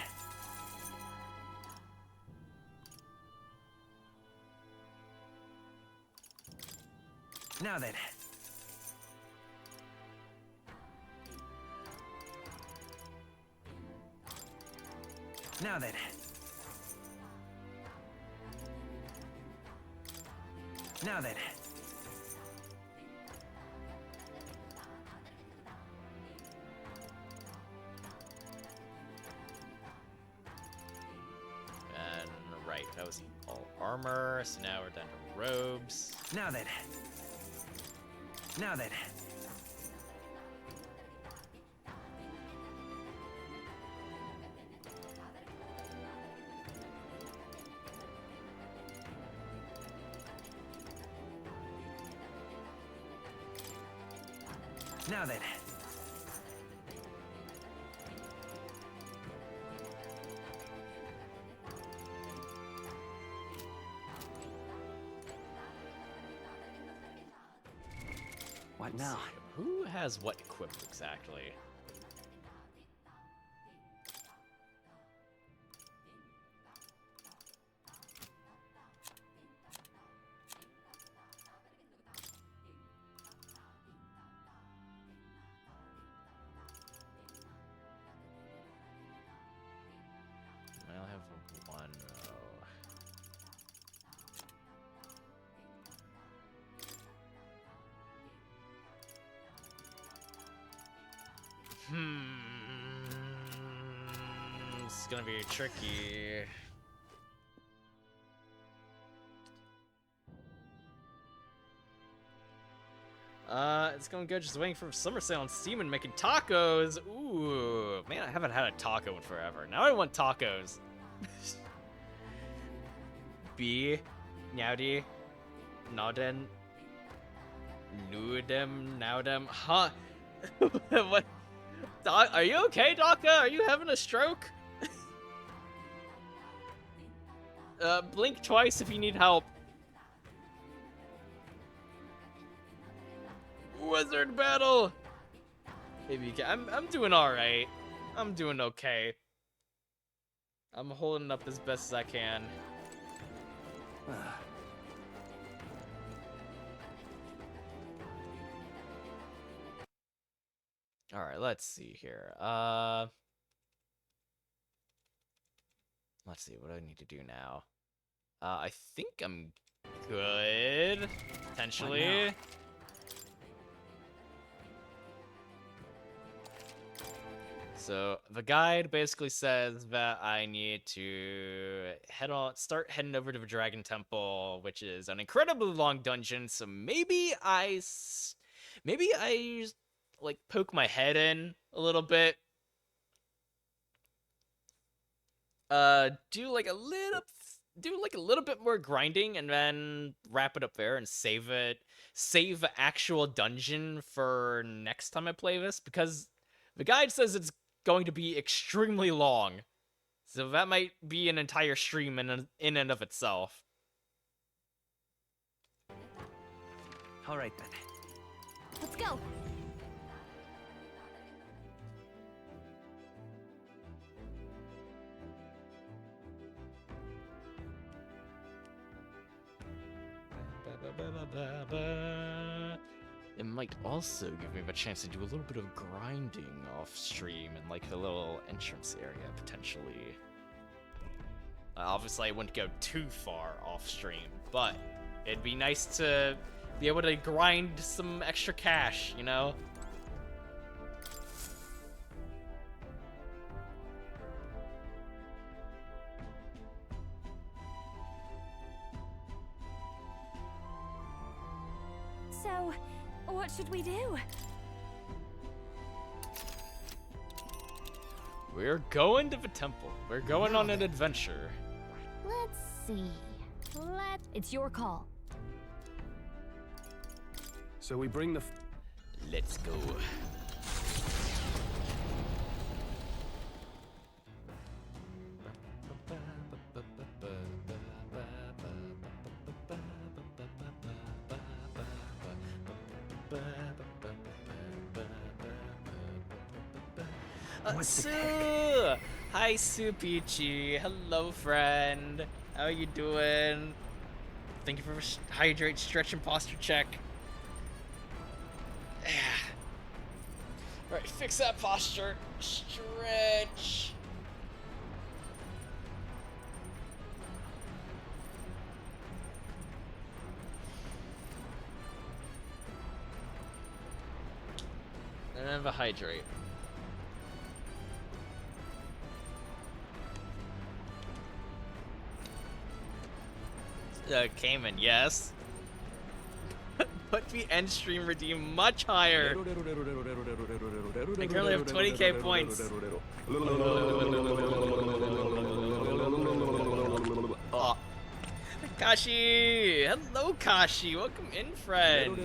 Now then. Now then. Now then. And right, that was all armor, so now we're down to robes. Now then. Now then. Now then. What now? Who has what equipped exactly? I only have one though. This is gonna be tricky. It's going good. Just waiting for summer sale on Steam and making tacos. Ooh, man, I haven't had a taco in forever. Now I want tacos. B, Nowdy, Nowden, Nudem, Nowdem, huh? What? Doc, are you okay, Daka? Are you having a stroke? Blink twice if you need help. Wizard battle! Maybe you can. I'm doing alright. I'm doing okay. I'm holding up as best as I can. Alright, let's see here. Let's see, what do I need to do now? I think I'm good, potentially. So the guide basically says that I need to start heading over to the Dragon Temple, which is an incredibly long dungeon. So maybe I like poke my head in a little bit. Do like a little bit more grinding and then wrap it up there and save the actual dungeon for next time I play this, because the guide says it's going to be extremely long. So that might be an entire stream in and of itself. All right then. Let's go. It might also give me the chance to do a little bit of grinding off stream in like the little entrance area potentially. Obviously I wouldn't go too far off stream, but it'd be nice to be able to grind some extra cash, you know? So, what should we do? We're going to the temple. We're going on an adventure. Let's see. It's your call. So we bring the... Let's go. Sue! Hi, Sue Peachy. Hello, friend. How you doing? Thank you for hydrate, stretch, and posture check. Right, fix that posture. Stretch. And then the hydrate. Cayman, yes. Put the end stream redeem much higher. I currently have 20k points. Oh. Kashi! Hello, Kashi! Welcome in, friend!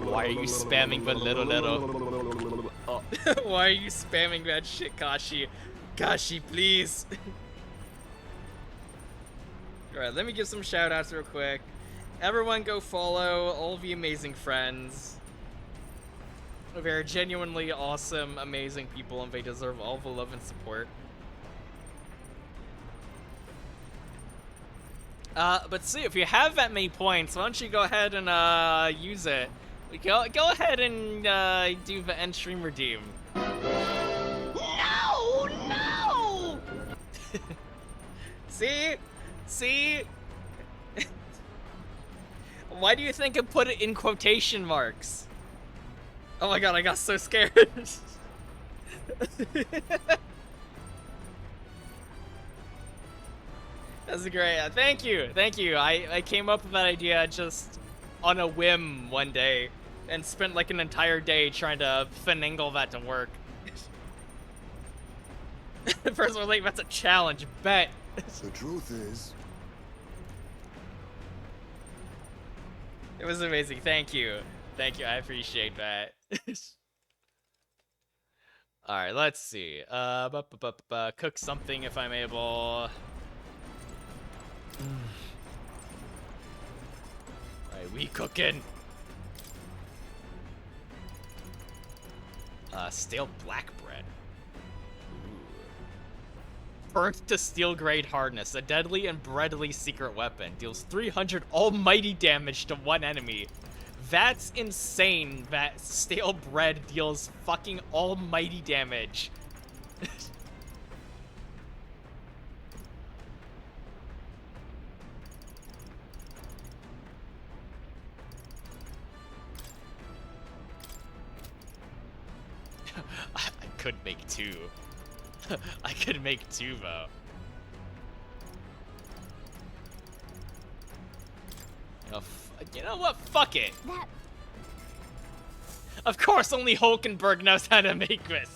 Why are you spamming the little? Oh. Why are you spamming that shit, Kashi? Kashi, please! Alright, let me give some shoutouts real quick. Everyone go follow all the amazing friends. They're genuinely awesome, amazing people, and they deserve all the love and support. But see, if you have that many points, why don't you go ahead and use it? Go ahead and do the end stream redeem. No! No! See? Why do you think I put it in quotation marks? Oh my god, I got so scared. That's great. Thank you. I came up with that idea just on a whim one day and spent like an entire day trying to finagle that to work. First one, like, that's a challenge, bet. The truth is... It was amazing. Thank you. I appreciate that. Alright, let's see. Cook something if I'm able. Alright, we cooking. Stale black bread. Burnt to steel grade hardness, a deadly and breadly secret weapon. Deals 300 almighty damage to one enemy. That's insane that stale bread deals fucking almighty damage. I could make 2. I could make 2, though. You know what? Fuck it. Of course, only Hulkenberg knows how to make this.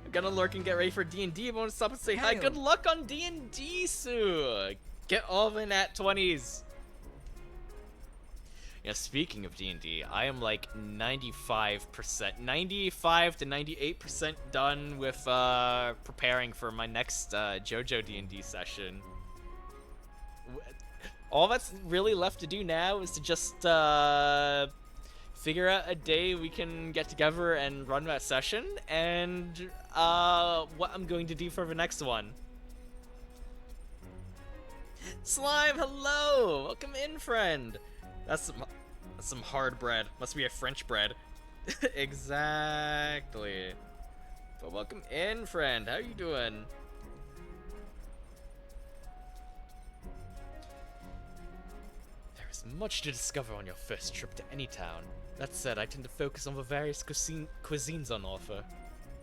I'm gonna lurk and get ready for D&D. I want to stop and say hi. Good luck on D&D, Sue. Get all the nat 20s. Yeah, speaking of D&D, I am like 95%, 95 to 98% done with preparing for my next JoJo D&D session. All that's really left to do now is to just figure out a day we can get together and run that session, and what I'm going to do for the next one. Slime, hello! Welcome in, friend! That's some hard bread. Must be a French bread. Exactly. But welcome in, friend. How you doing? There is much to discover on your first trip to any town. That said, I tend to focus on the various cuisines on offer.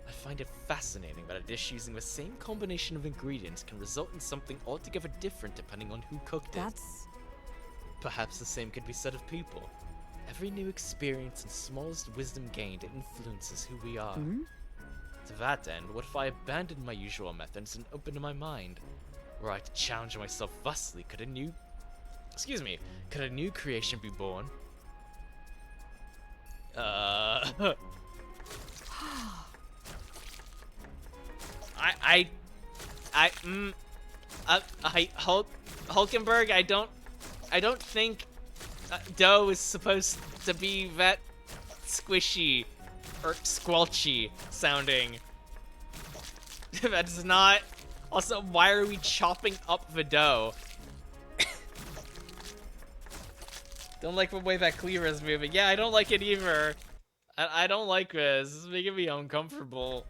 I find it fascinating that a dish using the same combination of ingredients can result in something altogether different depending on who cooked it. Perhaps the same could be said of people. Every new experience and smallest wisdom gained influences who we are. To that end, what if I abandoned my usual methods and opened my mind? Were I to challenge myself thusly, could a new creation be born? Hulkenberg, I don't think dough is supposed to be that squishy or squelchy sounding. That's not. Also, why are we chopping up the dough? Don't like the way that cleaver is moving. Yeah, I don't like it either. I don't like this. This is making me uncomfortable.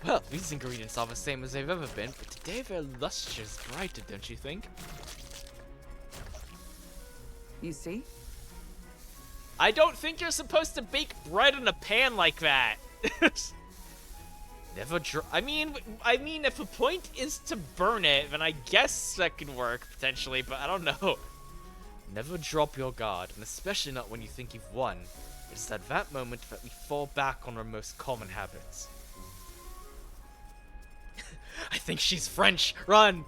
Well, these ingredients are the same as they've ever been, but today they're lustrous brighter, don't you think? You see? I don't think you're supposed to bake bread in a pan like that. Never I mean, if the point is to burn it, then I guess that can work, potentially, but I don't know. Never drop your guard, and especially not when you think you've won. It is at that moment that we fall back on our most common habits. I think she's French. Run!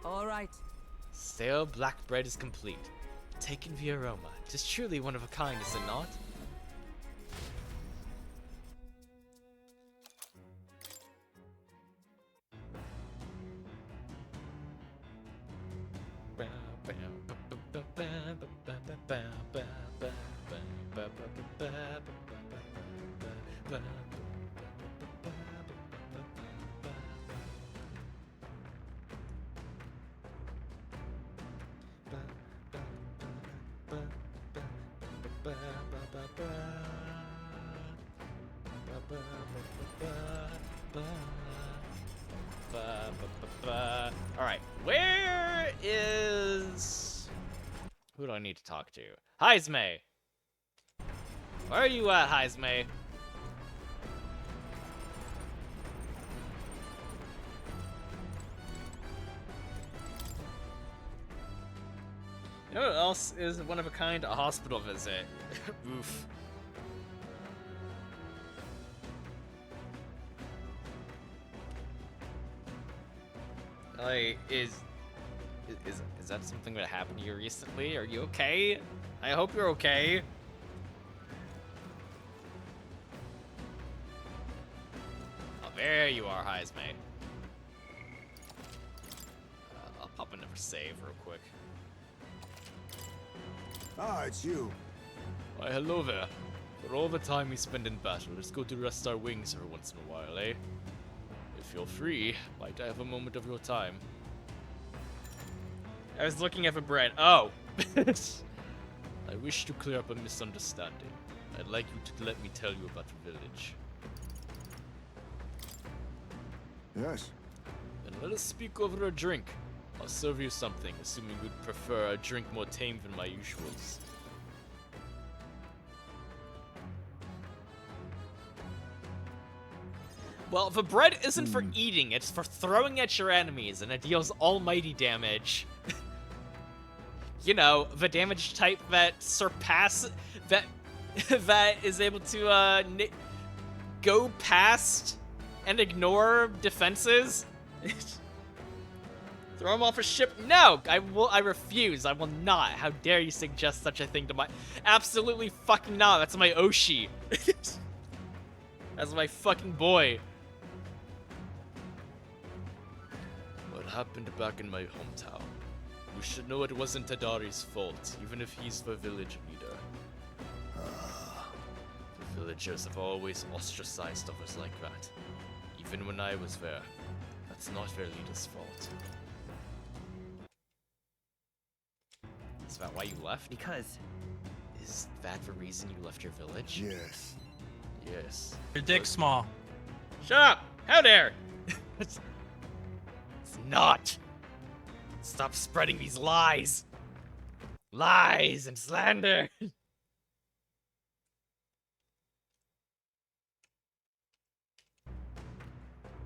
All right. Stale black bread is complete. Take in the aroma. It is truly one of a kind, is it not? Alright, where is... Who do I need to talk to? Heisme! Where are you at, Heisme? You know what else is one of a kind? A hospital visit. Oof. Like, is that something that happened to you recently? Are you okay? I hope you're okay. Oh, there you are, Heisme. I'll pop another save real quick. Ah, it's you. Why, hello there. For all the time we spend in battle, let's go to rest our wings every once in a while, eh? If you're free, might I have a moment of your time? I was looking at the bread. Oh! I wish to clear up a misunderstanding. I'd like you to let me tell you about the village. Yes. Then let us speak over a drink. I'll serve you something, assuming you'd prefer a drink more tame than my usuals. Well, the bread isn't for eating, it's for throwing at your enemies, and it deals almighty damage. You know, the damage type that that is able to go past and ignore defenses. Throw him off a ship? No, I refuse. I will not. How dare you suggest such a thing to my... Absolutely fucking not. That's my Oshi. That's my fucking boy. What happened back in my hometown? You should know it wasn't Tadari's fault, even if he's the village leader. The villagers have always ostracized others like that. Even when I was there. That's not their leader's fault. Is that why you left? Because... Is that the reason you left your village? Yes. Yes. Your dick's small. Shut up! How dare! It's not! Stop spreading these lies! Lies and slander!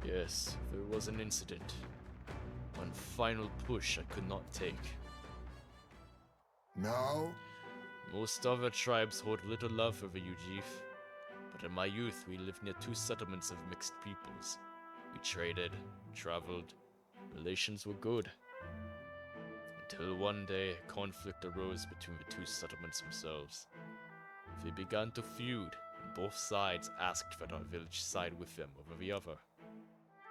Yes, there was an incident. One final push I could not take. Now? Most other tribes hold little love for the Ujif, but in my youth we lived near 2 settlements of mixed peoples. We traded, traveled, relations were good. Until one day, conflict arose between the 2 settlements themselves. They began to feud, and both sides asked that our village side with them over the other.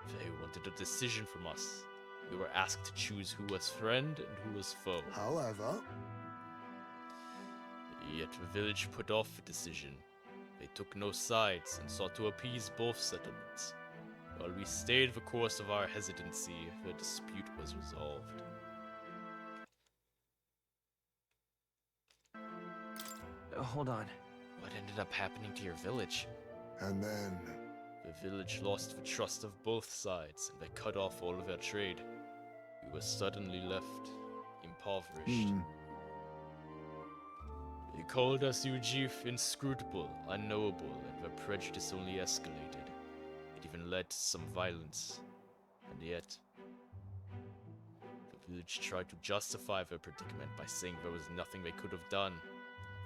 They wanted a decision from us. We were asked to choose who was friend and who was foe. However... Yet the village put off the decision. They took no sides and sought to appease both settlements. While we stayed the course of our hesitancy, the dispute was resolved. Hold on. What ended up happening to your village? And then... The village lost the trust of both sides, and they cut off all of their trade. We were suddenly left impoverished. They called us Ujif inscrutable, unknowable, and their prejudice only escalated. It even led to some violence. And yet, the village tried to justify their predicament by saying there was nothing they could have done.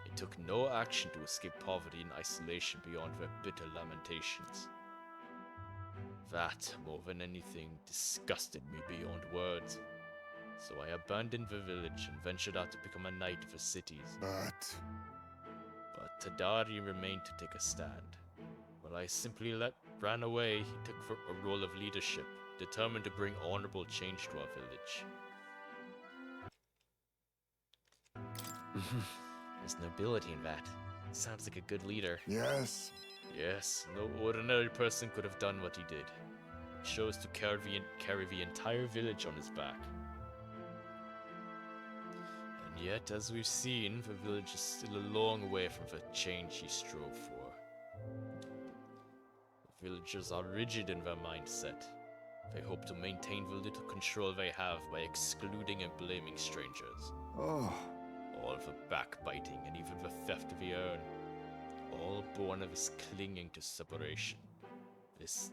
They took no action to escape poverty and isolation beyond their bitter lamentations. That, more than anything, disgusted me beyond words. So I abandoned the village and ventured out to become a knight of the cities. But Tadari remained to take a stand. While I simply ran away, he took a role of leadership, determined to bring honorable change to our village. There's nobility in that. Sounds like a good leader. Yes. Yes, no ordinary person could have done what he did. He chose to carry the entire village on his back. And yet, as we've seen, the village is still a long way from the change he strove for. The villagers are rigid in their mindset. They hope to maintain the little control they have by excluding and blaming strangers. Oh. All the backbiting and even the theft of the urn. All born of this clinging to separation. This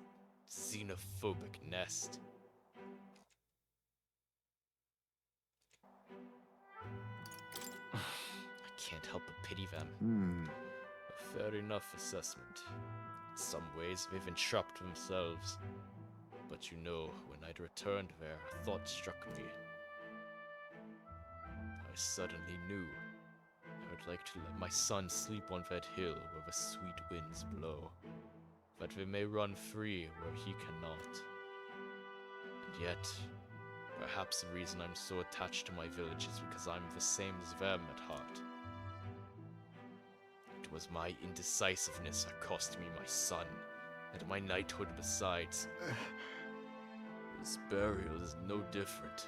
xenophobic nest. I can't help but pity them. A fair enough assessment. In some ways, they've entrapped themselves. But you know, when I'd returned there, a thought struck me. I suddenly knew I would like to let my son sleep on that hill where the sweet winds blow, that they may run free where he cannot. And yet, perhaps the reason I'm so attached to my village is because I'm the same as them at heart. It was my indecisiveness that cost me my son, and my knighthood besides. His burial is no different.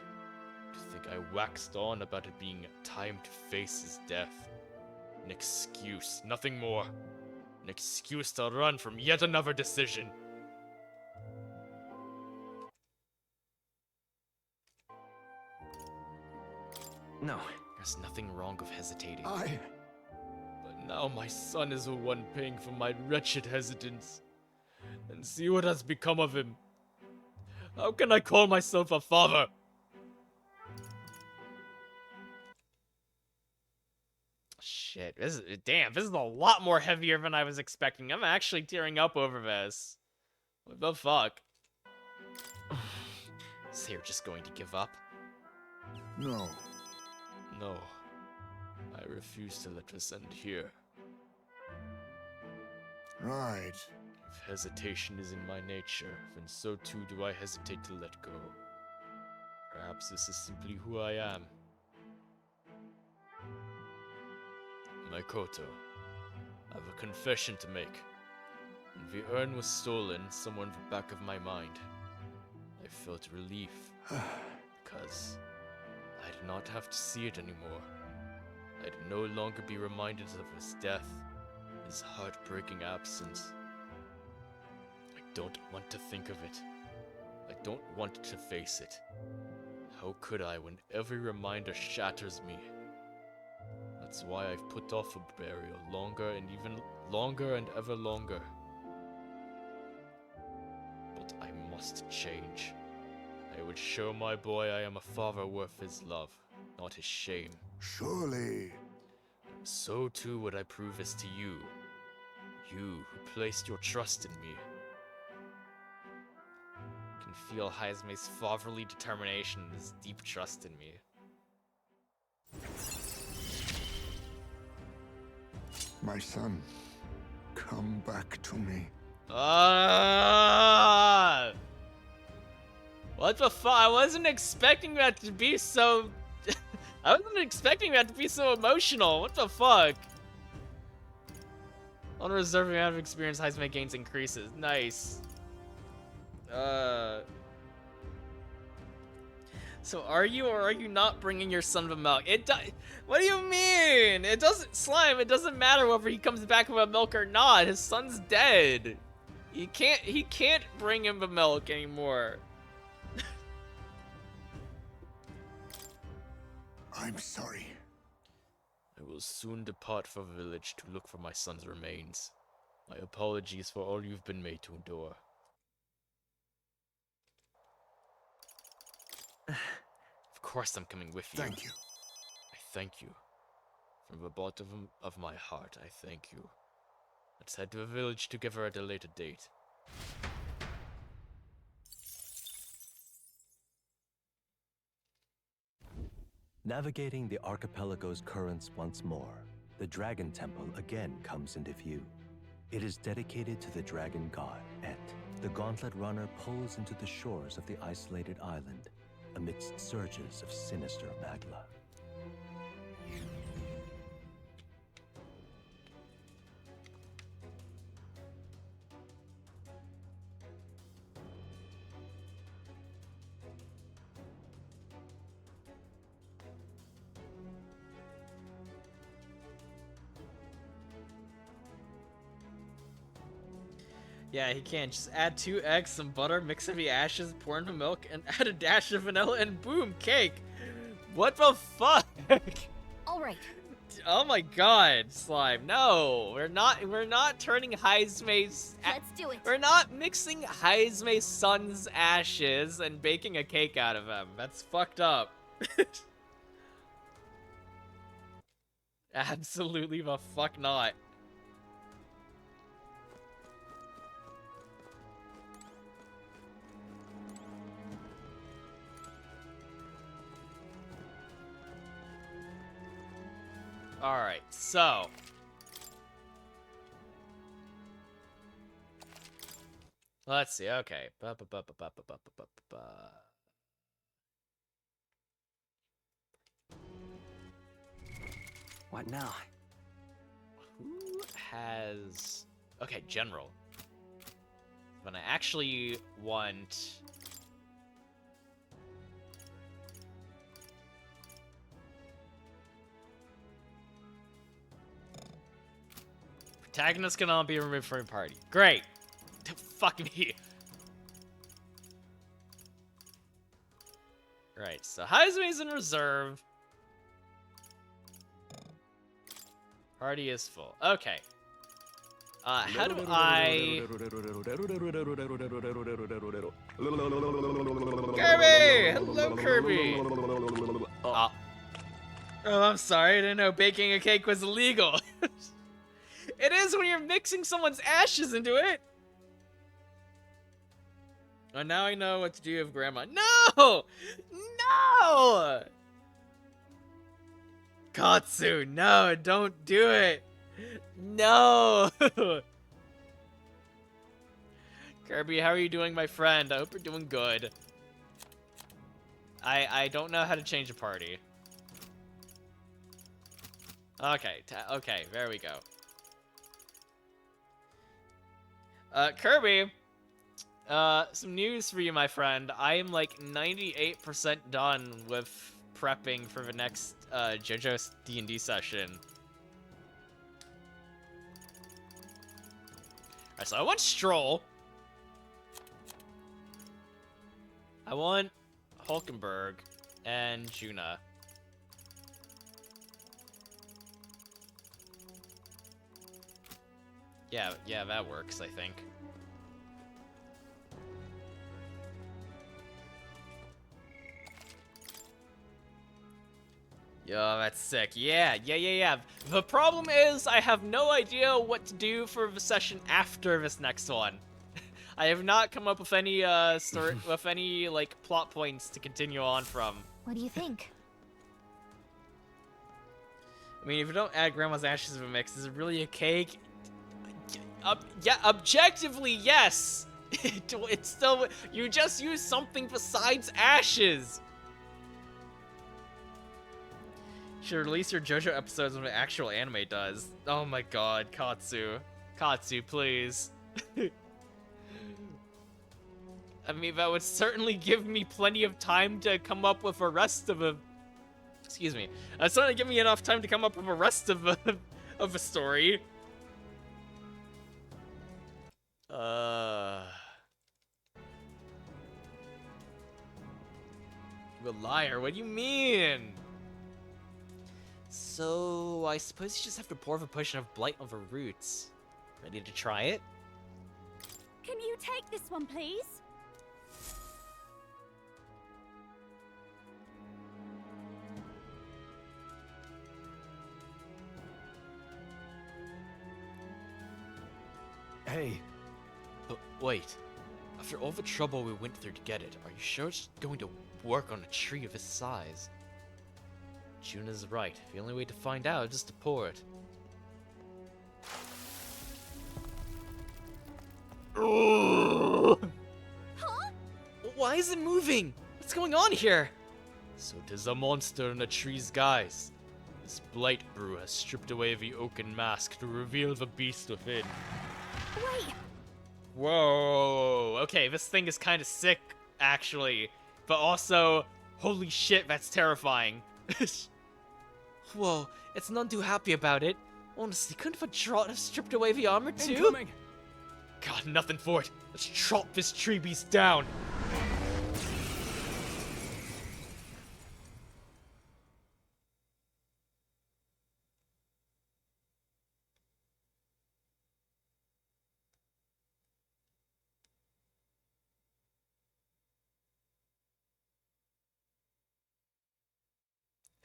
To think I waxed on about it being time to face his death. An excuse, nothing more. An excuse to run from yet another decision. No. There's nothing wrong with hesitating. But now my son is the one paying for my wretched hesitance. and see what has become of him. How can I call myself a father? Shit, damn, this is a lot more heavier than I was expecting. I'm actually tearing up over this. What the fuck? So you're just going to give up? No. No. I refuse to let this end here. Right. If hesitation is in my nature, then so too do I hesitate to let go. Perhaps this is simply who I am. Makoto, I have a confession to make. When the urn was stolen, somewhere in the back of my mind, I felt relief. Because I'd not have to see it anymore. I'd no longer be reminded of his death, his heartbreaking absence. I don't want to think of it. I don't want to face it. How could I when every reminder shatters me? That's why I've put off a burial longer and even longer and ever longer. But I must change. I would show my boy I am a father worth his love, not his shame. Surely. So too would I prove this to you. You who placed your trust in me. I can feel Haizume's fatherly determination and his deep trust in me. My son, come back to me. What the fuck? I wasn't expecting that to be so... I wasn't expecting that to be so emotional. What the fuck? Unreserved amount of experience Haizume gains increases. Nice. So are you or are you not bringing your son the milk? What do you mean? It doesn't, Slime, it doesn't matter whether he comes back with a milk or not. His son's dead. He can't bring him the milk anymore. I'm sorry. I will soon depart for the village to look for my son's remains. My apologies for all you've been made to endure. Of course I'm coming with you. Thank you. I thank you. From the bottom of my heart, I thank you. Let's head to the village together at a later date. Navigating the archipelago's currents once more, the Dragon Temple again comes into view. It is dedicated to the dragon god, Et. The gauntlet runner pulls into the shores of the isolated island, amidst surges of sinister magma. Yeah, he can. Just add 2 eggs, some butter, mix in the ashes, pour in the milk, and add a dash of vanilla, and boom, cake! What the fuck? Alright. Oh my god, Slime. No, we're not turning Haizume's... Let's do it. We're not mixing Haizume's son's ashes and baking a cake out of them. That's fucked up. Absolutely the fuck not. Alright, so... let's see, okay. What now? Who has... okay, general. But I actually want... Protagonists can all be removed from your party. Great. Fuck me. Right, so Haizume's in reserve. Party is full. Okay. How do I... Kirby! Hello, Kirby! Oh. Oh, I'm sorry. I didn't know baking a cake was illegal. It is when you're mixing someone's ashes into it. Oh, now I know what to do with Grandma. No! No! Katsu, no, don't do it. No! Kirby, how are you doing, my friend? I hope you're doing good. I don't know how to change a party. Okay, okay, there we go. Kirby, some news for you, my friend. I am like 98% done with prepping for the next JoJo's D&D session. Alright, so I want Stroll. I want Hulkenberg and Juna. Yeah, that works, I think. Yo, that's sick. Yeah. The problem is I have no idea what to do for the session after this next one. I have not come up with any with any like plot points to continue on from. What do you think? I mean, if you don't add Grandma's ashes to the mix, is it really a cake? Yeah, objectively, yes. It's still, you just use something besides ashes. You should release your JoJo episodes when the actual anime does. Oh my god, Katsu. Katsu, please. I mean, that would certainly give me plenty of time to come up with the rest of a... Excuse me. That'd certainly give me enough time to come up with the rest of a story. You a liar, what do you mean? So, I suppose you just have to pour the potion of blight on the roots. Ready to try it? Can you take this one, please? Hey. Wait. After all the trouble we went through to get it, are you sure it's going to work on a tree of this size? Juna's right. The only way to find out is just to pour it. Huh? Why is it moving? What's going on here? So 'tis a monster in a tree's guise. This blight brew has stripped away the oaken mask to reveal the beast within. Wait! Whoa, okay, this thing is kind of sick, actually. But also, holy shit, that's terrifying. Whoa, it's none too happy about it. Honestly, couldn't the trot have stripped away the armor too? Incoming. God, nothing for it. Let's chop this tree beast down.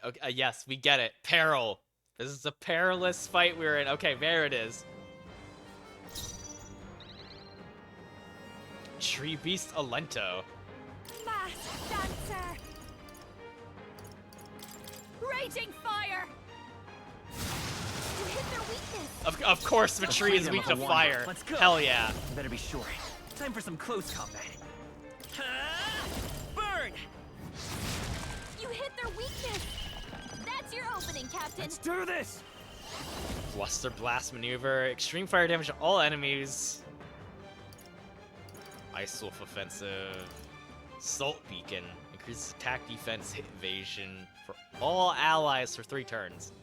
Okay, yes, we get it. Peril. This is a perilous fight we're in. Okay, there it is. Tree Beast Alento. Mass Dancer! Raging Fire! You hit their weakness! Of course the tree is weak to fire. Let's go. Hell yeah. Better be sure. Time for some close combat. Burn! You hit their weakness! That's your opening, Captain! Let's do this! Bluster Blast maneuver. Extreme fire damage to all enemies. Ice Wolf offensive. Salt Beacon. Increases attack, defense, hit, evasion for all allies for 3 turns.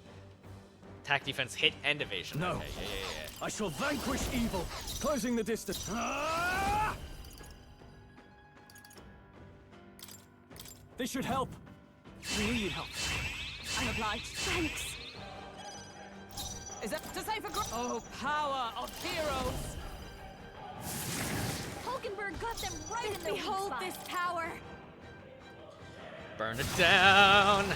Attack, defense, hit, and evasion. No. Okay, yeah. I shall vanquish evil, closing the distance. Ah! This should help. We knew you'd help. I'm obliged. Thanks. Is that to say for oh, power of heroes! Hulkenberg got them right in the Behold spot. This power! Burn it down!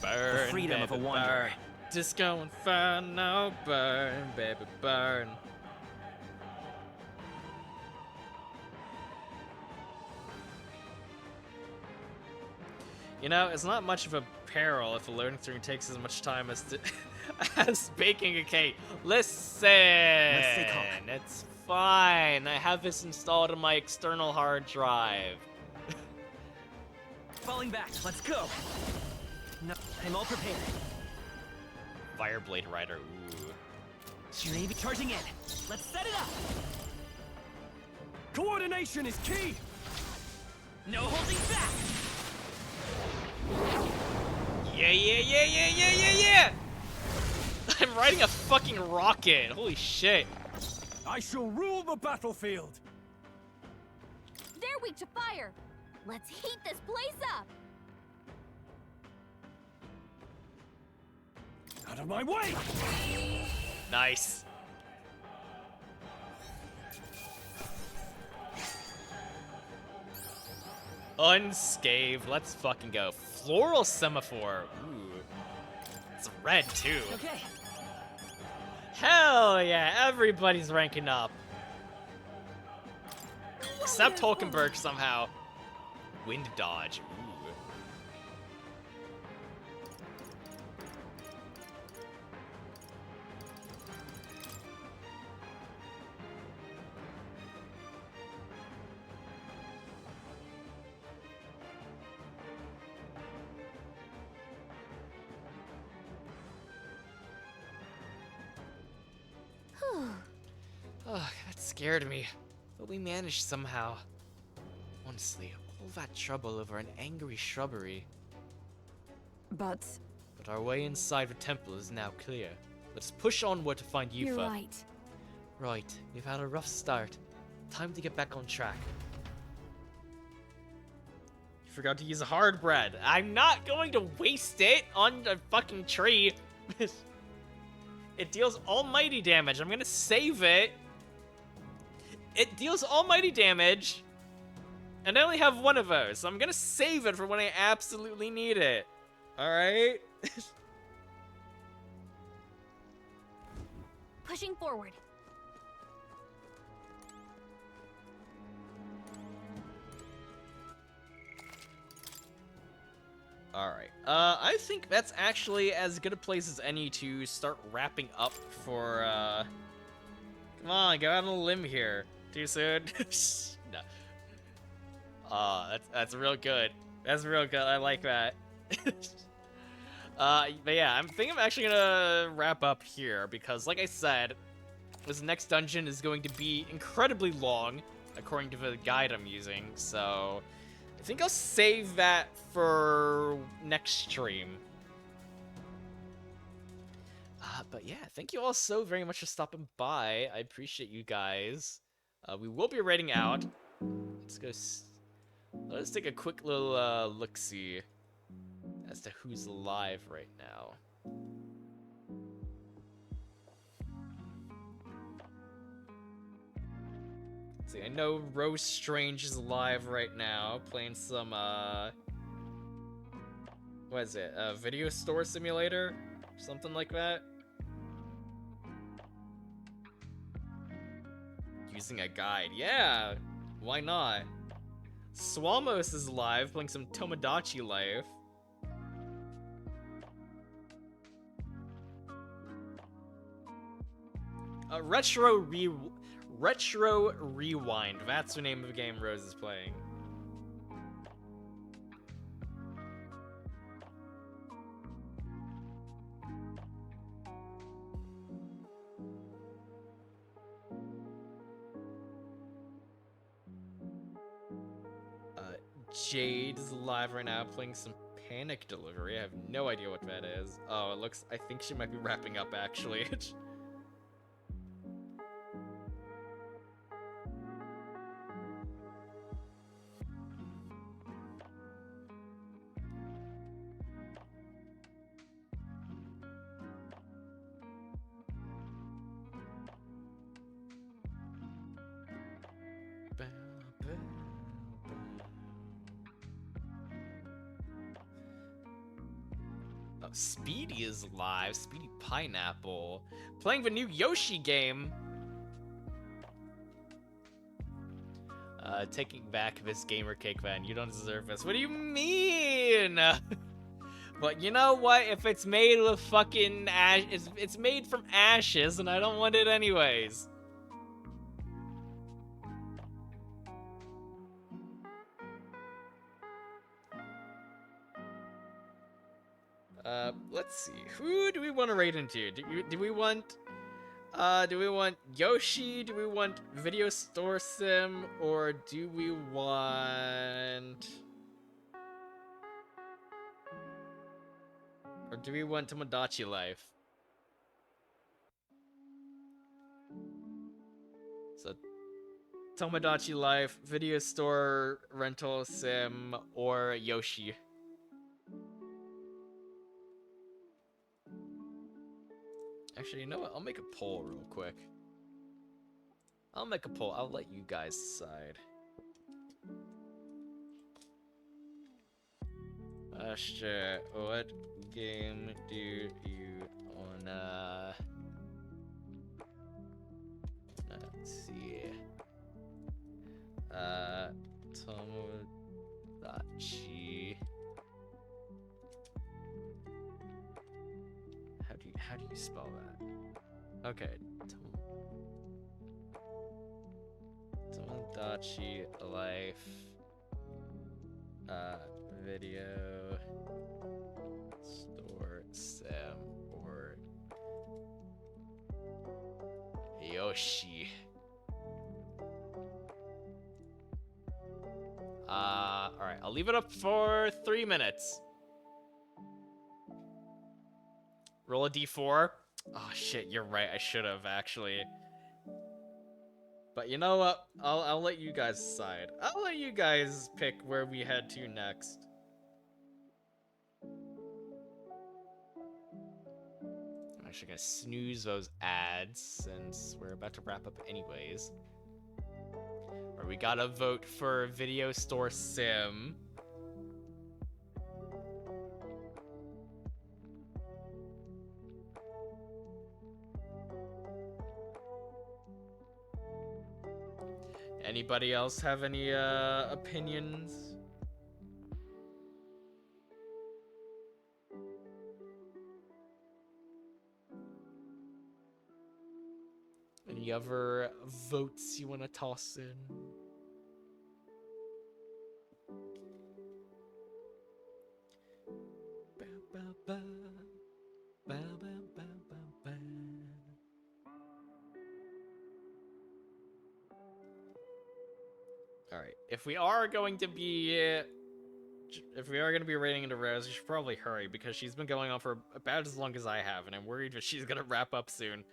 Burn, The freedom baby, of a wanderer. burn. Disco Inferno, burn, baby, burn. You know, it's not much of a peril if a learning thing takes as much time as as baking a cake. Listen, it's fine. I have this installed on my external hard drive. Falling back, let's go. No, I'm all prepared. Fireblade Rider, ooh. Maybe charging in. Let's set it up. Coordination is key. No holding back. Yeah, yeah, yeah, yeah, yeah, yeah, yeah! I'm riding a fucking rocket. Holy shit. I shall rule the battlefield. They're weak to fire. Let's heat this place up. Out of my way! Nice. Unscathed. Let's fucking go. Floral semaphore. Ooh. It's red too. Okay. Hell yeah, everybody's ranking up. Except Hulkenberg somehow. Wind dodge. Ooh. Oh, that scared me. But we managed somehow. Honestly, all that trouble over an angry shrubbery. But our way inside the temple is now clear. Let's push onward to find Yufa. You're right. Right, we've had a rough start. Time to get back on track. You forgot to use a hard bread. I'm not going to waste it on a fucking tree. It deals almighty damage. I'm gonna save it. It deals almighty damage. And I only have one of those, so I'm gonna save it for when I absolutely need it. Alright? Pushing forward. Alright. I think that's actually as good a place as any to start wrapping up for, Come on, go out on a limb here. Too soon? No. That's real good. That's real good. I like that. But yeah, I think I'm actually gonna wrap up here because, like I said, this next dungeon is going to be incredibly long, according to the guide I'm using, so I think I'll save that for next stream. But yeah, thank you all so very much for stopping by. I appreciate you guys. We will be raiding out. Let's go. Let's take a quick little look-see as to who's alive right now. Let's see, I know Rose Strange is alive right now, playing some what is it? Video store simulator? Something like that? Using a guide. Yeah, why not? Swamos is live, playing some Tomodachi Life. Retro Rewind. That's the name of the game Rose is playing. Jade is live right now playing some Panic Delivery. I have no idea what that is. Oh, it looks... I think she might be wrapping up, actually. Speedy is live. Speedy Pineapple. Playing the new Yoshi game. Taking back this gamer cake van. You don't deserve this. What do you mean? But you know what? If it's made with fucking ash, it's made from ashes, and I don't want it anyways. Let's see. Who do we want to raid into? Do we want Yoshi? Do we want Video Store Sim? Or do we want... Or do we want Tomodachi Life? So, Tomodachi Life, Video Store Rental Sim, or Yoshi. Actually, you know what? I'll make a poll real quick. I'll make a poll. I'll let you guys decide. Sure. What game do you wanna... Let's see. Tomodachi. How do you spell that? Okay. Tomodachi Life. Video Store Sim or Yoshi. Alright, I'll leave it up for 3 minutes. Roll a d4. Oh shit, you're right, I should have actually. But you know what? I'll let you guys decide. I'll let you guys pick where we head to next. I'm actually gonna snooze those ads since we're about to wrap up anyways. Or we gotta vote for Video Store Sim. Anybody else have any opinions? Any other votes you want to toss in? Alright, if we are going to be raiding into rares, we should probably hurry because she's been going on for about as long as I have, and I'm worried that she's gonna wrap up soon.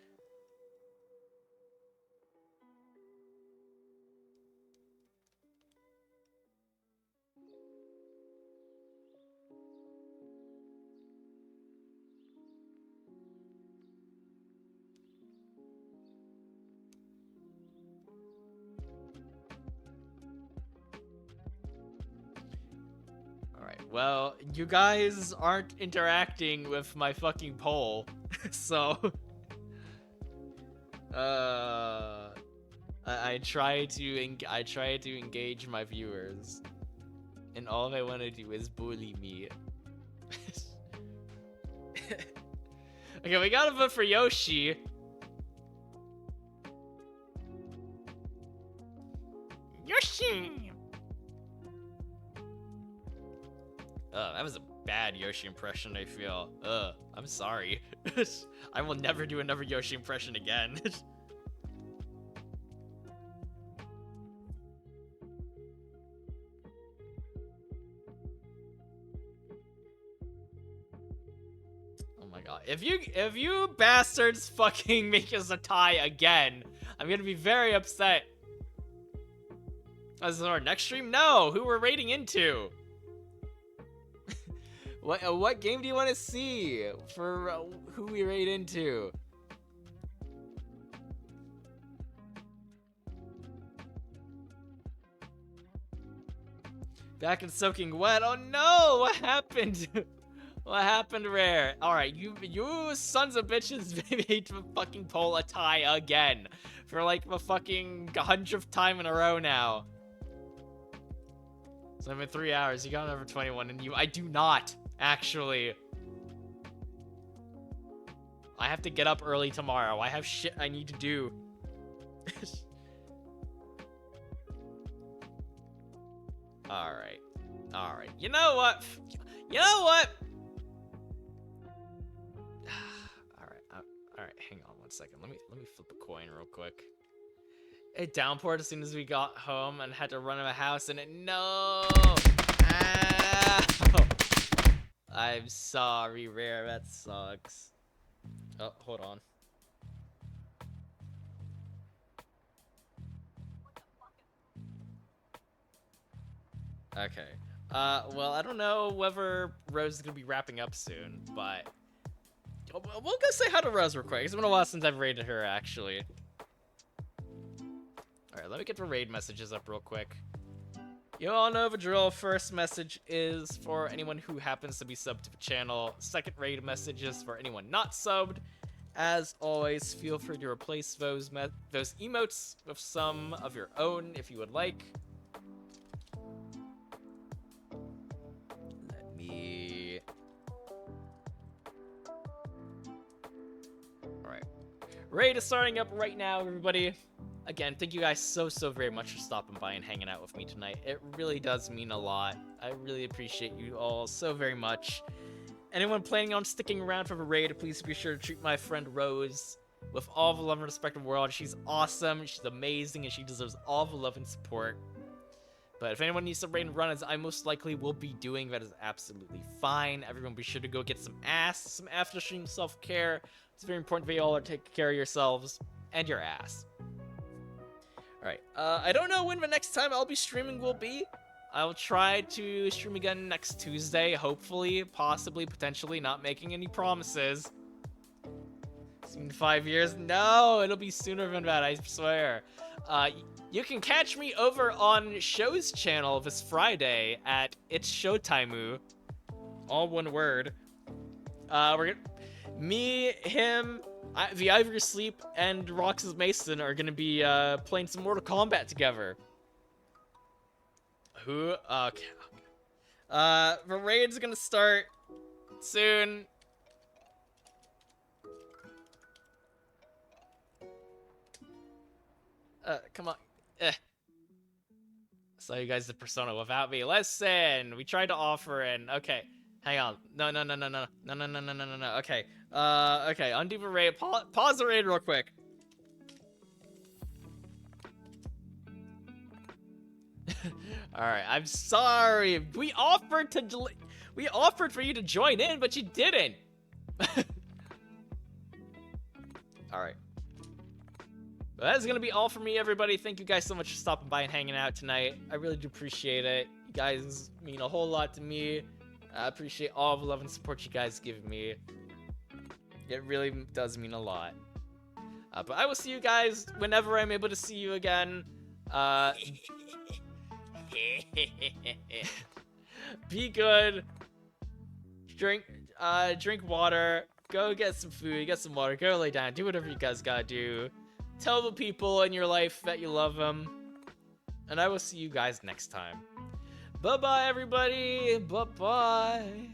Well, you guys aren't interacting with my fucking poll, so I try to engage my viewers, and all they want to do is bully me. Okay, we gotta vote for Yoshi. Yoshi. That was a bad Yoshi impression, I feel. I'm sorry. I will never do another Yoshi impression again. Oh my god. If you bastards fucking make us a tie again, I'm gonna be very upset. Is this our next stream? No! Who we're raiding into? What game do you want to see for who we raid into? Back in soaking wet. Oh no! What happened? What happened, Rare? Alright, you sons of bitches made to fucking pull a tie again. For like the fucking 100th time in a row now. So I'm in 3 hours, you got over 21, and I do not, actually. I have to get up early tomorrow. I have shit I need to do. Alright. Alright. You know what? You know what? Alright, hang on one second. Let me flip a coin real quick. It downpoured as soon as we got home and had to run to the house and no! Ow! I'm sorry, Rare, that sucks. Oh, hold on. Okay. Well, I don't know whether Rose is gonna be wrapping up soon, but we'll go say hi to Rose real quick. It's been a while since I've raided her, actually. Alright, let me get the raid messages up real quick. You all know the drill. First message is for anyone who happens to be subbed to the channel. Second raid message is for anyone not subbed. As always, feel free to replace those emotes with some of your own if you would like. Let me... Alright. Raid is starting up right now, everybody. Again, thank you guys so very much for stopping by and hanging out with me tonight. It really does mean a lot. I really appreciate you all so very much. Anyone planning on sticking around for the raid, please be sure to treat my friend Rose with all the love and respect in the world. She's awesome, she's amazing, and she deserves all the love and support. But if anyone needs to raid and run, as I most likely will be doing, that is absolutely fine. Everyone be sure to go get some after-stream self-care. It's very important that you all are taking care of yourselves and your ass. Alright, I don't know when the next time I'll be streaming will be. I'll try to stream again next Tuesday, hopefully, possibly, potentially, not making any promises. It's been 5 years. No, it'll be sooner than that, I swear. You can catch me over on Show's channel this Friday at It's Showtime. All one word. Me, him, the Ivory Sleep, and Roxas Mason are gonna be playing some Mortal Kombat together. Who? Okay. The raid's gonna start soon. Come on. So you guys did Persona without me. Listen, we tried to offer in. Okay. Hang on. No. Okay. Okay. Undo the raid. Pause the raid real quick. Alright, I'm sorry. We offered for you to join in, but you didn't. Alright. Well, that's gonna be all for me, everybody. Thank you guys so much for stopping by and hanging out tonight. I really do appreciate it. You guys mean a whole lot to me. I appreciate all the love and support you guys give me. It really does mean a lot. But I will see you guys whenever I'm able to see you again. Be good. Drink water. Go get some food, get some water, go lay down, do whatever you guys gotta do. Tell the people in your life that you love them. And I will see you guys next time. Bye-bye, everybody. Bye-bye.